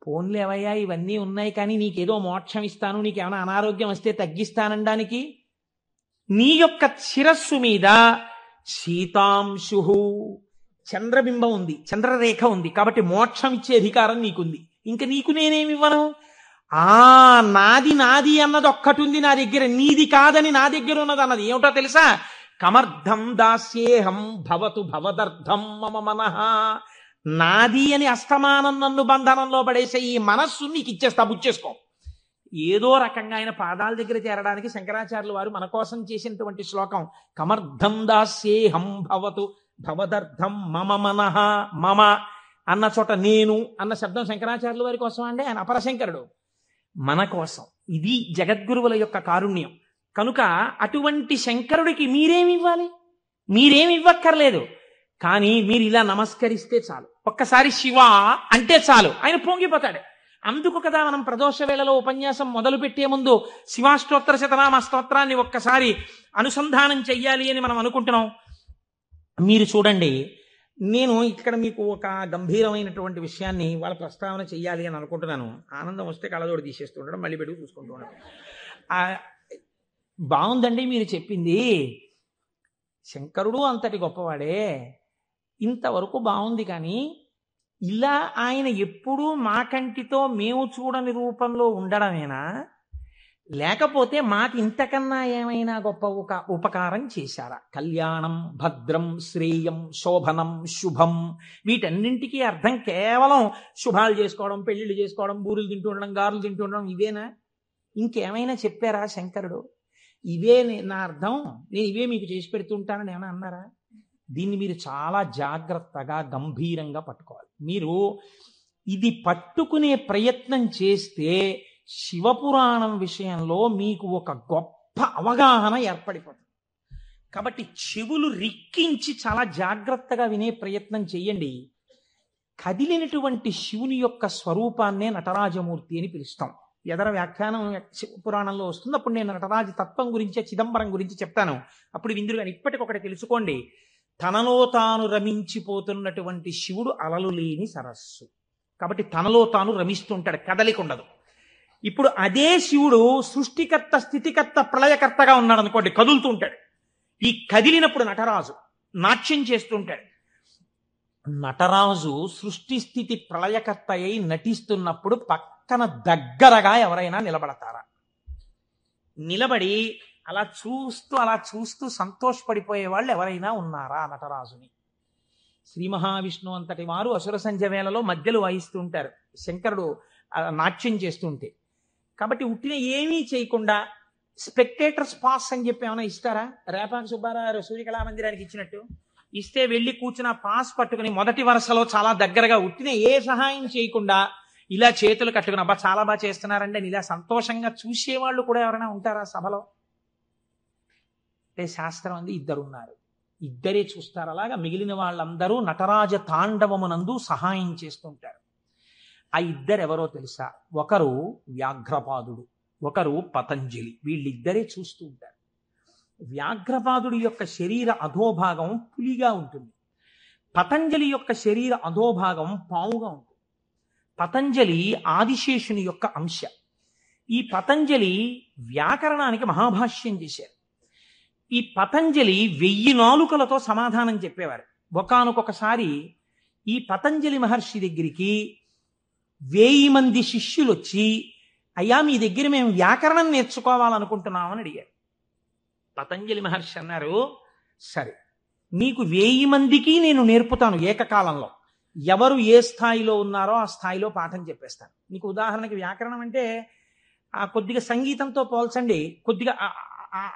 A: పోన్లేవయ్యా ఇవన్నీ ఉన్నాయి, కానీ నీకేదో మోక్షం ఇస్తాను, నీకేమైనా అనారోగ్యం వస్తే తగ్గిస్తానడానికి నీ యొక్క శిరస్సు మీద శీతాంశు, చంద్రబింబం ఉంది, చంద్రరేఖ ఉంది, కాబట్టి మోక్షం ఇచ్చే అధికారం నీకుంది. ఇంక నీకు నేనేమి ఇవ్వను? నాది నాది అన్నది ఒక్కటి ఉంది నా దగ్గర, నీది కాదని నా దగ్గర ఉన్నది అన్నది ఏమిటో తెలుసా? కమర్థం దాస్యేహం భవతు భవదర్థం మమ మనః. నాది అని అస్తమానం నన్ను బంధనంలో పడేసే ఈ మనస్సు నీకు ఇచ్చేస్తా, బుచ్చేసుకో. ఏదో రకంగా ఆయన పాదాల దగ్గర చేరడానికి శంకరాచార్యులు వారు మన కోసం చేసినటువంటి శ్లోకం కమర్థం దాస్యేహం భవతు భవదర్థం మమ మనః. మమ అన్న చోట నేను అన్న శబ్దం శంకరాచార్యుల వారి కోసం అండి, ఆయన అపరశంకరుడు, మన కోసం. ఇది జగద్గురువుల యొక్క కారుణ్యం. కనుక అటువంటి శంకరుడికి మీరేమి ఇవ్వాలి? మీరేమి ఇవ్వక్కర్లేదు. కానీ మీరు ఇలా నమస్కరిస్తే చాలు, ఒక్కసారి శివ అంటే చాలు, ఆయన పొంగిపోతాడు. అందుకు కదా మనం ప్రదోష వేళలో ఉపన్యాసం మొదలు పెట్టే ముందు శివాష్టోత్తర శతనామ స్తోత్రాన్ని ఒక్కసారి అనుసంధానం చెయ్యాలి అని మనం అనుకుంటున్నాం. మీరు చూడండి, నేను ఇక్కడ మీకు ఒక గంభీరమైనటువంటి విషయాన్ని వాళ్ళ ప్రస్తావన చెయ్యాలి అని అనుకుంటున్నాను. ఆనందం వస్తే కళ్ళజోడు తీసేస్తూ ఉండడం, మళ్ళీ పెట్టుకు చూసుకుంటూ ఉండడం. బాగుందండి మీరు చెప్పింది, శంకరుడు అంతటి గొప్పవాడే, ఇంతవరకు బాగుంది. కానీ ఇలా ఆయన ఎప్పుడూ మా కంటితో మేము చూడని రూపంలో ఉండడమేనా, లేకపోతే మాకు ఇంతకన్నా ఏమైనా గొప్ప ఉపకారం చేశారా? కళ్యాణం, భద్రం, శ్రేయం, శోభనం, శుభం, వీటన్నింటికీ అర్థం కేవలం శుభాలు చేసుకోవడం, పెళ్లిళ్ళు చేసుకోవడం, బూరులు తింటూ ఉండడం, గారులు తింటూ ఉండడం, ఇవేనా? ఇంకేమైనా చెప్పారా శంకరుడు? ఇవే నా అర్థం, నేను ఇవే మీకు చేసి పెడుతుంటానని ఏమైనా అన్నారా? దీన్ని మీరు చాలా జాగ్రత్తగా గంభీరంగా పట్టుకోవాలి. మీరు ఇది పట్టుకునే ప్రయత్నం చేస్తే శివపురాణం విషయంలో మీకు ఒక గొప్ప అవగాహన ఏర్పడిపోతుంది. కాబట్టి చెవులు రిక్కించి చాలా జాగ్రత్తగా వినే ప్రయత్నం చెయ్యండి. కదిలినటువంటి శివుని యొక్క స్వరూపాన్నే నటరాజమూర్తి అని పిలుస్తాం. ఎదర వ్యాఖ్యానం పురాణంలో వస్తుంది, అప్పుడు నేను నటరాజ తత్వం గురించి, చిదంబరం గురించి చెప్తాను. అప్పుడు విందురు కానీ ఇప్పటికొకటి తెలుసుకోండి, తనలో తాను రమించిపోతున్నటువంటి శివుడు అలలు లేని సరస్సు. కాబట్టి తనలో తాను రమిస్తుంటాడు, కదలిక ఉండదు. ఇప్పుడు అదే శివుడు సృష్టికర్త, స్థితికర్త, ప్రళయకర్తగా ఉన్నాడు అనుకోండి, కదులుతూ ఉంటాడు. ఈ కదిలినప్పుడు నటరాజు నాట్యం చేస్తుంటాడు. నటరాజు సృష్టి స్థితి ప్రళయకర్త అయి నటిస్తున్నప్పుడు పక్కన దగ్గరగా ఎవరైనా నిలబడతారా? నిలబడి అలా చూస్తూ సంతోషపడిపోయే వాళ్ళు ఎవరైనా ఉన్నారా నటరాజుని? శ్రీ మహావిష్ణువు అంతటి వారు అసుర సంధ్య వేళలో మధ్యలో వాయిస్తూ ఉంటారు, శంకరుడు నాట్యం చేస్తుంటే. కాబట్టి ఉట్టిన ఏమీ చేయకుండా స్పెక్టేటర్స్ పాస్ అని చెప్పి ఏమైనా ఇస్తారా? రేపాకి సుబ్బారావు సూర్యకళా మందిరానికి ఇచ్చినట్టు ఇస్తే వెళ్ళి కూర్చున్న పాస్ పట్టుకుని మొదటి వరుసలో చాలా దగ్గరగా ఉట్టిన ఏ సహాయం చేయకుండా ఇలా చేతులు కట్టుకుని అబ్బా చాలా బాగా చేస్తున్నారండి అని ఇలా సంతోషంగా చూసేవాళ్ళు కూడా ఎవరైనా ఉంటారా సభలో? అంటే శాస్త్రం అంది ఇద్దరున్నారు, ఇద్దరే చూస్తారు. అలాగా మిగిలిన వాళ్ళందరూ నటరాజ తాండవమునందు సహాయం చేస్తుంటారు. ఆ ఇద్దరెవరో తెలుసా? ఒకరు వ్యాఘ్రపాదుడు, ఒకరు పతంజలి. వీళ్ళిద్దరే చూస్తూ ఉంటారు. వ్యాఘ్రపాదుడి యొక్క శరీర అధోభాగం పులిగా ఉంటుంది, పతంజలి యొక్క శరీర అధోభాగం పావుగా ఉంటుంది. పతంజలి ఆదిశేషుని యొక్క అంశ. ఈ పతంజలి వ్యాకరణానికి మహాభాష్యం చేశారు. ఈ పతంజలి 1000 నాలుకలతో సమాధానం చెప్పేవారు. ఒకానొకసారి ఈ పతంజలి మహర్షి దగ్గరికి 1000 మంది శిష్యులు వచ్చి, అయ్యా మీ దగ్గర మేము వ్యాకరణం నేర్చుకోవాలనుకుంటున్నామని అడిగారు. పతంజలి మహర్షి అన్నారు, సరే మీకు 1000 మందికి నేను నేర్పుతాను ఏకకాలంలో. ఎవరు ఏ స్థాయిలో ఉన్నారో ఆ స్థాయిలో పాఠం చెప్పేస్తాను. మీకు ఉదాహరణకి వ్యాకరణం అంటే కొద్దిగా సంగీతంతో పోల్చండి. కొద్దిగా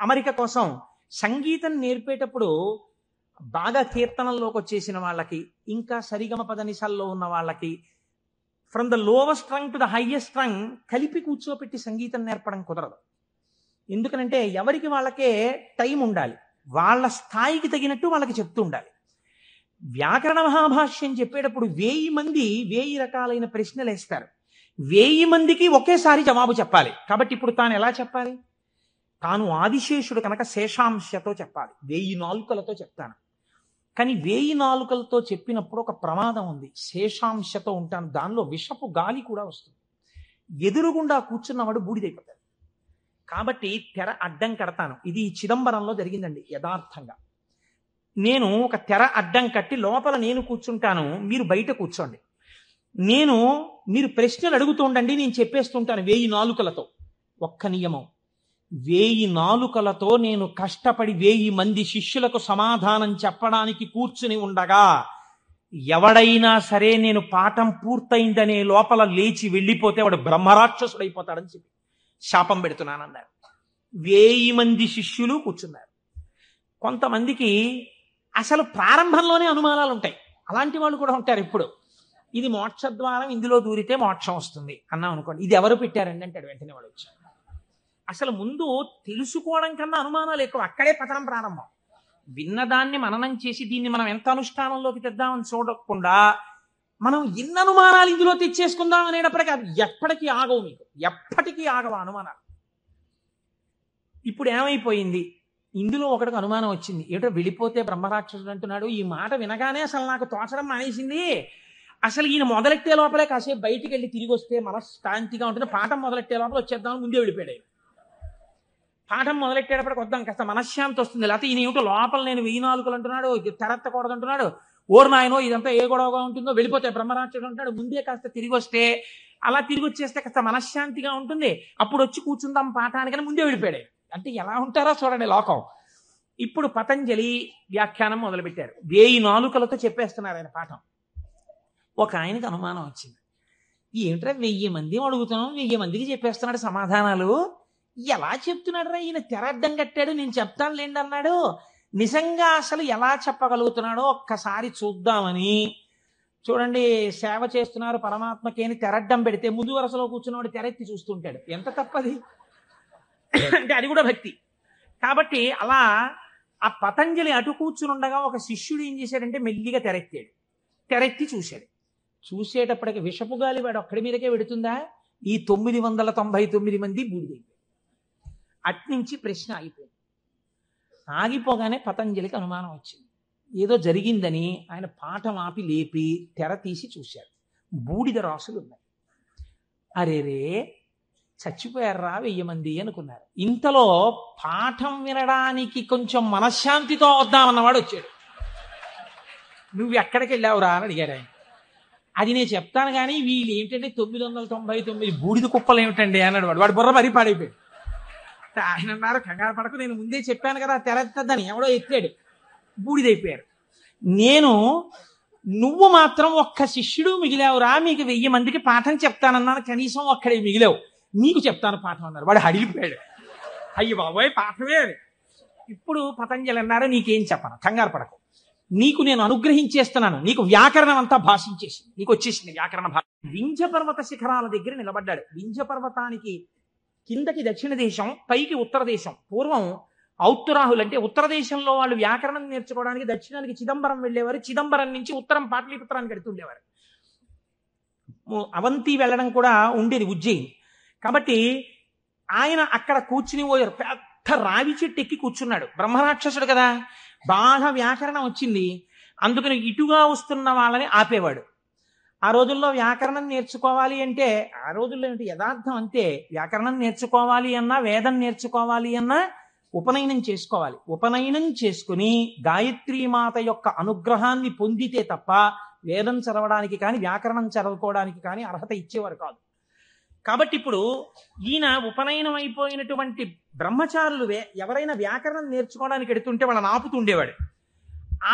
A: అమరిక కోసం సంగీతం నేర్పేటప్పుడు బాగా కీర్తనల్లోకి వచ్చేసిన వాళ్ళకి, ఇంకా సరిగమ పదనిసల్లో ఉన్న వాళ్ళకి, from the lowest string to the highest string కలిపి కూర్చోపెట్టి సంగీతం నేర్పడం కుదరదు. ఎందుకనంటే ఎవరికి వాళ్ళకే టైం ఉండాలి, వాళ్ళ స్థాయికి తగినట్టు వాళ్ళకి చెప్తూ ఉండాలి. వ్యాకరణ మహాభాష్యం చెప్పేటప్పుడు 1000 మంది 1000 రకాలైన ప్రశ్నలు వేస్తారు. 1000 మందికి ఒకేసారి జవాబు చెప్పాలి. కాబట్టి ఇప్పుడు తాను ఎలా చెప్పాలి? తాను ఆదిశేషుడు కనుక శేషాంశతో చెప్పాలి, 1000 నాలుకలతో చెప్తాను. కానీ 1000 నాలుకలతో చెప్పినప్పుడు ఒక ప్రమాదం ఉంది. శేషాంశతో ఉంటాను, దానిలో విషపు గాలి కూడా వస్తుంది, ఎదురుగుండా కూర్చున్నవాడు బూడిదైపోతాడు. కాబట్టి తెర అడ్డం కడతాను. ఇది చిదంబరంలో జరిగిందండి యథార్థంగా. నేను ఒక తెర అడ్డం కట్టి లోపల నేను కూర్చుంటాను, మీరు బయట కూర్చోండి. మీరు ప్రశ్నలు అడుగుతూ ఉండండి, నేను చెప్పేస్తుంటాను 1000 నాలుకలతో. ఒక్క నియమం, 1000 నాలుకలతో నేను కష్టపడి 1000 మంది శిష్యులకు సమాధానం చెప్పడానికి కూర్చుని ఉండగా ఎవడైనా సరే నేను పాఠం పూర్తయిందనే లోపల లేచి వెళ్ళిపోతే వాడు బ్రహ్మరాక్షసుడు అయిపోతాడని చెప్పి శాపం పెడుతున్నానన్నారు. 1000 మంది శిష్యులు కూర్చున్నారు. కొంతమందికి అసలు ప్రారంభంలోనే అనుమానాలు ఉంటాయి. అలాంటి వాళ్ళు కూడా ఉంటారు. ఇప్పుడు ఇది మోక్షద్వారం, ఇందులో దూరితే మోక్షం వస్తుంది అన్నాం అనుకోండి, ఇది ఎవరు పెట్టారండి అంటాడు. వెంటనే వాడు వచ్చాడు. అసలు ముందు తెలుసుకోవడం కన్నా అనుమానాలు ఎక్కువ. అక్కడే పతనం ప్రారంభం. విన్నదాన్ని మననం చేసి దీన్ని మనం ఎంత అనుష్ఠానంలోకి తెద్దామని చూడకుండా మనం ఎన్ని అనుమానాలు ఇందులో తెచ్చేసుకుందాం అనేటప్పటికీ అవి ఎప్పటికీ ఆగవు. మీకు ఎప్పటికీ ఆగవు అనుమానాలు. ఇప్పుడు ఏమైపోయింది, ఇందులో ఒకటికి అనుమానం వచ్చింది. ఏటో వెళ్ళిపోతే బ్రహ్మరాక్షసుడు అంటున్నాడు. ఈ మాట వినగానే అసలు నాకు తోచడం మానేసింది. అసలు ఈయన మొదలెట్టే లోపలే కాసేపు బయటికి వెళ్ళి తిరిగి వస్తే మనశ్శాంతిగా ఉంటుంది. పాఠం మొదలెట్టే లోపల వచ్చేద్దామని ముందే వెళ్ళిపోయాడు. పాఠం మొదలెట్టేటప్పటికి వద్దాం, కాస్త మనశ్శాంతి వస్తుంది. లేకపోతే ఈయన ఏమిటో లోపల నేను 1000 నాలుకలు అంటున్నాడు, తెరత్తకూడదు అంటున్నాడు, ఓరు నాయనో ఇదంతా ఏ గొడవగా ఉంటుందో, వెళ్ళిపోతే బ్రహ్మరాక్షసుడు అంటాడు. ముందే కాస్త తిరిగి వస్తే, అలా తిరిగి వచ్చేస్తే కాస్త మనశ్శాంతిగా ఉంటుంది. అప్పుడు వచ్చి కూర్చుందాం పాఠానికని ముందే వెళ్ళిపోయాడు. అంటే ఎలా ఉంటారో చూడండి లోకం. ఇప్పుడు పతంజలి వ్యాఖ్యానం మొదలుపెట్టారు. 1000 నాలుకలతో చెప్పేస్తున్నారు ఆయన పాఠం. ఒక ఆయనకు అనుమానం వచ్చింది. ఏమిట్రా 1000 మంది అడుగుతున్నాం, 1000 మందికి చెప్పేస్తున్నాడు సమాధానాలు, ఎలా చెప్తున్నాడు రా ఈయన? తెర అడ్డం కట్టాడు, నేను చెప్తాను లేండి అన్నాడు. నిజంగా అసలు ఎలా చెప్పగలుగుతున్నాడో ఒక్కసారి చూద్దామని. చూడండి, సేవ చేస్తున్నారు పరమాత్మకి అని తెరడ్డం పెడితే ముందు వరుసలో కూర్చున్నవాడు తెరెత్తి చూస్తుంటాడు. ఎంత తప్పది అంటే అది కూడా భక్తి. కాబట్టి అలా ఆ పతంజలి అటు కూర్చుని ఉండగా ఒక శిష్యుడు ఏం చేశాడంటే మెల్లిగా తెరెత్తాడు. తెరెత్తి చూశాడు. చూసేటప్పటికి విషపు గాలి వాడు ఒక్కడి మీదకే పెడుతుందా? ఈ 999 మంది బూడిదైపోయారు. అట్నుంచి ప్రశ్న ఆగిపోయింది. ఆగిపోగానే పతంజలికి అనుమానం వచ్చింది. ఏదో జరిగిందని ఆయన పాఠం ఆపి లేపి తెర తీసి చూశారు. బూడిద రాసులు ఉన్నాయి. అరేరే చచ్చిపోయారా 1000 మంది అనుకున్నారు. ఇంతలో పాఠం వినడానికి కొంచెం మనశ్శాంతితో వద్దామన్నవాడు వచ్చాడు. నువ్వు ఎక్కడికి వెళ్ళావురా అని అడిగాడు ఆయన. అది నేను చెప్తాను కానీ వీళ్ళు ఏంటంటే 999 బూడిద కుప్పలు ఏమిటండి అన్నాడు వాడు. వాడు బుర్ర మరీ పాడైపోయాడు. ఆయన అన్నారు, కంగారు పడకు, నేను ముందే చెప్పాను కదా తెరెత్తద్దని. ఎవడో ఎత్తాడు, బూడిదైపోయారు. నువ్వు మాత్రం ఒక్క శిష్యుడు మిగిలావురా, మీకు 1000 మందికి పాఠం చెప్తానన్నాను, కనీసం ఒక్కడే మిగిలావు, నీకు చెప్తాను పాఠం అన్నారు. వాడు హడిలిపోయాడు. అయ్యి బాబోయ్ పాఠమే అది. ఇప్పుడు పతంజలి అన్నారు, నీకేం చెప్పను, కంగారు పడకు, నీకు నేను అనుగ్రహించేస్తున్నాను, నీకు వ్యాకరణం అంతా భాషించేసింది, నీకు వచ్చేసింది వ్యాకరణ భాష. వింధ్య పర్వత శిఖరాల దగ్గర నిలబడ్డాడు. వింధ్య పర్వతానికి కిందకి దక్షిణ దేశం, పైకి ఉత్తర దేశం. పూర్వం ఔత్తరాహులు అంటే ఉత్తర దేశంలో వాళ్ళు వ్యాకరణం నేర్చుకోవడానికి దక్షిణానికి చిదంబరం వెళ్ళేవారు. చిదంబరం నుంచి ఉత్తరం పాటలీపుత్రానికి వెళ్తుండేవారు. అవంతి వెళ్ళడం కూడా ఉండేది, ఉజ్జయిని. కాబట్టి ఆయన అక్కడ కూర్చుని పోయారు. పెద్ద రావి చెట్టు ఎక్కి కూర్చున్నాడు. బ్రహ్మరాక్షసుడు కదా, బాగా వ్యాకరణం వచ్చింది. అందుకని ఇటుగా వస్తున్న వాళ్ళని ఆపేవాడు. ఆ రోజుల్లో వ్యాకరణం నేర్చుకోవాలి అంటే, ఆ రోజుల్లో ఏంటి యథార్థం అంతే, వ్యాకరణం నేర్చుకోవాలి అన్నా, వేదం నేర్చుకోవాలి అన్నా ఉపనయనం చేసుకోవాలి. ఉపనయనం చేసుకుని గాయత్రీమాత యొక్క అనుగ్రహాన్ని పొందితే తప్ప వేదం చదవడానికి కానీ వ్యాకరణం చదువుకోవడానికి కానీ అర్హత ఇచ్చేవారు కాదు. కాబట్టి ఇప్పుడు ఈయన ఉపనయనం అయిపోయినటువంటి బ్రహ్మచారులు ఎవరైనా వ్యాకరణం నేర్చుకోవడానికి ఎడుతుంటే వాళ్ళని ఆపుతుండేవాడు.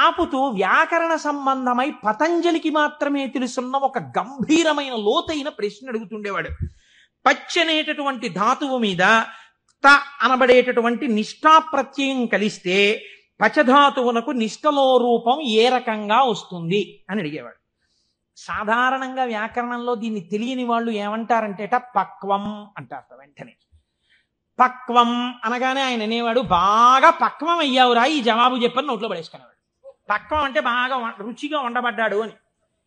A: ఆపుతూ వ్యాకరణ సంబంధమై పతంజలికి మాత్రమే తెలుసున్న ఒక గంభీరమైన లోతైన ప్రశ్న అడుగుతుండేవాడు. పచ్చనేటటువంటి ధాతువు మీద త అనబడేటటువంటి నిష్ఠా ప్రత్యయం కలిస్తే పచధాతువునకు నిష్ఠలో రూపం ఏ రకంగా వస్తుంది అని అడిగేవాడు. సాధారణంగా వ్యాకరణంలో దీన్ని తెలియని వాళ్ళు ఏమంటారంటేట పక్వం అంటారు. వెంటనే పక్వం అనగానే ఆయన అనేవాడు, బాగా పక్వం అయ్యావురా ఈ జవాబు చెప్పని నోట్లో పడేసుకునేవాడు. పక్వం అంటే బాగా రుచిగా వండబడ్డాడు అని.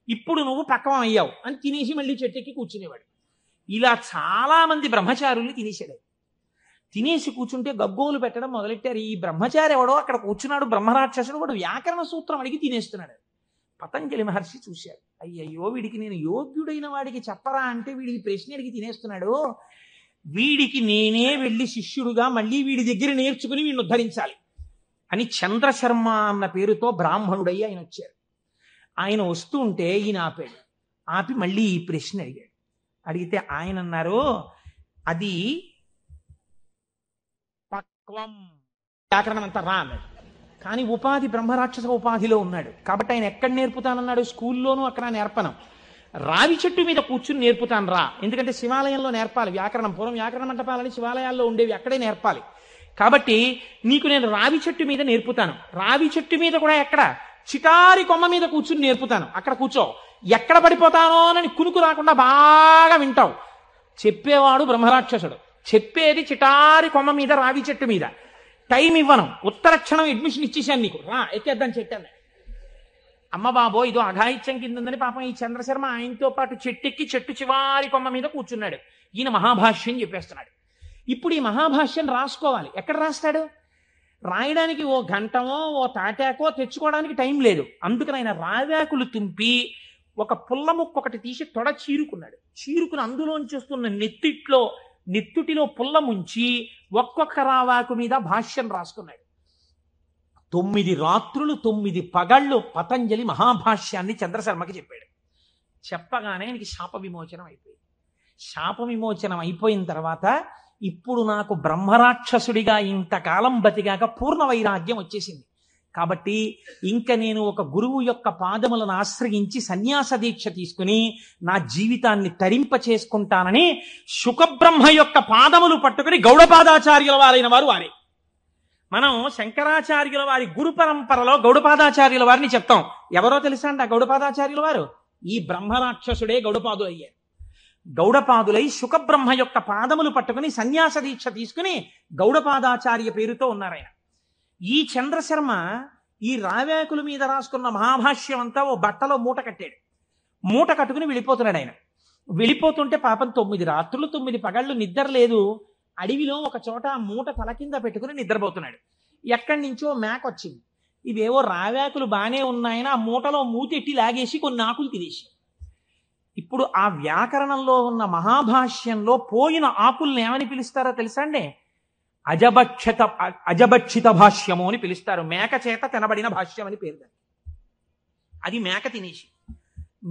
A: ఇప్పుడు నువ్వు పక్వం అయ్యావు అని తినేసి మళ్ళీ చెట్టెక్కి కూర్చునేవాడు. ఇలా చాలా మంది బ్రహ్మచారుల్ని తినేసాడు. తినేసి కూర్చుంటే గగ్గోలు పెట్టడం మొదలెట్టారు. ఈ బ్రహ్మచారి ఎవడో అక్కడ కూర్చున్నాడు, బ్రహ్మరాక్షసుడు, వాడు వ్యాకరణ సూత్రం అడిగి తినేస్తున్నాడు. పతంజలి మహర్షి చూశారు, అయ్యయ్యో వీడికి నేను యోగ్యుడైన వాడికి చెప్పరా అంటే వీడికి ప్రశ్న అడిగి తినేస్తున్నాడు, వీడికి నేనే వెళ్ళి శిష్యుడుగా మళ్ళీ వీడి దగ్గర నేర్చుకుని వీడిని ఉద్ధరించాలి అని చంద్రశర్మ అన్న పేరుతో బ్రాహ్మణుడయ్యి ఆయన వచ్చారు. ఆయన వస్తూ ఉంటే ఈయన ఆపాడు. ఆపి మళ్ళీ ఈ ప్రశ్న అడిగాడు. అడిగితే ఆయన అన్నారు, అది పక్వం, వ్యాకరణం అంతా రా అన్నాడు. కానీ ఉపాధి బ్రహ్మరాక్షస ఉపాధిలో ఉన్నాడు కాబట్టి ఆయన ఎక్కడ నేర్పుతానన్నాడు? స్కూల్లోనూ అక్కడ నేర్పను, రావి చెట్టు మీద కూర్చుని నేర్పుతాను రా. ఎందుకంటే శివాలయంలో నేర్పాలి వ్యాకరణం. పూర్వం వ్యాకరణ మంటపాలని శివాలయాల్లో ఉండేవి, అక్కడే నేర్పాలి. కాబట్టి నీకు నేను రావి చెట్టు మీద నేర్పుతాను. రావి చెట్టు మీద కూడా ఎక్కడ? చిటారి కొమ్మ మీద కూర్చుని నేర్పుతాను. అక్కడ కూర్చో, ఎక్కడ పడిపోతానో అని కునుకు రాకుండా బాగా వింటావు. చెప్పేవాడు బ్రహ్మరాక్షసుడు, చెప్పేది చిటారి కొమ్మ మీద రావి చెట్టు మీద. టైం ఇవ్వను, ఉత్తరక్షణం అడ్మిషన్ ఇచ్చేసాను నీకు, రా ఎక్కేద్దాం చెట్టాను. అమ్మ బాబో ఇదో అఘాయిత్యం కింద ఉందని పాపం ఈ చంద్రశర్మ ఆయనతో పాటు చెట్టెక్కి చెట్టు చివారి కొమ్మ మీద కూర్చున్నాడు. ఈయన మహాభాష్యం చెప్పేస్తున్నాడు. ఇప్పుడు ఈ మహాభాష్యం రాసుకోవాలి. ఎక్కడ రాస్తాడు? రాయడానికి ఓ గంటమో ఓ తాటాకో తెచ్చుకోవడానికి టైం లేదు. అందుకని ఆయన రావాకులు తుంపి ఒక పుల్ల ముక్క ఒకటి తీసి తొడ చీరుకున్నాడు. చీరుకుని అందులోంచి వస్తున్న నెత్తుటిలో పుల్ల ముంచి ఒక్కొక్క రావాకు మీద భాష్యం రాసుకున్నాడు. 9 రాత్రులు 9 పగళ్ళు పతంజలి మహాభాష్యాన్ని చంద్రశర్మకి చెప్పాడు. చెప్పగానే ఆయనకి శాప విమోచనం అయిపోయింది. శాప విమోచనం అయిపోయిన తర్వాత ఇప్పుడు నాకు బ్రహ్మరాక్షసుడిగా ఇంతకాలం బతిగాక పూర్ణ వైరాగ్యం వచ్చేసింది. కాబట్టి ఇంక నేను ఒక గురువు యొక్క పాదములను ఆశ్రయించి సన్యాస దీక్ష తీసుకుని నా జీవితాన్ని తరింప చేసుకుంటానని శుకబ్రహ్మ యొక్క పాదములు పట్టుకుని గౌడపాదాచార్యుల వారైన వారు వారే. మనం శంకరాచార్యుల వారి గురు పరంపరలో గౌడపాదాచార్యుల వారిని చెప్తాం. ఎవరో తెలుసా అండి ఆ గౌడపాదాచార్యుల వారు? ఈ బ్రహ్మరాక్షసుడే గౌడపాదులు అయ్యారు. గౌడపాదులై శుకబ్రహ్మ యొక్క పాదములు పట్టుకుని సన్యాస దీక్ష తీసుకుని గౌడపాదాచార్య పేరుతో ఉన్నారాయన. ఈ చంద్రశర్మ ఈ రావాకుల మీద రాసుకున్న మహాభాష్యం అంతా ఓ బట్టలో మూట కట్టాడు. మూట కట్టుకుని వెళ్ళిపోతున్నాడు ఆయన. వెళ్ళిపోతుంటే పాపం 9 రాత్రులు 9 పగళ్ళు నిద్ర లేదు. అడవిలో ఒక చోట మూట తల కింద పెట్టుకుని నిద్రపోతున్నాడు. ఎక్కడి నుంచో మేక వచ్చింది. ఇవేవో రావాకులు బాగానే ఉన్నాయని ఆ మూటలో మూతెట్టి లాగేసి కొన్ని ఆకులు తినేసి, ఇప్పుడు ఆ వ్యాకరణంలో ఉన్న మహాభాష్యంలో పోయిన ఆకుల్ని ఏమని పిలుస్తారో తెలుసా అండి? అజభక్షిత భాష్యము అని పిలుస్తారు. మేక చేత తినబడిన భాష్యం అని పేరు. అది మేక తినేసి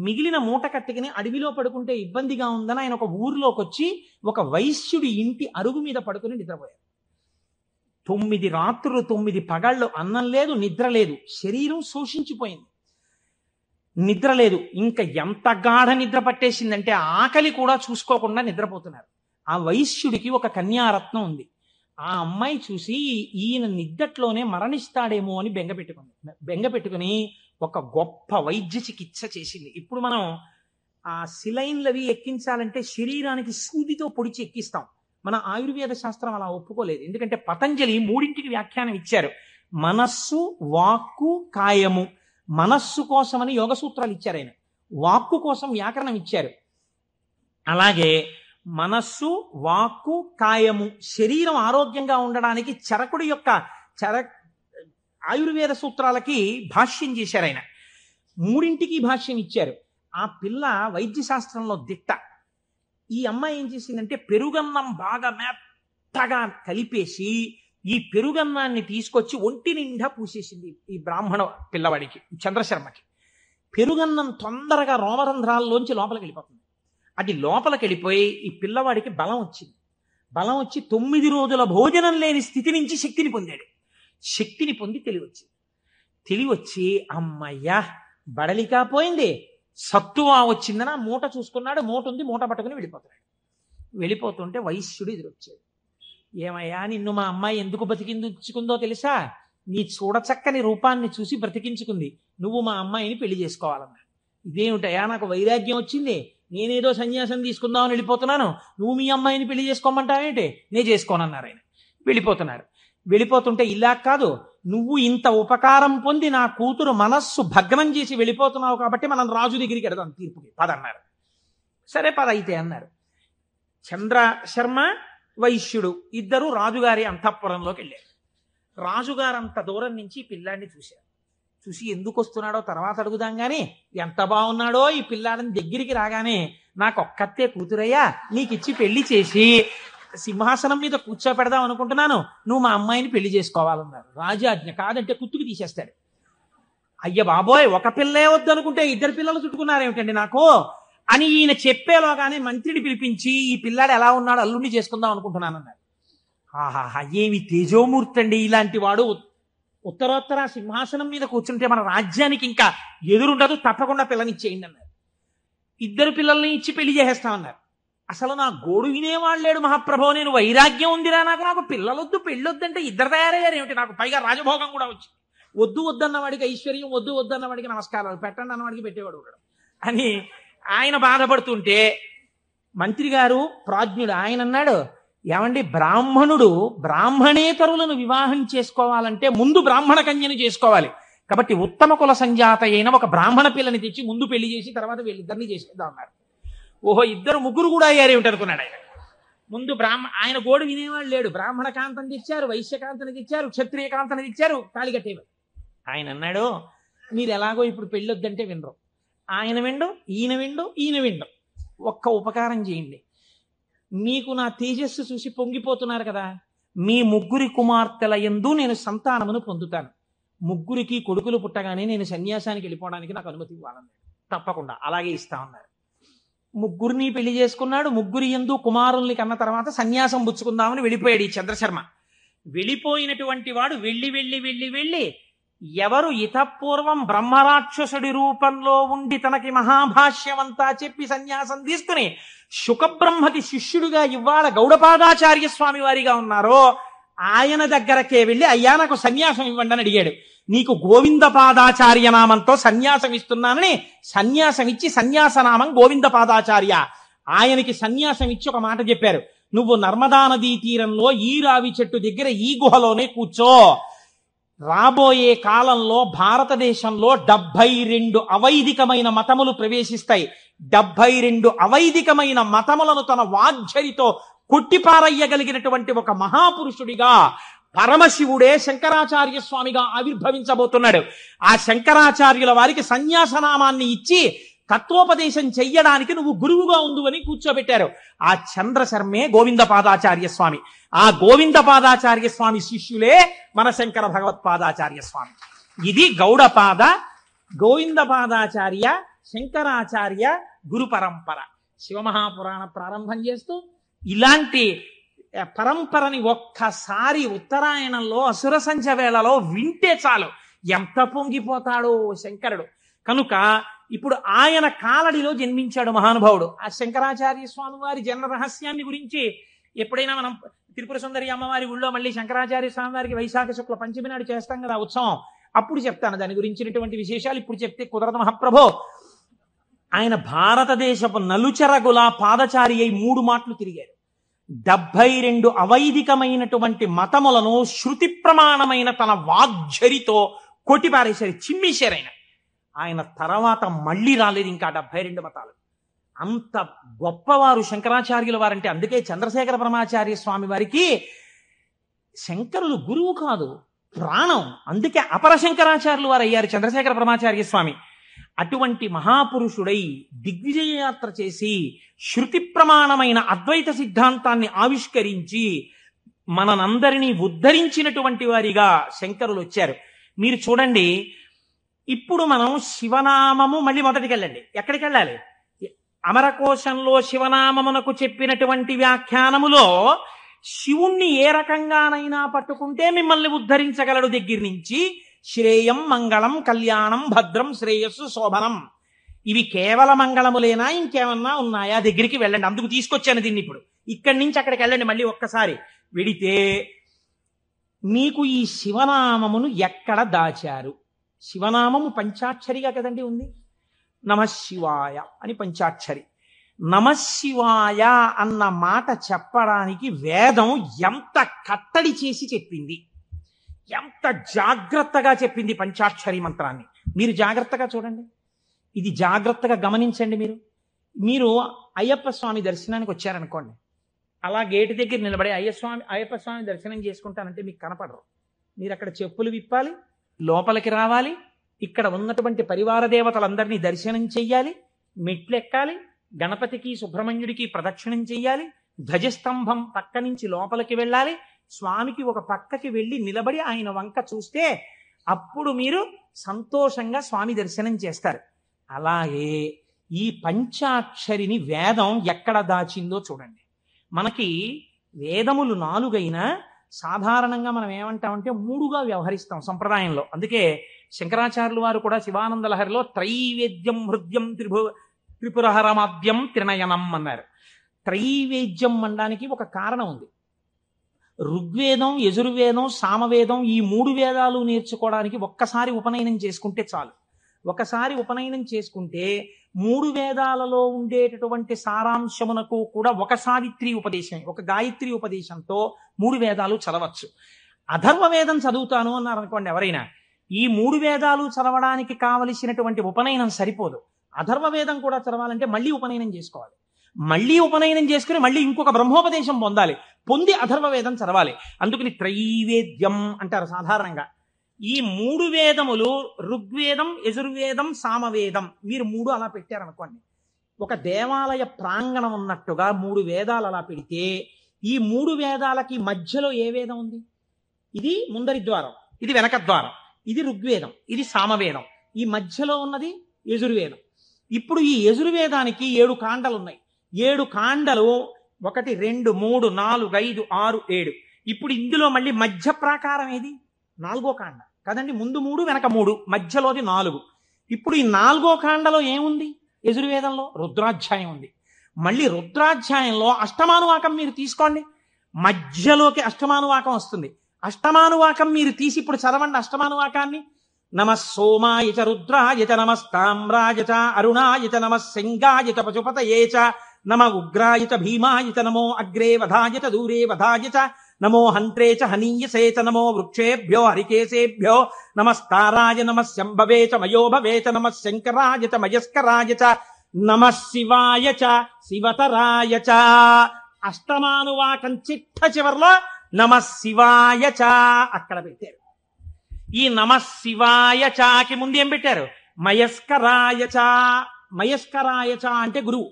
A: మిగిలిన మూట కట్టుకుని అడవిలో పడుకుంటే ఇబ్బందిగా ఉందని ఆయన ఒక ఊరిలోకి వచ్చి ఒక వైశ్యుడి ఇంటి అరుగు మీద పడుకుని నిద్రపోయారు. 9 రాత్రులు 9 పగళ్ళు అన్నం లేదు, నిద్ర లేదు. శరీరం శోషించిపోయింది, నిద్ర లేదు. ఇంకా ఎంత గాఢ నిద్ర పట్టేసిందంటే ఆకలి కూడా చూసుకోకుండా నిద్రపోతున్నారు. ఆ వైశ్యుడికి ఒక కన్యారత్నం ఉంది. ఆ అమ్మాయి చూసి ఈయన నిద్దట్లోనే మరణిస్తాడేమో అని బెంగపెట్టుకుని ఒక గొప్ప వైద్య చికిత్స చేసింది. ఇప్పుడు మనం ఆ సిలైన్లవి ఎక్కించాలంటే శరీరానికి సూదితో పొడిచి ఎక్కిస్తాం. మన ఆయుర్వేద శాస్త్రం అలా ఒప్పుకోలేదు. ఎందుకంటే పతంజలి 3ంటికి వ్యాఖ్యానం ఇచ్చారు. మనస్సు, వాక్కు, కాయము. మనస్సు కోసమని యోగ సూత్రాలు ఇచ్చారు ఆయన, వాక్కు కోసం వ్యాకరణం ఇచ్చారు. అలాగే మనస్సు, వాక్కు, కాయము, శరీరం ఆరోగ్యంగా ఉండడానికి చరకుడి యొక్క ఆయుర్వేద సూత్రాలకి భాష్యం చేశారు ఆయన. 3ంటికి భాష్యం ఇచ్చారు. ఆ పిల్ల వైద్య శాస్త్రంలో దిట్ట. ఈ అమ్మాయి ఏం చేసిందంటే పెరుగన్నం బాగా మెత్తగా కలిపేసి ఈ పెరుగన్నాన్ని తీసుకొచ్చి ఒంటి నిండా పూసేసింది ఈ బ్రాహ్మణ పిల్లవాడికి, చంద్రశర్మకి. పెరుగన్నం తొందరగా రోమరంధ్రాల్లోంచి లోపలికి వెళ్ళిపోతుంది. అది లోపలికి వెళ్ళిపోయి ఈ పిల్లవాడికి బలం వచ్చింది. బలం వచ్చి 9 రోజుల భోజనం లేని స్థితి నుంచి శక్తిని పొందాడు. శక్తిని పొంది తెలివచ్చి అమ్మయ్యా బడలికా పోయింది, సత్తువా వచ్చిందని ఆ మూట చూసుకున్నాడు. మూట ఉంది, మూట పట్టుకుని వెళ్ళిపోతున్నాడు. వెళ్ళిపోతుంటే వైశ్యుడు ఎదురొచ్చాడు. ఏమయ్యా నిన్ను మా అమ్మాయి ఎందుకు బ్రతికించుకుందో తెలుసా? నీ చూడచక్కని రూపాన్ని చూసి బ్రతికించుకుంది. నువ్వు మా అమ్మాయిని పెళ్లి చేసుకోవాలన్నా. ఇదేమిటయా నాకు వైరాగ్యం వచ్చింది, నేనేదో సన్యాసం తీసుకుందామని వెళ్ళిపోతున్నాను, నువ్వు మీ అమ్మాయిని పెళ్లి చేసుకోమంటావేంటి? నేను చేసుకోనన్నారు ఆయన. వెళ్ళిపోతున్నారు. వెళ్ళిపోతుంటే ఇలా కాదు, నువ్వు ఇంత ఉపకారం పొంది నా కూతురు మనస్సు భగ్నం చేసి వెళ్ళిపోతున్నావు కాబట్టి మనం రాజు దగ్గరికి వెడదాం తీర్పుకి పదన్నారు. సరే పద అయితే అన్నారు. చంద్రశర్మ వైశ్యుడు ఇద్దరు రాజుగారి అంతఃపురంలోకి వెళ్ళారు. రాజుగారు అంత దూరం నుంచి పిల్లాడిని చూశారు. చూసి ఎందుకు వస్తున్నాడో తర్వాత అడుగుదాం గాని ఎంత బాగున్నాడో ఈ పిల్లాడిని దగ్గరికి రాగానే నాకు ఒక్కతే కూతురయ్యా నీకిచ్చి పెళ్లి చేసి సింహాసనం మీద కూర్చోపెడదాం అనుకుంటున్నాను, నువ్వు మా అమ్మాయిని పెళ్లి చేసుకోవాలన్నారు. రాజాజ్ఞ, కాదంటే కుత్తుకు తీసేస్తాడు. అయ్య బాబోయ్, ఒక పిల్లే వద్దనుకుంటే ఇద్దరు పిల్లలు చుట్టుకున్నారేమిటండి నాకు అని ఈయన చెప్పేలోగానే మంత్రిని పిలిపించి, ఈ పిల్లాడు ఎలా ఉన్నాడు, అల్లుడిని చేసుకుందాం అనుకుంటున్నానన్నారు. ఆహాహా, ఏమి తేజోమూర్తి అండి ఇలాంటి వాడు. ఉత్తరోత్తర సింహాసనం మీద కూర్చుంటే మన రాజ్యానికి ఇంకా ఎదురుండదు, తప్పకుండా పిల్లనిచ్చేయండి అన్నారు. ఇద్దరు పిల్లల్ని ఇచ్చి పెళ్లి చేసేస్తామన్నారు. అసలు నా గోడు వినేవాడు లేడు మహాప్రభో, నేను వైరాగ్యం ఉందిరా నాకు పిల్లలొద్దు పెళ్ళొద్దంటే ఇద్దరు తయారయ్యారు ఏమిటి, నాకు పైగా రాజభోగం కూడా వచ్చింది. వద్దు వద్దన్న వాడికి ఐశ్వర్యం, వద్దు వద్దన్న వాడికి నమస్కారాలు, పెట్టండి అన్నవాడికి పెట్టేవాడు ఉండడు అని ఆయన బాధపడుతుంటే, మంత్రి గారు ప్రాజ్ఞుడు, ఆయన అన్నాడు, ఏమండి బ్రాహ్మణుడు బ్రాహ్మణేతరులను వివాహం చేసుకోవాలంటే ముందు బ్రాహ్మణ కన్యను చేసుకోవాలి. కాబట్టి ఉత్తమ కుల సంజాత అయిన ఒక బ్రాహ్మణ పిల్లని తెచ్చి ముందు పెళ్లి చేసి తర్వాత వీళ్ళిద్దరిని చేసేద్దాం అన్నారు. ఓహో, ఇద్దరు ముగ్గురు కూడా అయ్యారేమిటి అనుకున్నాడు ఆయన. ముందు ఆయన గోడు వినేవాడు లేడు. బ్రాహ్మణ కాంతం తెచ్చారు, వైశ్యకాంతని తెచ్చారు, క్షత్రియ కాంతని తెచ్చారు, తాళి కట్టేవారు. ఆయన అన్నాడు, మీరు ఎలాగో ఇప్పుడు పెళ్ళొద్దంటే వినరు, ఆయన విండు, ఈయన విండు, ఈయన విండు. ఒక్క ఉపకారం చేయండి, మీకు నా తేజస్సు చూసి పొంగిపోతున్నారు కదా, మీ ముగ్గురి కుమార్తెల యందు నేను సంతానమును పొందుతాను. ముగ్గురికి కొడుకులు పుట్టగానే నేను సన్యాసానికి వెళ్ళిపోవడానికి నాకు అనుమతి ఇవ్వాలన్నాడు. తప్పకుండా అలాగే ఇస్తా ఉన్నారు. ముగ్గురిని పెళ్లి చేసుకున్నాడు. ముగ్గురి యందు కుమారుల్ని కన్న తర్వాత సన్యాసం పుచ్చుకుందామని వెళ్ళిపోయాడు ఈ చంద్రశర్మ. వెళ్ళిపోయినటువంటి వాడు వెళ్ళి వెళ్ళి వెళ్ళి వెళ్ళి ఎవరు ఇతపూర్వం బ్రహ్మరాక్షసుడి రూపంలో ఉండి తనకి మహాభాష్యమంతా చెప్పి సన్యాసం తీసుకుని శుకబ్రహ్మకి శిష్యుడిగా ఇవాళ గౌడపాదాచార్య స్వామి వారిగా ఉన్నారో ఆయన దగ్గరకే వెళ్ళి, అయ్యా నాకు సన్యాసం ఇవ్వండి అని అడిగాడు. నీకు గోవిందపాదాచార్య నామంతో సన్యాసం ఇస్తున్నానని సన్యాసం ఇచ్చి, సన్యాసనామం గోవిందపాదాచార్య. ఆయనకి సన్యాసం ఇచ్చి ఒక మాట చెప్పారు, నువ్వు నర్మదా నదీ తీరంలో ఈ రావి చెట్టు దగ్గర ఈ గుహలోనే కూర్చో. రాబోయే కాలంలో భారతదేశంలో 72 అవైదికమైన మతములు ప్రవేశిస్తాయి. 72 అవైదికమైన మతములను తన వాగ్ఝరితో కొట్టిపారయ్యగలిగినటువంటి ఒక మహాపురుషుడిగా పరమశివుడే శంకరాచార్య స్వామిగా ఆవిర్భవించబోతున్నాడు. ఆ శంకరాచార్యుల వారికి సన్యాసనామాన్ని ఇచ్చి తత్వోపదేశం చెయ్యడానికి నువ్వు గురువుగా ఉండు అని కూర్చోబెట్టారు. ఆ చంద్రశర్మే గోవిందపాదాచార్య స్వామి. ఆ గోవిందపాదాచార్య స్వామి శిష్యులే మన శంకర భగవత్పాదాచార్య స్వామి. ఇది గౌడపాద, గోవిందపాదాచార్య, శంకరాచార్య గురు పరంపర. శివమహాపురాణ ప్రారంభం చేస్తూ ఇలాంటి పరంపరని ఒక్కసారి ఉత్తరాయణంలో అసుర సంధ్య వేళలో వింటే చాలు ఎంత పొంగిపోతాడో శంకరుడు. కనుక ఇప్పుడు ఆయన కాలడిలో జన్మించాడు మహానుభావుడు. ఆ శంకరాచార్య స్వామి వారి జన్మ రహస్యాన్ని గురించి ఎప్పుడైనా మనం త్రిపుర సుందరి అమ్మవారి ఊళ్ళో మళ్ళీ శంకరాచార్య స్వామి వారికి వైశాఖ శుక్ల పంచమి నాడు చేస్తాం కదా ఉత్సవం, అప్పుడు చెప్తాను దాని గురించినటువంటి విశేషాలు. ఇప్పుడు చెప్తే కుదరదు మహాప్రభో. ఆయన భారతదేశపు నలుచెరగుల పాదచారి అయి 3 మాటలు తిరిగారు. 72 అవైదికమైనటువంటి మతములను శృతి ప్రమాణమైన తన వాగ్ఝరితో కొట్టిపారేశారు, చిమ్మేశారు. ఆయన తర్వాత మళ్ళీ రాలేదు ఇంకా 72 మతాలు. అంత గొప్పవారు శంకరాచార్యుల వారంటే. అందుకే చంద్రశేఖర పరమాచార్య స్వామి వారికి శంకరులు గురువు కాదు, ప్రాణం. అందుకే అపర శంకరాచార్యులు వారు అయ్యారు చంద్రశేఖర పరమాచార్య స్వామి. అటువంటి మహాపురుషుడై దిగ్విజయ యాత్ర చేసి శృతి ప్రమాణమైన అద్వైత సిద్ధాంతాన్ని ఆవిష్కరించి మనందరినీ ఉద్ధరించినటువంటి వారిగా శంకరులు వచ్చారు. మీరు చూడండి, ఇప్పుడు మనం శివనామము మళ్ళీ మొదటికి వెళ్ళండి. ఎక్కడికి వెళ్ళాలి? అమరకోశంలో శివనామమునకు చెప్పినటువంటి వ్యాఖ్యానములో శివుణ్ణి ఏ రకంగానైనా పట్టుకుంటే మిమ్మల్ని ఉద్ధరించగలడు దగ్గర నుంచి శ్రేయం, మంగళం, కళ్యాణం, భద్రం, శ్రేయస్సు, శోభనం, ఇవి కేవల మంగళములేనా ఇంకేమన్నా ఉన్నాయా దగ్గరికి వెళ్ళండి. అందుకు తీసుకొచ్చాను దీన్ని. ఇప్పుడు ఇక్కడి నుంచి అక్కడికి వెళ్ళండి. మళ్ళీ ఒక్కసారి వెడితే మీకు ఈ శివనామమును ఎక్కడ దాచారు? శివనామము పంచాక్షరిగా కదండి ఉంది. నమశివాయ అని పంచాక్షరి. నమశివాయ అన్న మాట చెప్పడానికి వేదం ఎంత కట్టడి చేసి చెప్పింది, ఎంత జాగ్రత్తగా చెప్పింది పంచాక్షరి మంత్రాన్ని. మీరు జాగ్రత్తగా చూడండి, ఇది జాగ్రత్తగా గమనించండి. మీరు అయ్యప్ప స్వామి దర్శనానికి వచ్చారనుకోండి, అలా గేటు దగ్గర నిలబడి అయ్యప్ప స్వామి దర్శనం చేసుకుంటానంటే మీకు కనపడరు. మీరు అక్కడ చెప్పులు విప్పాలి, లోపలికి రావాలి, ఇక్కడ ఉన్నటువంటి పరివార దేవతలందరినీ దర్శనం చెయ్యాలి, మెట్లెక్కాలి, గణపతికి సుబ్రహ్మణ్యుడికి ప్రదక్షిణం చెయ్యాలి, ధ్వజస్తంభం పక్క నుంచి లోపలికి వెళ్ళాలి. స్వామికి ఒక పక్కకి వెళ్ళి నిలబడి ఆయన వంక చూస్తే అప్పుడు మీరు సంతోషంగా స్వామి దర్శనం చేస్తారు. అలాగే ఈ పంచాక్షరిని వేదం ఎక్కడ దాచిందో చూడండి. మనకి వేదములు 4 అయినా సాధారణంగా మనం ఏమంటామంటే 3గా వ్యవహరిస్తాం సంప్రదాయంలో. అందుకే శంకరాచార్యులు వారు కూడా శివానంద లహరిలో త్రైవేద్యం హృద్యం త్రిపురహరమాద్యం త్రినయనం అన్నారు. త్రైవేద్యం అనడానికి ఒక కారణం ఉంది. ఋగ్వేదం, యజుర్వేదం, సామవేదం ఈ 3 వేదాలు నేర్చుకోవడానికి ఒక్కసారి ఉపనయనం చేసుకుంటే చాలు. ఒకసారి ఉపనయనం చేసుకుంటే 3 వేదాలలో ఉండేటటువంటి సారాంశమునకు కూడా ఒక సావిత్రి ఉపదేశం, ఒక గాయత్రి ఉపదేశంతో 3 వేదాలు చదవచ్చు. అథర్వ వేదం చదువుతాను అన్నారు అనుకోండి ఎవరైనా, ఈ 3 వేదాలు చదవడానికి కావలసినటువంటి ఉపనయనం సరిపోదు. అథర్వ వేదం కూడా చదవాలంటే మళ్ళీ ఉపనయనం చేసుకోవాలి. మళ్ళీ ఉపనయనం చేసుకుని మళ్ళీ ఇంకొక బ్రహ్మోపదేశం పొందాలి. పొంది అథర్వ వేదం చదవాలి. అందుకని త్రైవేద్యం అంటారు సాధారణంగా. ఈ 3 వేదములు ఋగ్వేదం, యజుర్వేదం, సామవేదం మీరు 3 అలా పెట్టారనుకోండి. ఒక దేవాలయ ప్రాంగణం ఉన్నట్టుగా 3 వేదాలు అలా పెడితే ఈ 3 వేదాలకి మధ్యలో ఏ వేదం ఉంది? ఇది ముందరి ద్వారం, ఇది వెనక ద్వారం, ఇది ఋగ్వేదం, ఇది సామవేదం, ఈ మధ్యలో ఉన్నది యజుర్వేదం. ఇప్పుడు ఈ యజుర్వేదానికి 7 కాండలు ఉన్నాయి. 7 కాండలు 1 2 3 4 5 6 7. ఇప్పుడు ఇందులో మళ్ళీ మధ్య ప్రాకారం ఏది? 4వ కాండ కదండి. ముందు 3 వెనక 3 మధ్యలోది 4. ఇప్పుడు ఈ 4వ కాండలో ఏముంది? యజుర్వేదంలో రుద్రాధ్యాయం ఉంది. మళ్ళీ రుద్రాధ్యాయంలో అష్టమానువాకం మీరు తీసుకోండి, మధ్యలోకి అష్టమానువాకం వస్తుంది. అష్టమానువాకం మీరు తీసి ఇప్పుడు చదవండి అష్టమానువాకాన్ని. నమ సోమాయ చ రుద్రాయ చ నమస్తామ్రాయ చ అరుణాయ చ నమ సింగాయ చ పశుపతయే చ నమ ఉగ్రాయ చ భీమాయ చ నమో అగ్రే వధాయ చ దూరే వధాయ చ నమో హంత్రే చ హనీయసే చ నమో వృక్షేభ్యో హరికేశేభ్యో నమస్తారాయ నమ శంభవే చ మయో భవే చ నమ శంకరాయ చ మయస్కరాయ చ నమ శివాయ చ శివతరాయ చ. అష్టమానువాకం చిట్ట చివర్లో నమ శివాయ చ అక్కడ పెట్టారు. ఈ నమ శివాయ చాకి ముందు ఏం పెట్టారు? మయస్కరాయ చ. మయస్కరాయ చ అంటే గురువు.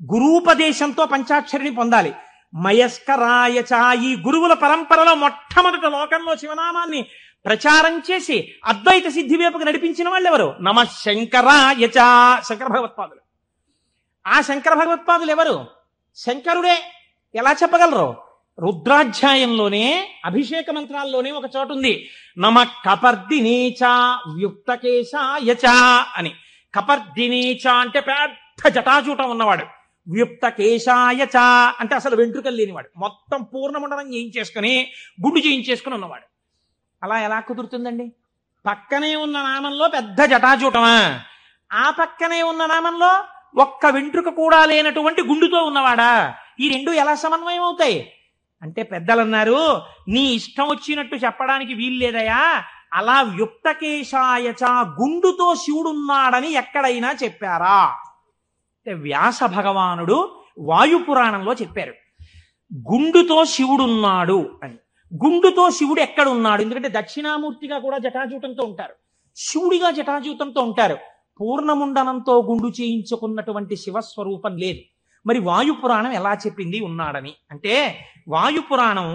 A: గురూపదేశంతో పంచాక్షరిని పొందాలి. మయస్కరాయ చ ఈ గురువుల పరంపరలో మొట్టమొదట లోకంలో శివనామాన్ని ప్రచారం చేసి అద్వైత సిద్ధి వైపుకు నడిపించిన వాళ్ళు ఎవరు? నమ శంకరాయ చ శంకర భగవత్పాదులు. ఆ శంకర భగవత్పాదులు ఎవరు? శంకరుడే. ఎలా చెప్పగలరు? రుద్రాధ్యాయంలోనే అభిషేక మంత్రాల్లోనే ఒక చోటు ఉంది, నమ కపర్దినేచ వ్యుక్తకేశాయ చ అని. కపర్దినేచ అంటే పెద్ద జటాజూటం ఉన్నవాడు, వ్యుక్తకేశాయ చ అంటే అసలు వెంట్రుకలు లేనివాడు, మొత్తం పూర్ణమండలం చేయించేసుకుని గుండు చేయించేసుకుని ఉన్నవాడు. అలా ఎలా కుదురుతుందండి? పక్కనే ఉన్న నామంలో పెద్ద జటాజూటమా, ఆ పక్కనే ఉన్న నామంలో ఒక్క వెంట్రుక కూడా లేనటువంటి గుండుతో ఉన్నవాడా? ఈ రెండు ఎలా సమన్వయం అవుతాయి అంటే పెద్దలన్నారు, నీ ఇష్టం వచ్చినట్టు చెప్పడానికి వీల్లేదయా, అలా వ్యుక్తకేశాయచ గుండుతో శివుడున్నాడని ఎక్కడైనా చెప్పారా అంటే వ్యాస భగవానుడు వాయుపురాణంలో చెప్పారు గుండుతో శివుడున్నాడు అని. గుండుతో శివుడు ఎక్కడున్నాడు? ఎందుకంటే దక్షిణామూర్తిగా కూడా జటాజూటంతో ఉంటారు, శివుడిగా జటాజూతంతో ఉంటారు. పూర్ణముండనంతో గుండు చేయించుకున్నటువంటి శివస్వరూపం లేదు. మరి వాయుపురాణం ఎలా చెప్పింది ఉన్నాడని అంటే, వాయుపురాణం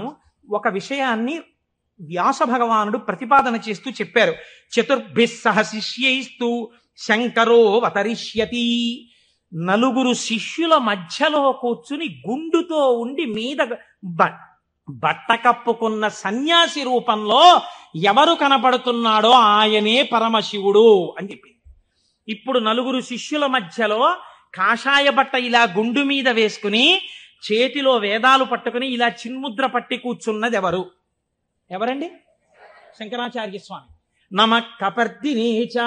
A: ఒక విషయాన్ని వ్యాస భగవానుడు ప్రతిపాదన చేస్తూ చెప్పారు. చతుర్భిః సహ శిష్యైస్తు శంకరో అవతరిష్యతి. 9 శిష్యుల మధ్యలో కూర్చుని గుండుతో ఉండి మీద బట్ట కప్పుకున్న సన్యాసి రూపంలో ఎవరు కనపడుతున్నాడో ఆయనే పరమశివుడు అని చెప్పింది. ఇప్పుడు 9 శిష్యుల మధ్యలో కాషాయ బట్ట ఇలా గుండు మీద వేసుకుని చేతిలో వేదాలు పట్టుకుని ఇలా చిన్ముద్ర పట్టి కూర్చున్నది ఎవరండి? శంకరాచార్య స్వామి. నమ కపర్దినేచ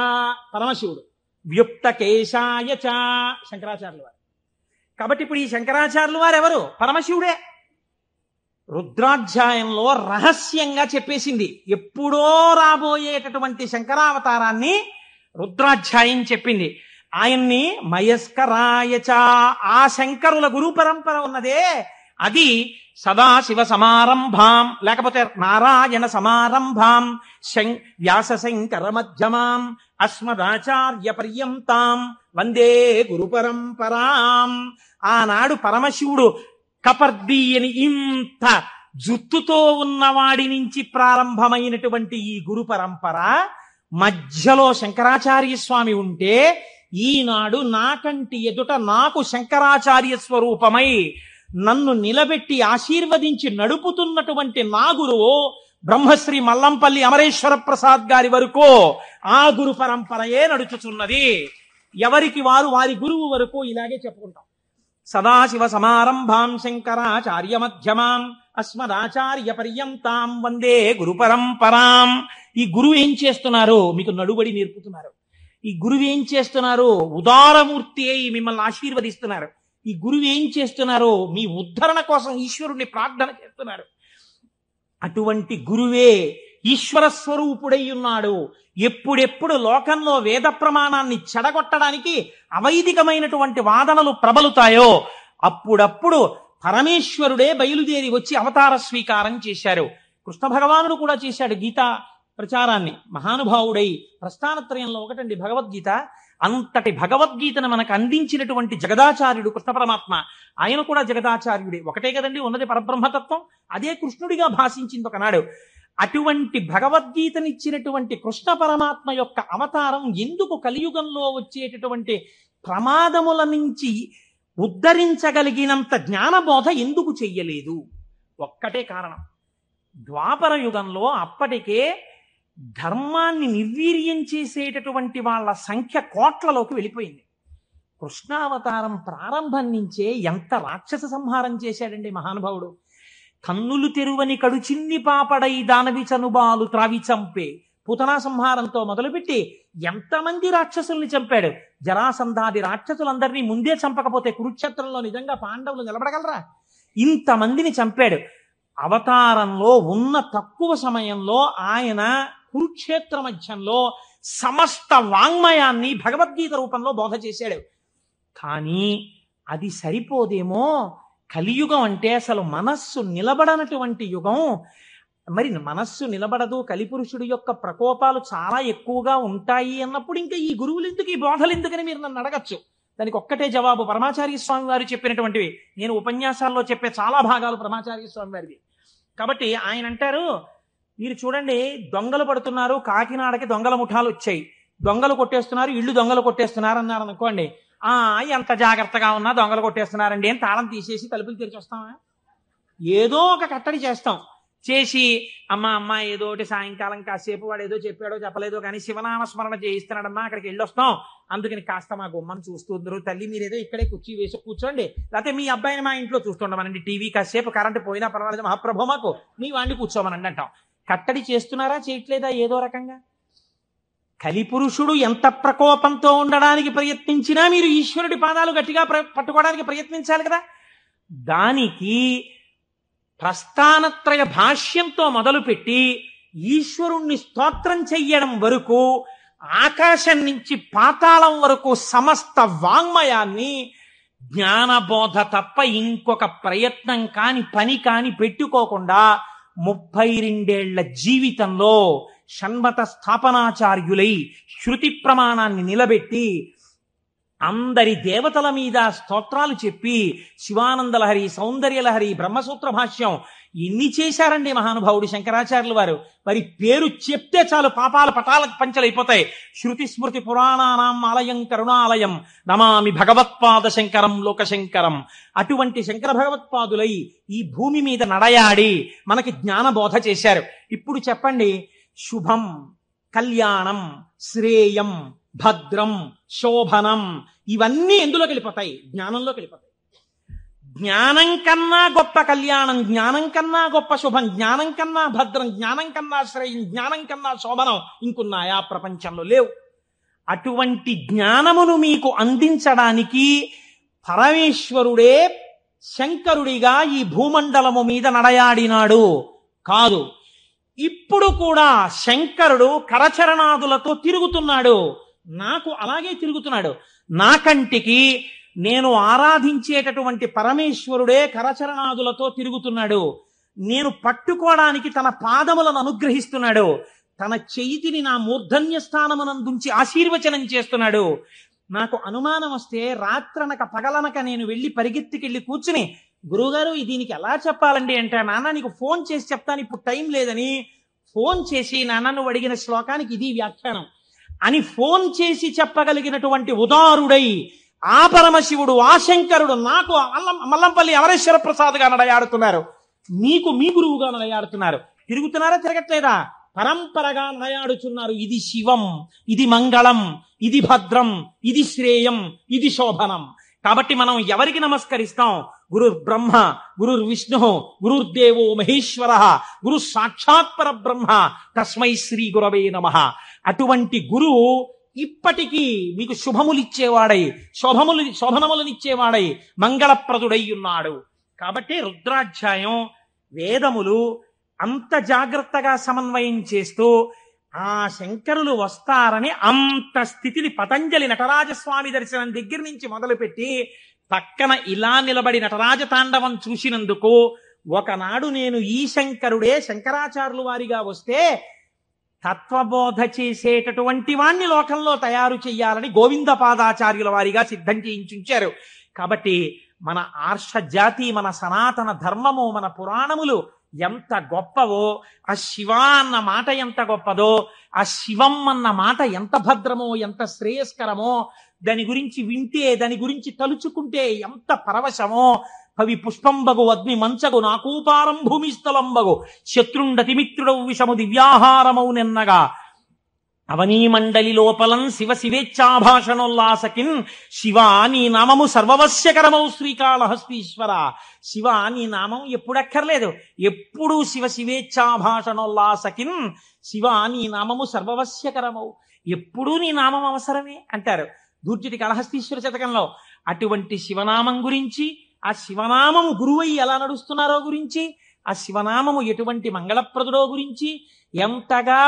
A: పరమశివుడు, వ్యుక్తకేశాయ చ శంకరాచార్యుల వారు. కాబట్టి ఇప్పుడు ఈ శంకరాచార్యుల వారు ఎవరు? పరమశివుడే. రుద్రాధ్యాయంలో రహస్యంగా చెప్పేసింది. ఎప్పుడో రాబోయేటటువంటి శంకరావతారాన్ని రుద్రాధ్యాయం చెప్పింది. ఆయన్ని మయస్కరాయచ, ఆ శంకరుల గురు పరంపర ఉన్నదే అది సదాశివ సమారంభాం లేకపోతే నారాయణ సమారంభాం వ్యాస శంకర మధ్యమాం అస్మదాచార్య పర్యంతాం వందే గురు పరంపరాం. ఆనాడు పరమశివుడు కపర్ది అని ఇంత జుత్తుతో ఉన్నవాడి నుంచి ప్రారంభమైనటువంటి ఈ గురు పరంపర మధ్యలో శంకరాచార్య స్వామి ఉంటే ఈనాడు నాకంటి ఎదుట నాకు శంకరాచార్య స్వరూపమై నన్ను నిలబెట్టి ఆశీర్వదించి నడుపుతున్నటువంటి నా గురువు బ్రహ్మశ్రీ మల్లంపల్లి అమరేశ్వర ప్రసాద్ గారి వరకు ఆ గురు పరంపరయే నడుచుచున్నది. ఎవరికి వారు వారి గురువు వరకు ఇలాగే చెప్పుకుంటాం. సదాశివ సమారంభాం శంకరాచార్య మధ్యమాం అస్మదాచార్య పర్యంతాం వందే గురు పరంపరాం. ఈ గురువు ఏం చేస్తున్నారు? మీకు నడుబడి నేర్పుతున్నారు. ఈ గురువు ఏం చేస్తున్నారు? ఉదారమూర్తి అయి మిమ్మల్ని ఆశీర్వదిస్తున్నారు. ఈ గురువు ఏం చేస్తున్నారు? మీ ఉద్ధరణ కోసం ఈశ్వరుణ్ణి ప్రార్థన చేస్తున్నారు. అటువంటి గురువే ఈశ్వర స్వరూపుడై ఉన్నాడు. ఎప్పుడెప్పుడు లోకంలో వేద ప్రమాణాన్ని చెడగొట్టడానికి అవైదికమైనటువంటి వాదనలు ప్రబలుతాయో అప్పుడప్పుడు పరమేశ్వరుడే బయలుదేరి వచ్చి అవతార స్వీకారం చేశారు. కృష్ణ భగవానుడు కూడా చేశాడు గీతా ప్రచారాన్ని. మహానుభావుడై ప్రస్థానత్రయంలో ఒకటండి భగవద్గీత. అంతటి భగవద్గీతను మనకు అందించినటువంటి జగదాచార్యుడు కృష్ణ పరమాత్మ. ఆయన కూడా జగదాచార్యుడే. ఒకటే కదండి ఉన్నది పరబ్రహ్మతత్వం. అదే కృష్ణుడిగా భాషించింది ఒకనాడు. అటువంటి భగవద్గీతనిచ్చినటువంటి కృష్ణ పరమాత్మ యొక్క అవతారం ఎందుకు కలియుగంలో వచ్చేటటువంటి ప్రమాదముల నుంచి ఉద్ధరించగలిగినంత జ్ఞానబోధ ఎందుకు చెయ్యలేదు? ఒక్కటే కారణం. ద్వాపర యుగంలో అప్పటికే ధర్మాన్ని నిర్వీర్యం చేసేటటువంటి వాళ్ళ సంఖ్య కోట్లలోకి వెళ్ళిపోయింది. కృష్ణావతారం ప్రారంభం నుంచే ఎంత రాక్షస సంహారం చేశాడండి మహానుభావుడు. కన్నులు తెరువని కడుచిన్ని పాపడై దానవి చనుబాలు త్రావి చంపే పూతనా సంహారంతో మొదలుపెట్టి ఎంతమంది రాక్షసుల్ని చంపాడు. జరాసంధాది రాక్షసులందరినీ ముందే చంపకపోతే కురుక్షేత్రంలో నిజంగా పాండవులు నిలబడగలరా? ఇంతమందిని చంపాడు. అవతారంలో ఉన్న తక్కువ సమయంలో ఆయన కురుక్షేత్ర మధ్యంలో సమస్త వాంగ్మయాన్ని భగవద్గీత రూపంలో బోధ చేశాడు. కానీ అది సరిపోదేమో. కలియుగం అంటే అసలు మనస్సు నిలబడనటువంటి యుగం. మరి మనస్సు నిలబడదు, కలిపురుషుడి యొక్క ప్రకోపాలు చాలా ఎక్కువగా ఉంటాయి అన్నప్పుడు ఇంకా ఈ గురువులు ఎందుకు, ఈ బోధలు ఎందుకని మీరు నన్ను అడగచ్చు. దానికి ఒక్కటే జవాబు పరమాచార్య స్వామి వారు చెప్పినటువంటివి. నేను ఉపన్యాసాల్లో చెప్పే చాలా భాగాలు పరమాచార్య స్వామి వారివి. కాబట్టి ఆయన అంటారు, మీరు చూడండి దొంగలు పడుతున్నారు, కాకినాడకి దొంగల ముఠాలు వచ్చాయి, దొంగలు కొట్టేస్తున్నారు, ఇళ్ళు దొంగలు కొట్టేస్తున్నారు అన్నారు అనుకోండి. ఎంత జాగ్రత్తగా ఉన్నా దొంగలు కొట్టేస్తున్నారండి అని తాళం తీసేసి తలుపులు తెరిచి వస్తామా? ఏదో ఒక కట్టడి చేస్తాం. చేసి అమ్మ ఏదో ఒకటి సాయంకాలం కాసేపు వాడు ఏదో చెప్పాడో చెప్పలేదో కానీ శివనామ స్మరణ చేయిస్తున్నాడమ్మా, అక్కడికి వెళ్ళొస్తాం, అందుకని కాస్త మా గుమ్మని చూస్తుందరు, తల్లి మీరేదో ఇక్కడే కుర్చీ వేసి కూర్చోండి, లేకపోతే మీ అబ్బాయిని మా ఇంట్లో చూస్తుండమనండి, టీవీ కాసేపు కరెంటు పోయినా పర్వాలేదు మహాప్రభు మాకు మీ వాడిని కూర్చోమనండి అంటాం. కట్టడి చేస్తున్నారా చేయట్లేదా? ఏదో రకంగా. కలిపురుషుడు ఎంత ప్రకోపంతో ఉండడానికి ప్రయత్నించినా మీరు ఈశ్వరుడి పాదాలు గట్టిగా పట్టుకోవడానికి ప్రయత్నించాలి కదా. దానికి ప్రస్థానత్రయ భాష్యంతో మొదలుపెట్టి ఈశ్వరుణ్ణి స్తోత్రం చెయ్యడం వరకు, ఆకాశం నుంచి పాతాళం వరకు సమస్త వాంగ్మయాన్ని జ్ఞానబోధ తప్ప ఇంకొక ప్రయత్నం కాని పని కాని పెట్టుకోకుండా 32 ఏళ్ల జీవితంలో షణ్మత స్థాపనాచార్యులై శృతి ప్రమాణాన్ని నిలబెట్టి అందరి దేవతల మీద స్తోత్రాలు చెప్పి శివానందలహరి, సౌందర్యలహరి, బ్రహ్మసూత్ర భాష్యం ఎన్ని చేశారండి మహానుభావుడు శంకరాచార్యుల వారు. మరి పేరు చెప్తే చాలు పాపాల పటాల పంచలైపోతాయి. శృతి స్మృతి పురాణానాం ఆలయం కరుణాలయం నమామి భగవత్పాద శంకరం లోకశంకరం. అటువంటి శంకర భగవత్పాదులై ఈ భూమి మీద నడయాడి మనకి జ్ఞానబోధ చేశారు. ఇప్పుడు చెప్పండి, శుభం, కళ్యాణం, శ్రేయం, భద్రం, శోభనం ఇవన్నీ ఎందులోకి వెళ్ళిపోతాయి? జ్ఞానంలోకి వెళ్ళిపోతాయి. జ్ఞానం కన్నా గొప్ప కళ్యాణం, జ్ఞానం కన్నా గొప్ప శుభం, జ్ఞానం కన్నా భద్రం, జ్ఞానం కన్నా శ్రేయం, జ్ఞానం కన్నా శోభనం ఇంకున్నాయా? ప్రపంచంలో లేవు. అటువంటి జ్ఞానమును మీకు అందించడానికి పరమేశ్వరుడే శంకరుడిగా ఈ భూమండలము మీద నడయాడినాడు కాదు. ఇప్పుడు కూడా శంకరుడు కరచరణాదులతో తిరుగుతున్నాడు. నాకు అలాగే తిరుగుతున్నాడు. నా కంటికి నేను ఆరాధించేటటువంటి పరమేశ్వరుడే కరచరణాదులతో తిరుగుతున్నాడు. నేను పట్టుకోవడానికి తన పాదములను అనుగ్రహిస్తున్నాడు. తన చేతిని నా మూర్ధన్య స్థానమునందుంచి ఆశీర్వచనం చేస్తున్నాడు. నాకు అనుమానం వస్తే రాత్రనక పగలనక నేను వెళ్ళి పరిగెత్తికెళ్ళి కూర్చుని గురువుగారు దీనికి ఎలా చెప్పాలండి అంటే, నాన్న నీకు ఫోన్ చేసి చెప్తాను, ఇప్పుడు టైం లేదని ఫోన్ చేసి, నాన్న నువ్వు అడిగిన శ్లోకానికి ఇది వ్యాఖ్యానం అని ఫోన్ చేసి చెప్పగలిగినటువంటి ఉదారుడై ఆ పరమశివుడు, ఆ శంకరుడు నాకు మల్లంపల్లి అమరేశ్వర ప్రసాద్గా నడయాడుతున్నారు, మీకు మీ గురువుగా నడయాడుతున్నారు. తిరుగుతున్నారా, తిరగట్లేదా? పరంపరగా నడయాడుచున్నారు. ఇది శివం, ఇది మంగళం, ఇది భద్రం, ఇది శ్రేయం, ఇది శోభనం. కాబట్టి మనం ఎవరికి నమస్కరిస్తాం? గురుర్ బ్రహ్మ, గురుర్ విష్ణు, గురుర్దేవో మహేశ్వర, గురు సాక్షాత్ పరబ్రహ్మ, తస్మై శ్రీ గురవే నమః. అటువంటి గురువు ఇప్పటికీ మీకు శుభములిచ్చేవాడై, శోభనములనిచ్చేవాడై, మంగళప్రదుడై ఉన్నాడు. కాబట్టి రుద్రాధ్యాయం వేదములు అంత జాగ్రత్తగా సమన్వయం చేస్తూ ఆ శంకరులు వస్తారని అంత స్థితిని పతంజలి నటరాజస్వామి దర్శనం దగ్గర నుంచి మొదలుపెట్టి పక్కన ఇలా నిలబడి నటరాజ తాండవం చూసినందుకు, ఒకనాడు నేను ఈ శంకరుడే శంకరాచార్యులు వారిగా వస్తే తత్వబోధ చేసేటటువంటి వాణ్ణి లోకంలో తయారు చెయ్యాలని గోవిందపాదాచార్యుల వారిగా సిద్ధం చేయించుంచారు. కాబట్టి మన ఆర్ష జాతి, మన సనాతన ధర్మము, మన పురాణములు ఎంత గొప్పవో, ఆ శివ అన్న మాట ఎంత గొప్పదో, ఆ శివం అన్న మాట ఎంత భద్రమో, ఎంత శ్రేయస్కరమో, దాని గురించి వింటే, దాని గురించి తలుచుకుంటే ఎంత పరవశమో. కవి పుష్పంబగు అగ్ని మంచగు నాకూపారం భూమిస్థలంబగు శత్రుండతిమిత్రుడవు విషము దివ్యాహారమౌ నెన్నగా అవనీ మండలి లోపలం శివ శివేచ్ఛాభాషణోల్లాసకిన్ శివ నీ నామము సర్వవశ్యకరమౌ శ్రీకాళహస్తీశ్వర. శివ నీ నామం ఎప్పుడక్కర్లేదు, ఎప్పుడూ శివ శివేచ్ఛాభాషణోల్లాసకిన్ శివ నీ నామము సర్వవశ్యకరమౌ, ఎప్పుడూ నీ నామం అవసరమే అంటారు దూర్జటి కాళహస్తీశ్వర శతకంలో. అటువంటి శివనామం గురించి, ఆ శివనామము గురువై ఎలా నడుస్తున్నారో గురించి, ఆ శివనామము ఎటువంటి మంగళప్రదుడో గురించి, ఎంతగా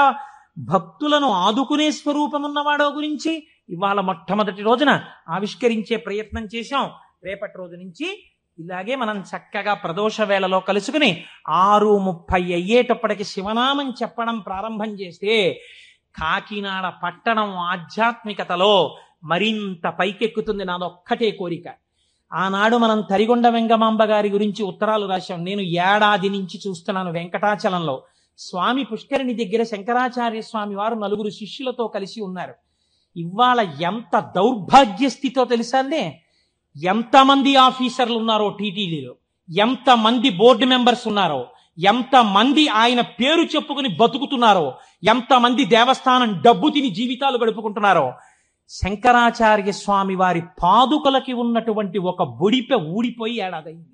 A: భక్తులను ఆదుకునే స్వరూపమున్నవాడో గురించి ఇవాళ మొట్టమొదటి రోజున ఆవిష్కరించే ప్రయత్నం చేశాం. రేపటి రోజు నుంచి ఇలాగే మనం చక్కగా ప్రదోష వేళలో కలుసుకుని 6:30 అయ్యేటప్పటికి శివనామం చెప్పడం ప్రారంభం చేస్తే కాకినాడ పట్టణం ఆధ్యాత్మికతలో మరింత పైకెక్కుతుంది. నాదొక్కటే కోరిక. ఆనాడు మనం తరిగొండ వెంగమాంబ గారి గురించి ఉత్తరాలు రాశాం. నేను ఏడాది నుంచి చూస్తున్నాను వెంకటాచలంలో స్వామి పుష్కరిణి దగ్గర శంకరాచార్య స్వామి వారు 4 శిష్యులతో కలిసి ఉన్నారు. ఇవాళ ఎంత దౌర్భాగ్య స్థితితో తెలుసా అండి? ఎంతమంది ఆఫీసర్లు ఉన్నారో టీటీడీలో, ఎంతమంది బోర్డు మెంబర్స్ ఉన్నారో, ఎంతమంది ఆయన పేరు చెప్పుకుని బతుకుతున్నారో, ఎంతమంది దేవస్థానం డబ్బు తిని జీవితాలు గడుపుకుంటున్నారో. శంకరాచార్య స్వామి వారి పాదుకలకి ఉన్నటువంటి ఒక బొడిపె ఊడిపోయి ఏడాదైంది.